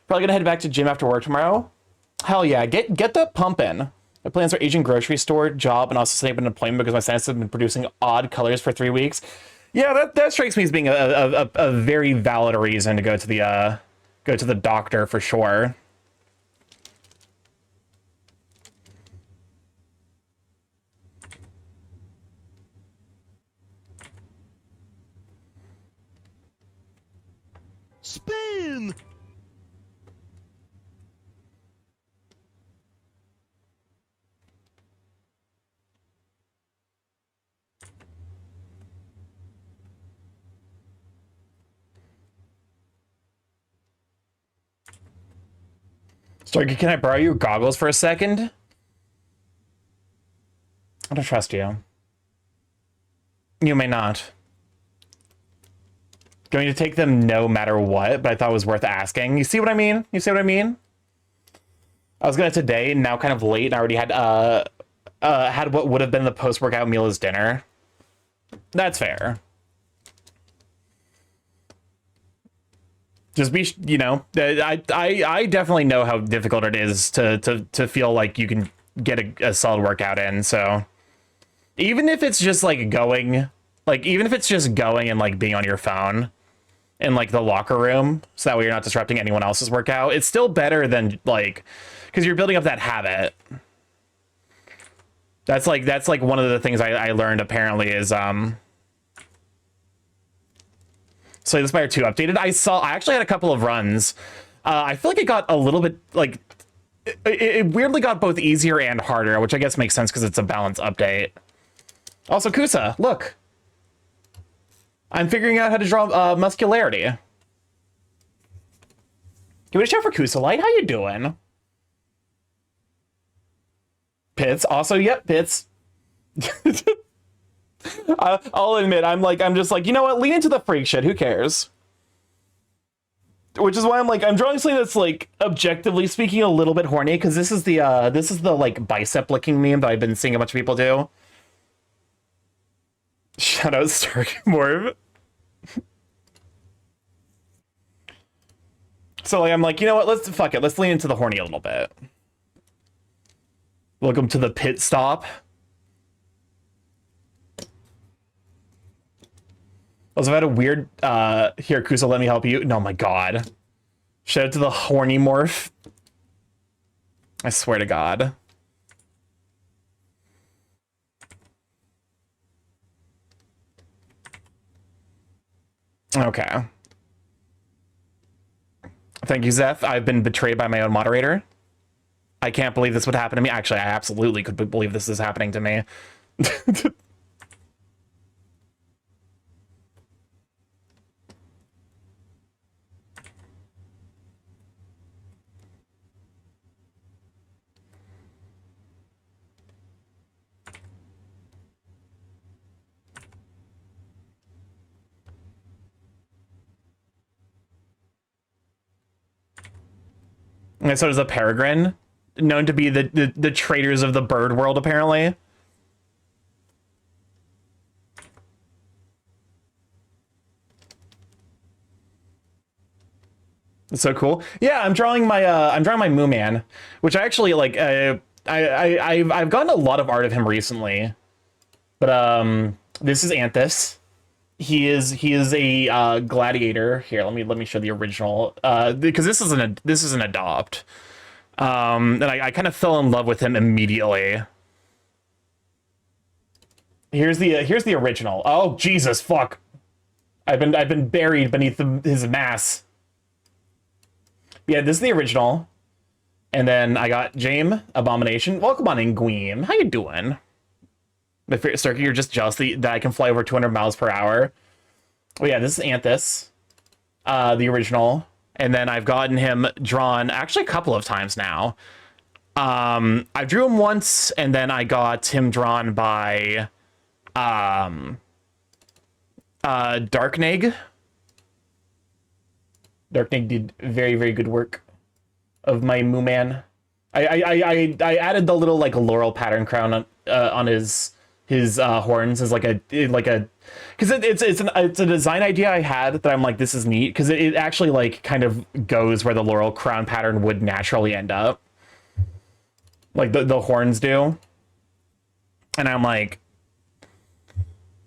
Probably gonna head back to gym after work tomorrow. Hell yeah, get the pump in. My plans are Asian grocery store, job, and also setting up an appointment because my sinus have been producing odd colors for 3 weeks. Yeah, that strikes me as being a very valid reason to go to the doctor for sure.
Spin!
Starky, can I borrow your goggles for a second? I don't trust you. You may not. Going to take them no matter what, but I thought it was worth asking. You see what I mean? You see what I mean? I was gonna today, now kind of late, and I already had what would have been the post-workout meal as dinner. That's fair. Just be, you know, I definitely know how difficult it is to feel like you can get a solid workout in. So even if it's just like going, even if it's just going and like being on your phone in like the locker room, so that way you're not disrupting anyone else's workout, it's still better than like, because you're building up that habit. That's like one of the things I learned apparently is Slay the Spire 2 updated. I actually had a couple of runs. I feel like it got a little bit, like, it weirdly got both easier and harder, which I guess makes sense because it's a balanced update. Also, Kusa, look. I'm figuring out how to draw muscularity. Give it a shout for Kusa Light. How you doing? Pits. Also, yep, Pits. I'll admit, I'm just like, you know what? Lean into the freak shit. Who cares? Which is why I'm drawing something that's like objectively speaking a little bit horny, because this is the like bicep licking meme that I've been seeing a bunch of people do. Shout out StarkyMorph. So like, I'm like, you know what? Fuck it. Let's lean into the horny a little bit. Welcome to the pit stop. Also, I've had a weird, here, Kusa, let me help you. No, my God. Shout out to the horny morph. I swear to God. Okay. Thank you, Zeph. I've been betrayed by my own moderator. I can't believe this would happen to me. Actually, I absolutely could believe this is happening to me. And so does a peregrine, known to be the traitors of the bird world, apparently. It's so cool. Yeah, I'm drawing my Moo Man, which I actually like. I've gotten a lot of art of him recently, but this is Anthus. He is a gladiator. Here, let me show the original, because this is an adopt, and I kind of fell in love with him immediately. Here's the original. Oh Jesus fuck! I've been buried beneath his mass. Yeah, this is the original, and then I got James Abomination. Welcome on in, Gweem. How you doing? Starky, you're just jealous that I can fly over 200 miles per hour. Oh yeah, this is Anthus, the original. And then I've gotten him drawn actually a couple of times now. I drew him once, and then I got him drawn by Darknig. Darknig did very, very good work of my Mooman. I added the little like laurel pattern crown on his horns as like a because it's a design idea I had that I'm like, this is neat because it actually like kind of goes where the laurel crown pattern would naturally end up, like the horns do. And I'm like,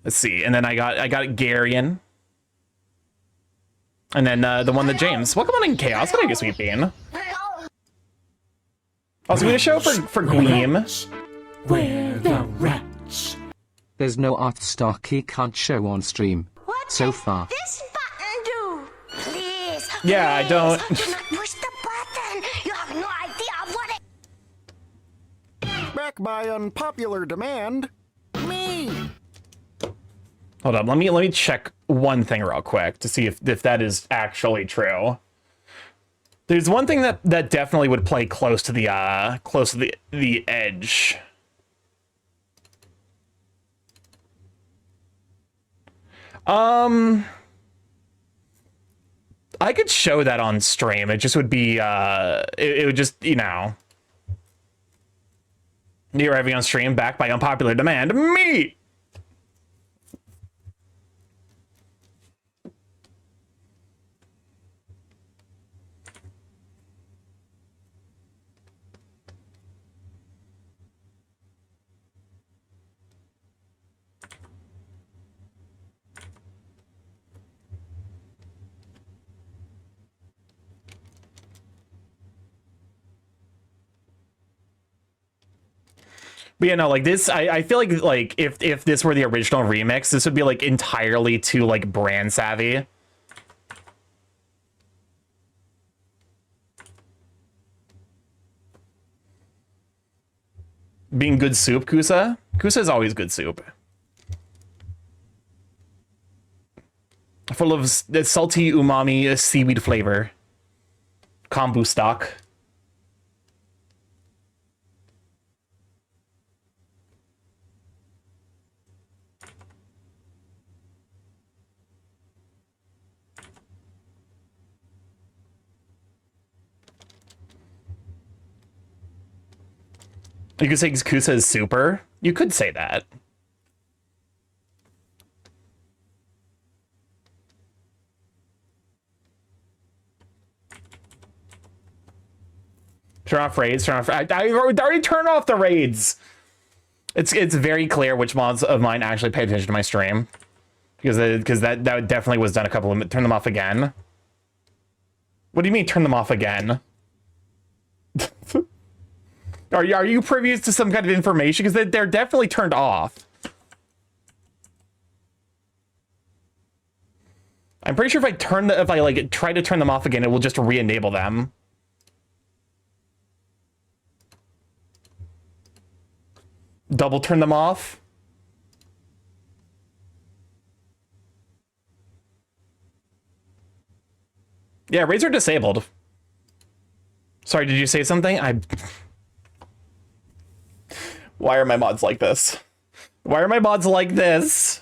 let's see, and then I got Garion. And then the one that James. Welcome on in, Chaos. What are you, Sweet Bean? Also, we had a show for Gleam.
We're the wretch.
There's no art Starky can't show on stream.
What
So
does
far.
this button do? Please.
Yeah, I don't-
Do not push the button. You have no idea of what it.
Back by unpopular demand, me.
Hold up, let me check one thing real quick to see if that is actually true. There's one thing that definitely would play close to the edge. I could show that on stream. It just would be it would just, you know. You're arriving on stream, back by unpopular demand. Me! But yeah, no, like this, I feel like if this were the original remix, this would be like entirely too like brand savvy. Being good soup, Kusa. Kusa is always good soup. Full of salty umami seaweed flavor. Kombu stock. You could say Kusa is super. You could say that. Turn off raids. Turn off. I already turned off the raids. It's very clear which mods of mine actually pay attention to my stream, because that definitely was done a couple of. Turn them off again. What do you mean turn them off again? Are you privy to some kind of information? Because they're definitely turned off. I'm pretty sure if I like try to turn them off again, it will just re-enable them. Double turn them off. Yeah, raids are disabled. Sorry, did you say something? Why are my mods like this? Why are my mods like this?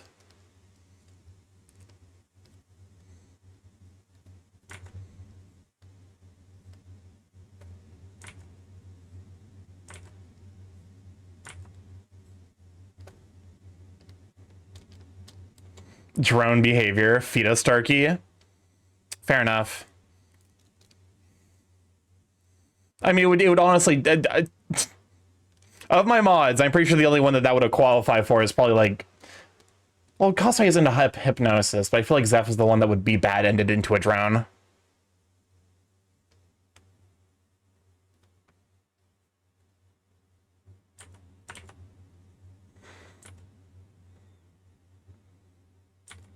Drone behavior, Fido Starky. Fair enough. I mean, it would honestly... of my mods, I'm pretty sure the only one that would have qualified for is probably like... Well, Cosplay is into hypnosis, but I feel like Zeph is the one that would be bad-ended into a drone.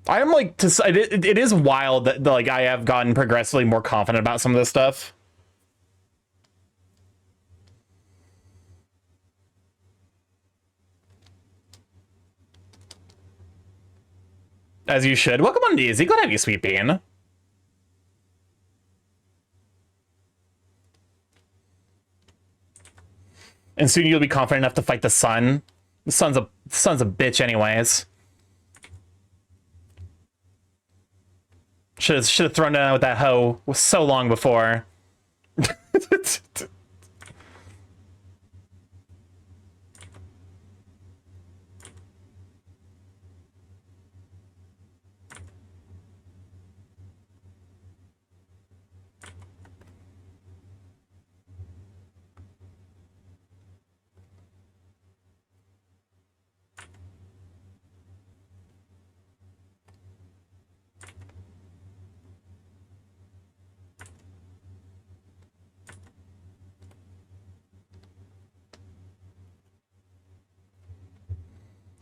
I'm like, it is wild that like I have gotten progressively more confident about some of this stuff. As you should. Welcome on, Easy. Glad to have you, Sweet Bean. And soon you'll be confident enough to fight the sun. The sun's a bitch anyways. Should have thrown it out with that hoe so long before.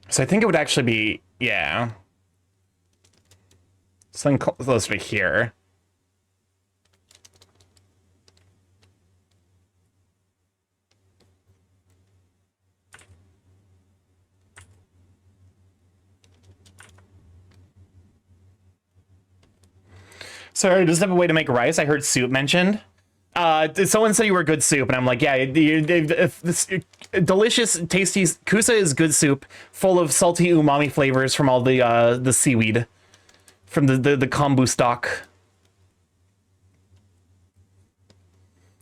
So I think it would actually be, yeah. Something closer to here. Sorry, does it have a way to make rice? I heard soup mentioned. Someone said you were good soup, and I'm like, yeah, delicious, tasty. Kusa is good soup, full of salty umami flavors from all the seaweed, from the kombu stock.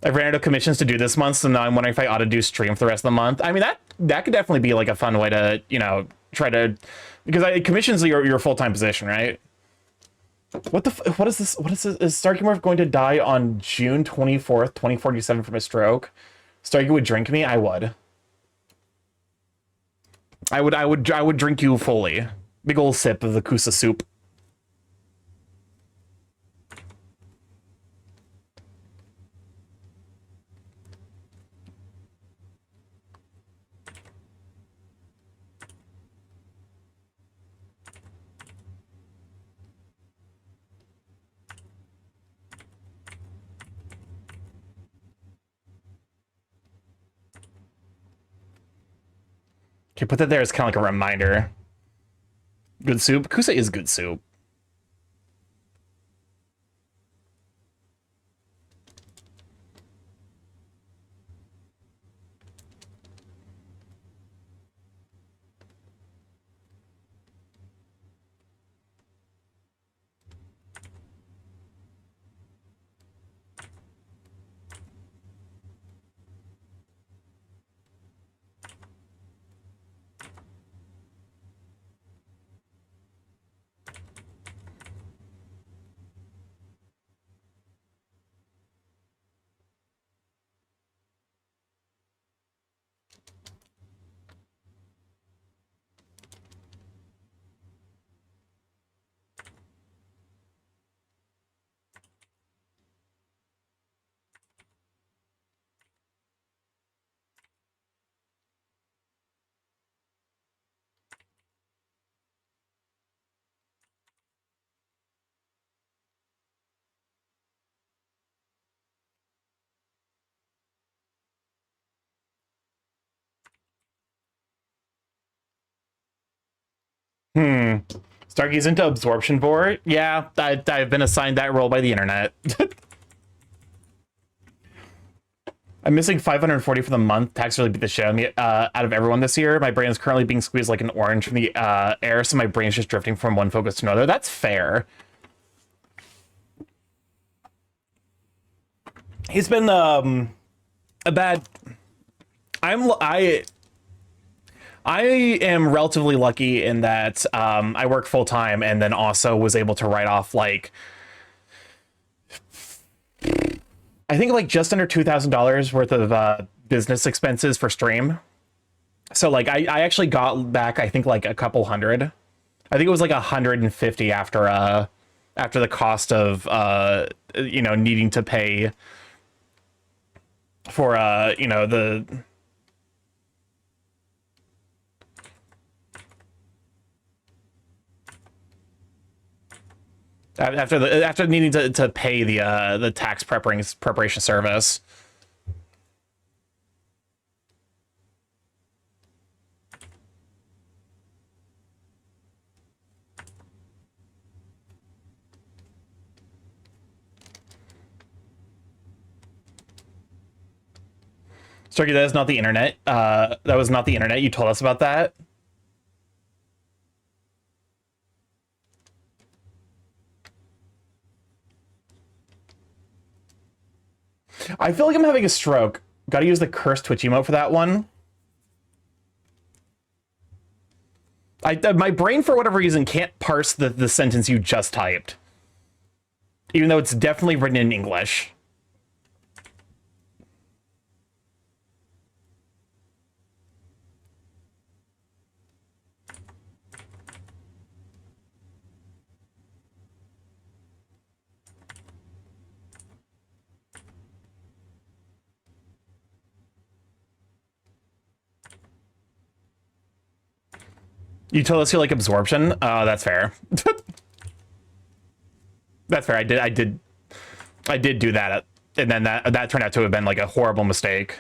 I ran out of commissions to do this month, so now I'm wondering if I ought to do stream for the rest of the month. I mean, that could definitely be like a fun way to, you know, try to, because commissions are your full-time position, right? What is this? What is this? Is StarkyMorph going to die on June 24th, 2047 from a stroke? Starky would drink me? I would. I would drink you fully. Big ol' sip of the Kusa soup. Okay, put that there as kind of like a reminder. Good soup. Kusa is good soup. Starky's into absorption board. Yeah, I've been assigned that role by the internet. I'm missing 540 for the month. Tax really beat the shit out of everyone this year. My brain is currently being squeezed like an orange from the air, so my brain's just drifting from one focus to another. That's fair. He's been a bad. I am relatively lucky in that I work full time and then also was able to write off like I think like just under $2,000 worth of business expenses for stream. So like I actually got back I think like a couple hundred. I think it was like 150 after the cost of you know needing to pay for you know the after needing to pay the tax preparation service. Starky, that is not the internet. That was not the internet. You told us about that. I feel like I'm having a stroke. Gotta use the cursed Twitch emote for that one. My brain, for whatever reason, can't parse the sentence you just typed. Even though it's definitely written in English. You told us you like absorption. Oh, that's fair. That's fair. I did do that, and then that turned out to have been like a horrible mistake.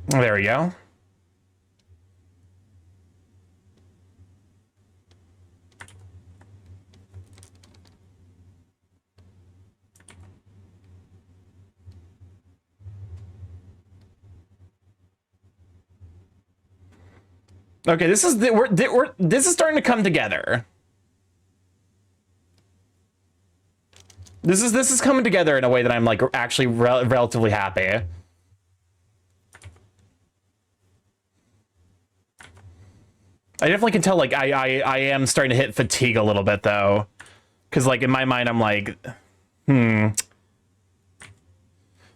There we go. Okay, this is this is starting to come together. This is coming together in a way that I'm like actually relatively happy. I definitely can tell, like, I am starting to hit fatigue a little bit, though. Because, like, in my mind, I'm like,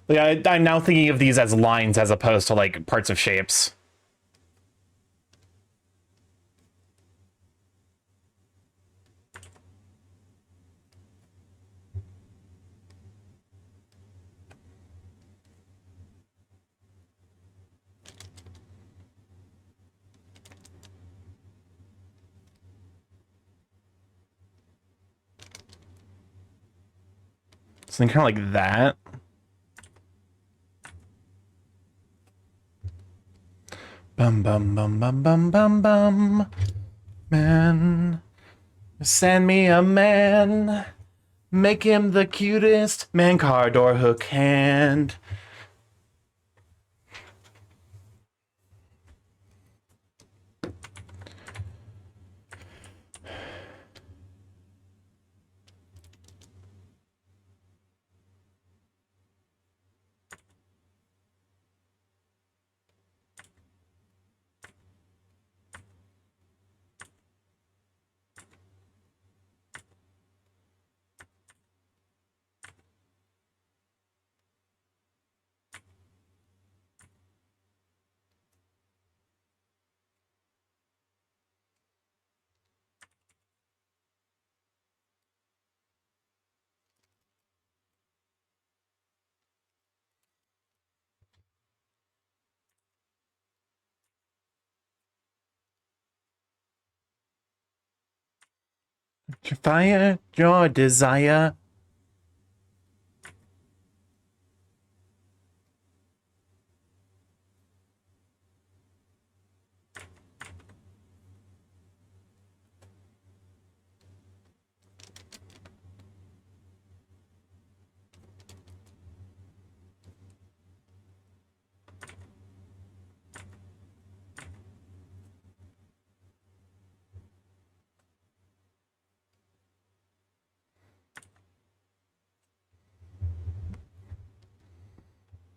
Like, I'm now thinking of these as lines as opposed to, like, parts of shapes. Something kind of like that. Bum bum bum bum bum bum bum. Man, send me a man. Make him the cutest man card or hook hand. Fire your desire.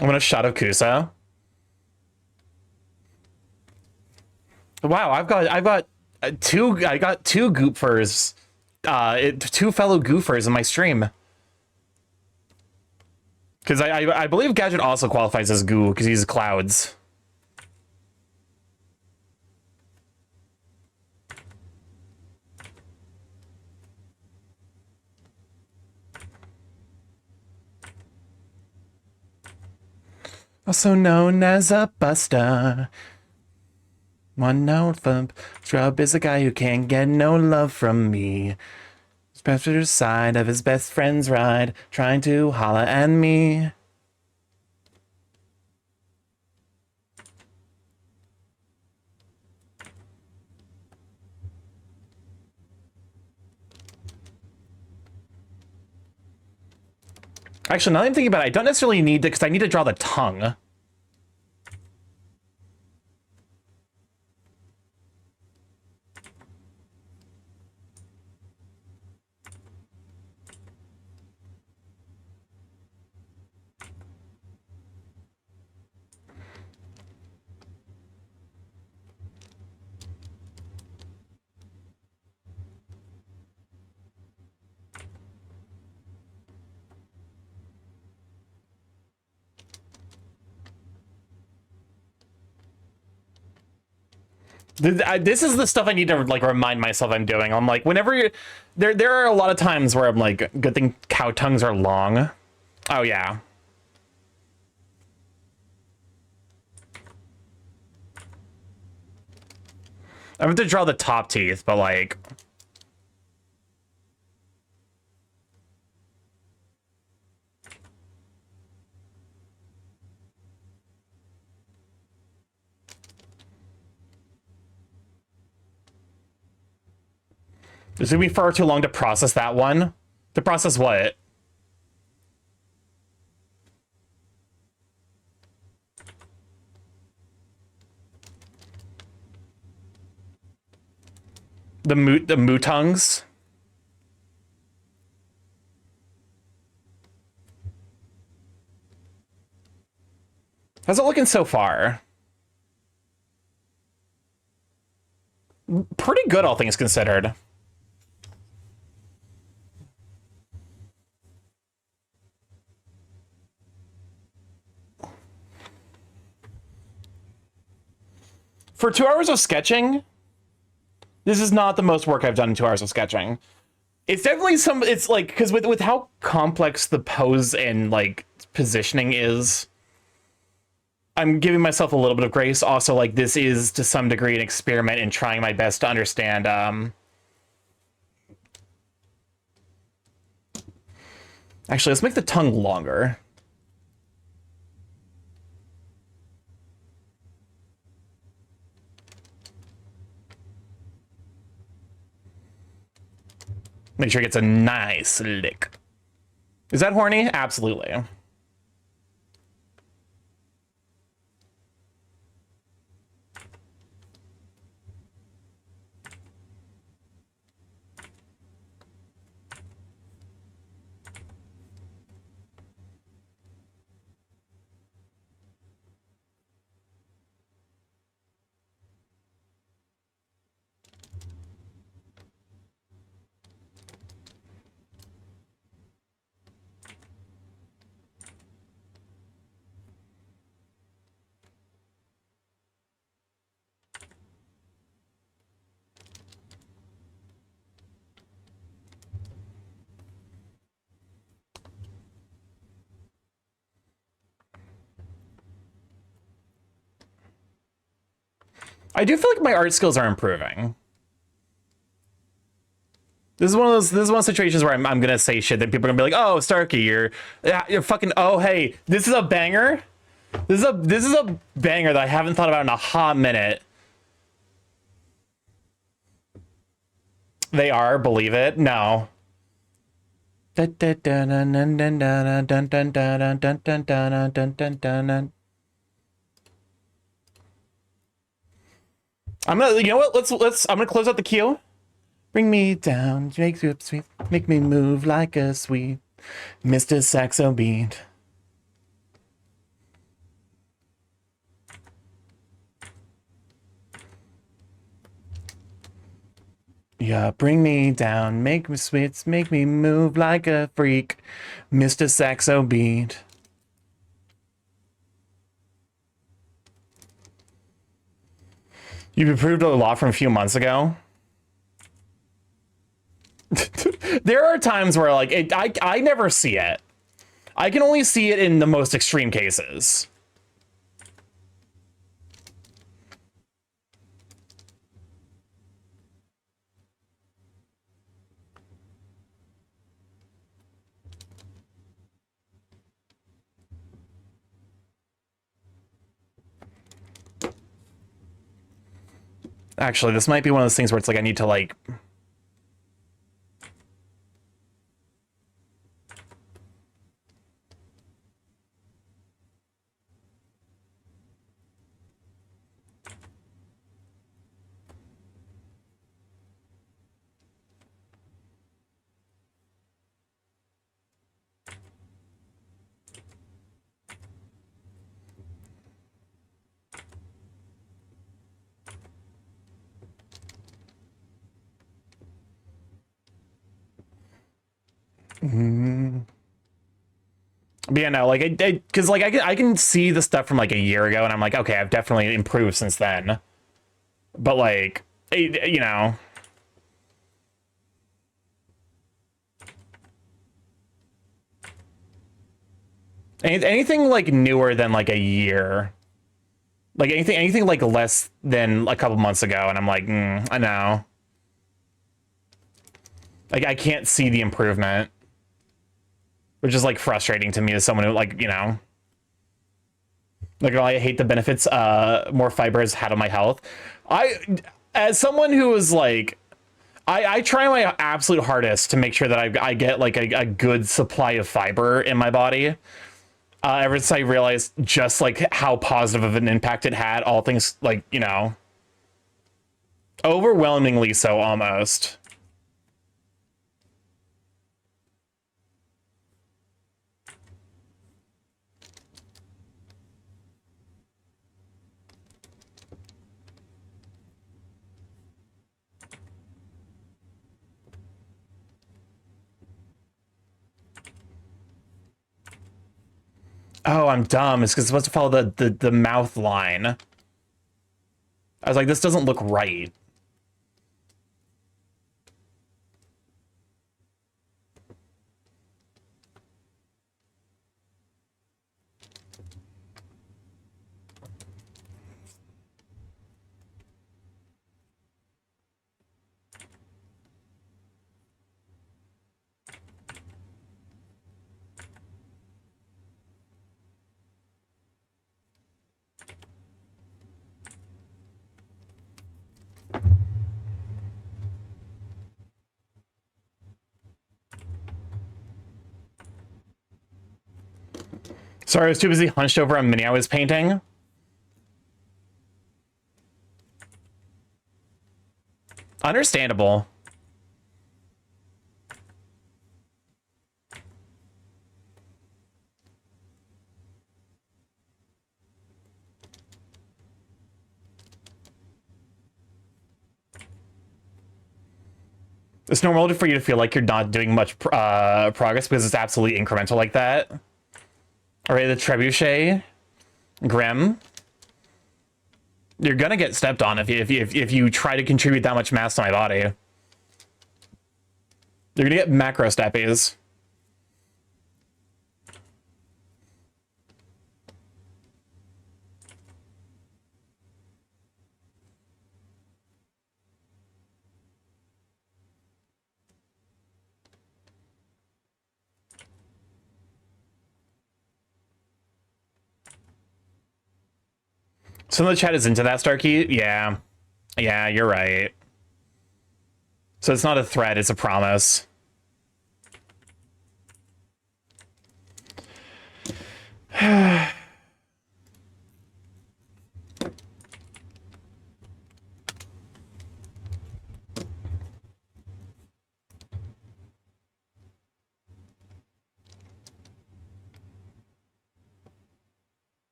I want a shot of Kusa. Wow, I got two goofers, two fellow goofers in my stream. Because I believe Gadget also qualifies as goo because he's clouds. Also known as a buster. One note from Scrub is a guy who can't get no love from me. Passenger side of his best friend's ride, trying to holla at me. Actually, now that I'm thinking about it, I don't necessarily need to, because I need to draw the tongue. This is the stuff I need to like remind myself I'm doing. I'm like, whenever there are a lot of times where I'm like, good thing cow tongues are long. Oh yeah. I'm going to draw the top teeth, but like, it's gonna be far too long to process that one. To process what? The moo tongues. How's it looking so far? Pretty good, all things considered. For 2 hours of sketching, this is not the most work I've done in 2 hours of sketching. It's definitely it's like, because with how complex the pose and like positioning is, I'm giving myself a little bit of grace. Also, like, this is to some degree an experiment in trying my best to understand actually, let's make the tongue longer. Make sure it gets a nice lick. Is that horny? Absolutely. I do feel like my art skills are improving. This is one of those situations where I'm gonna say shit that people are gonna be like, "Oh, Starky, you're fucking, oh hey, this is a banger. This is a banger that I haven't thought about in a hot minute." They are, believe it. No. I'm gonna, you know what? I'm gonna close out the queue. Bring me down, make me sweet, make me move like a sweet Mr. Saxo beat. Yeah, bring me down, make me sweet, make me move like a freak, Mr. Saxo beat. You've improved a lot from a few months ago. There are times where like I never see it. I can only see it in the most extreme cases. Actually, this might be one of those things where it's like I need to like... But yeah, no, like, because like I can see the stuff from like a year ago, and I'm like, okay, I've definitely improved since then. But like, you know, anything like newer than like a year, like anything like less than a couple months ago, and I'm like, I know, like I can't see the improvement, which is like frustrating to me as someone who like, you know. Like, I hate the benefits more fiber has had on my health. As someone who is like, I try my absolute hardest to make sure that I get like a good supply of fiber in my body. Ever since I realized just like how positive of an impact it had, all things like, you know, overwhelmingly so almost. Oh, I'm dumb. It's because it's supposed to follow the mouth line. I was like, this doesn't look right. Sorry, I was too busy hunched over a mini I was painting. Understandable. It's normal for you to feel like you're not doing much progress because it's absolutely incremental like that. All right, the trebuchet, Grim. You're gonna get stepped on if you try to contribute that much mass to my body. You're gonna get macro steppies. Some of the chat is into that, Starky. Yeah. Yeah, you're right. So it's not a threat, it's a promise.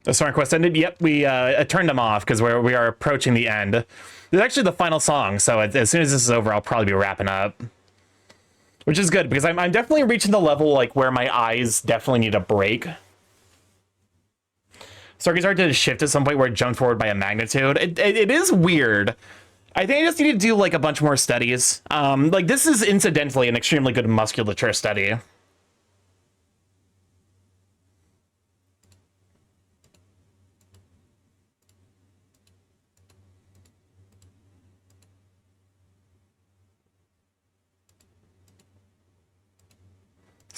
The Storm Quest ended? Yep, we turned them off because we are approaching the end. This is actually the final song, so as soon as this is over, I'll probably be wrapping up. Which is good, because I'm definitely reaching the level like where my eyes definitely need a break. Starky's hard to shift at some point where it jumped forward by a magnitude. It is weird. I think I just need to do like a bunch more studies. Like this is incidentally an extremely good musculature study.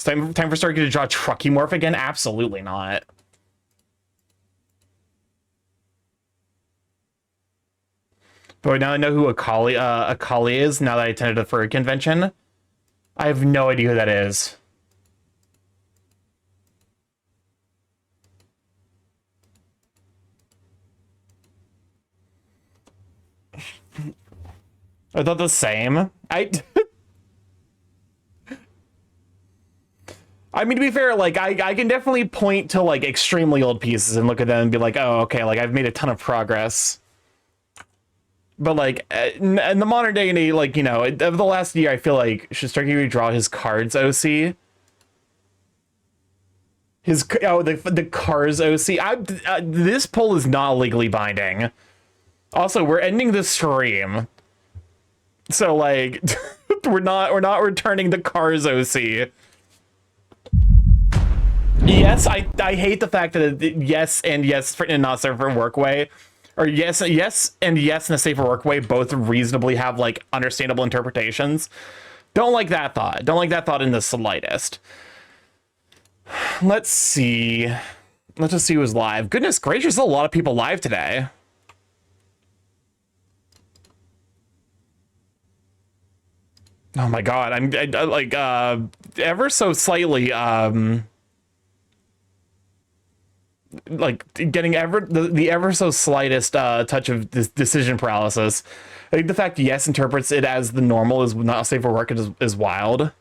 It's time for Starky to draw StarkyMorph again? Absolutely not. But now I know who Akali is, now that I attended a furry convention. I have no idea who that is. Are they the same? I mean, to be fair, like, I can definitely point to, like, extremely old pieces and look at them and be like, oh, okay, like, I've made a ton of progress. But, like, in the modern day and age, like, you know, over the last year, I feel like should Starky redraw his cards OC? The Cars OC? This poll is not legally binding. Also, we're ending the stream. So, like, we're not returning the Cars OC. Yes, I hate the fact that yes and yes for not safer workway, or yes and yes in a safer workway both reasonably have like understandable interpretations. Don't like that thought. Don't like that thought in the slightest. Let's see. Let's just see who's live. Goodness gracious, a lot of people live today. Oh my god, I like ever so slightly like getting the ever so slightest touch of this decision paralysis. I think the fact yes interprets it as the normal is not safe for work is wild.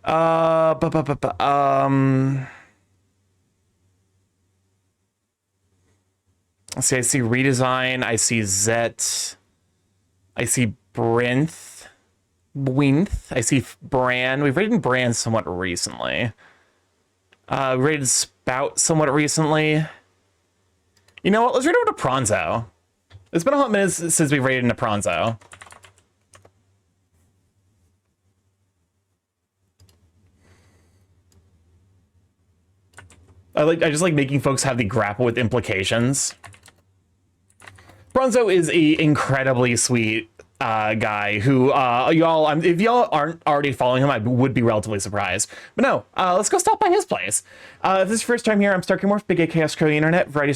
Let's see, I see redesign, I see Zet, I see Brinth, I see Bran. We've rated Bran somewhat recently. We rated Spout somewhat recently. You know what? Let's read over to Pronzo. It's been a hot minute since we've rated into Pronzo. I just like making folks have the grapple with implications. Bronzo is a incredibly sweet guy who y'all, if y'all aren't already following him, I would be relatively surprised. But no, let's go stop by his place. If this is your first time here, I'm StarkyMorph, Big A Chaos Code Internet, variety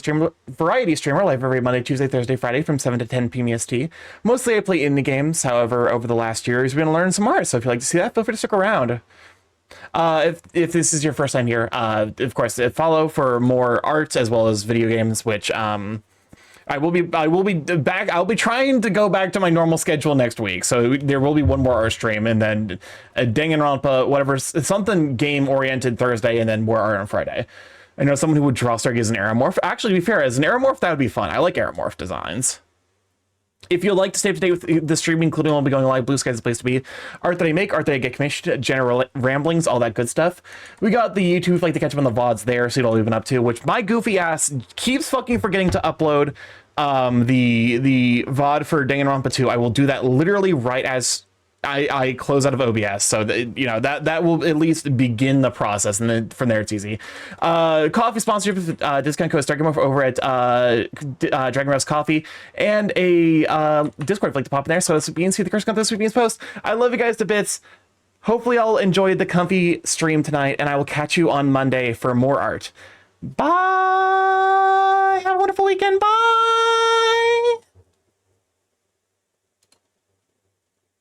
streamer, live every Monday, Tuesday, Thursday, Friday from 7 to 10 p.m. EST. Mostly I play indie games, however, over the last year, we've been learning some art, so if you'd like to see that, feel free to stick around. If this is your first time here, of course, follow for more art as well as video games, which I will be back. I'll be trying to go back to my normal schedule next week, so there will be one more art stream, and then a Danganronpa, whatever, something game oriented Thursday, and then more art on Friday. I know someone who would draw Starky as an Aeromorph. Actually, to be fair, as an Aeromorph, that would be fun. I like Aeromorph designs. If you'd like to stay up to date with the stream, including when I'll be going live, Blue Sky's the place to be. Art that I make, art that I get commissioned, general ramblings, all that good stuff. We got the YouTube, if you'd like to catch up on the VODs there, see what all we've been up to, which my goofy ass keeps fucking forgetting to upload the VOD for Danganronpa 2. I will do that literally right as I close out of OBS, so that, you know, that will at least begin the process, and then from there it's easy. Coffee sponsorship, discount code StarkyMorph over at Dragon Rose Coffee, and a Discord if you'd like to pop in there. So it's Beans, see the curse got this week Beans post. I love you guys to bits. Hopefully I'll enjoy the comfy stream tonight, and I will catch you on Monday for more art. Bye. Have a wonderful weekend. Bye.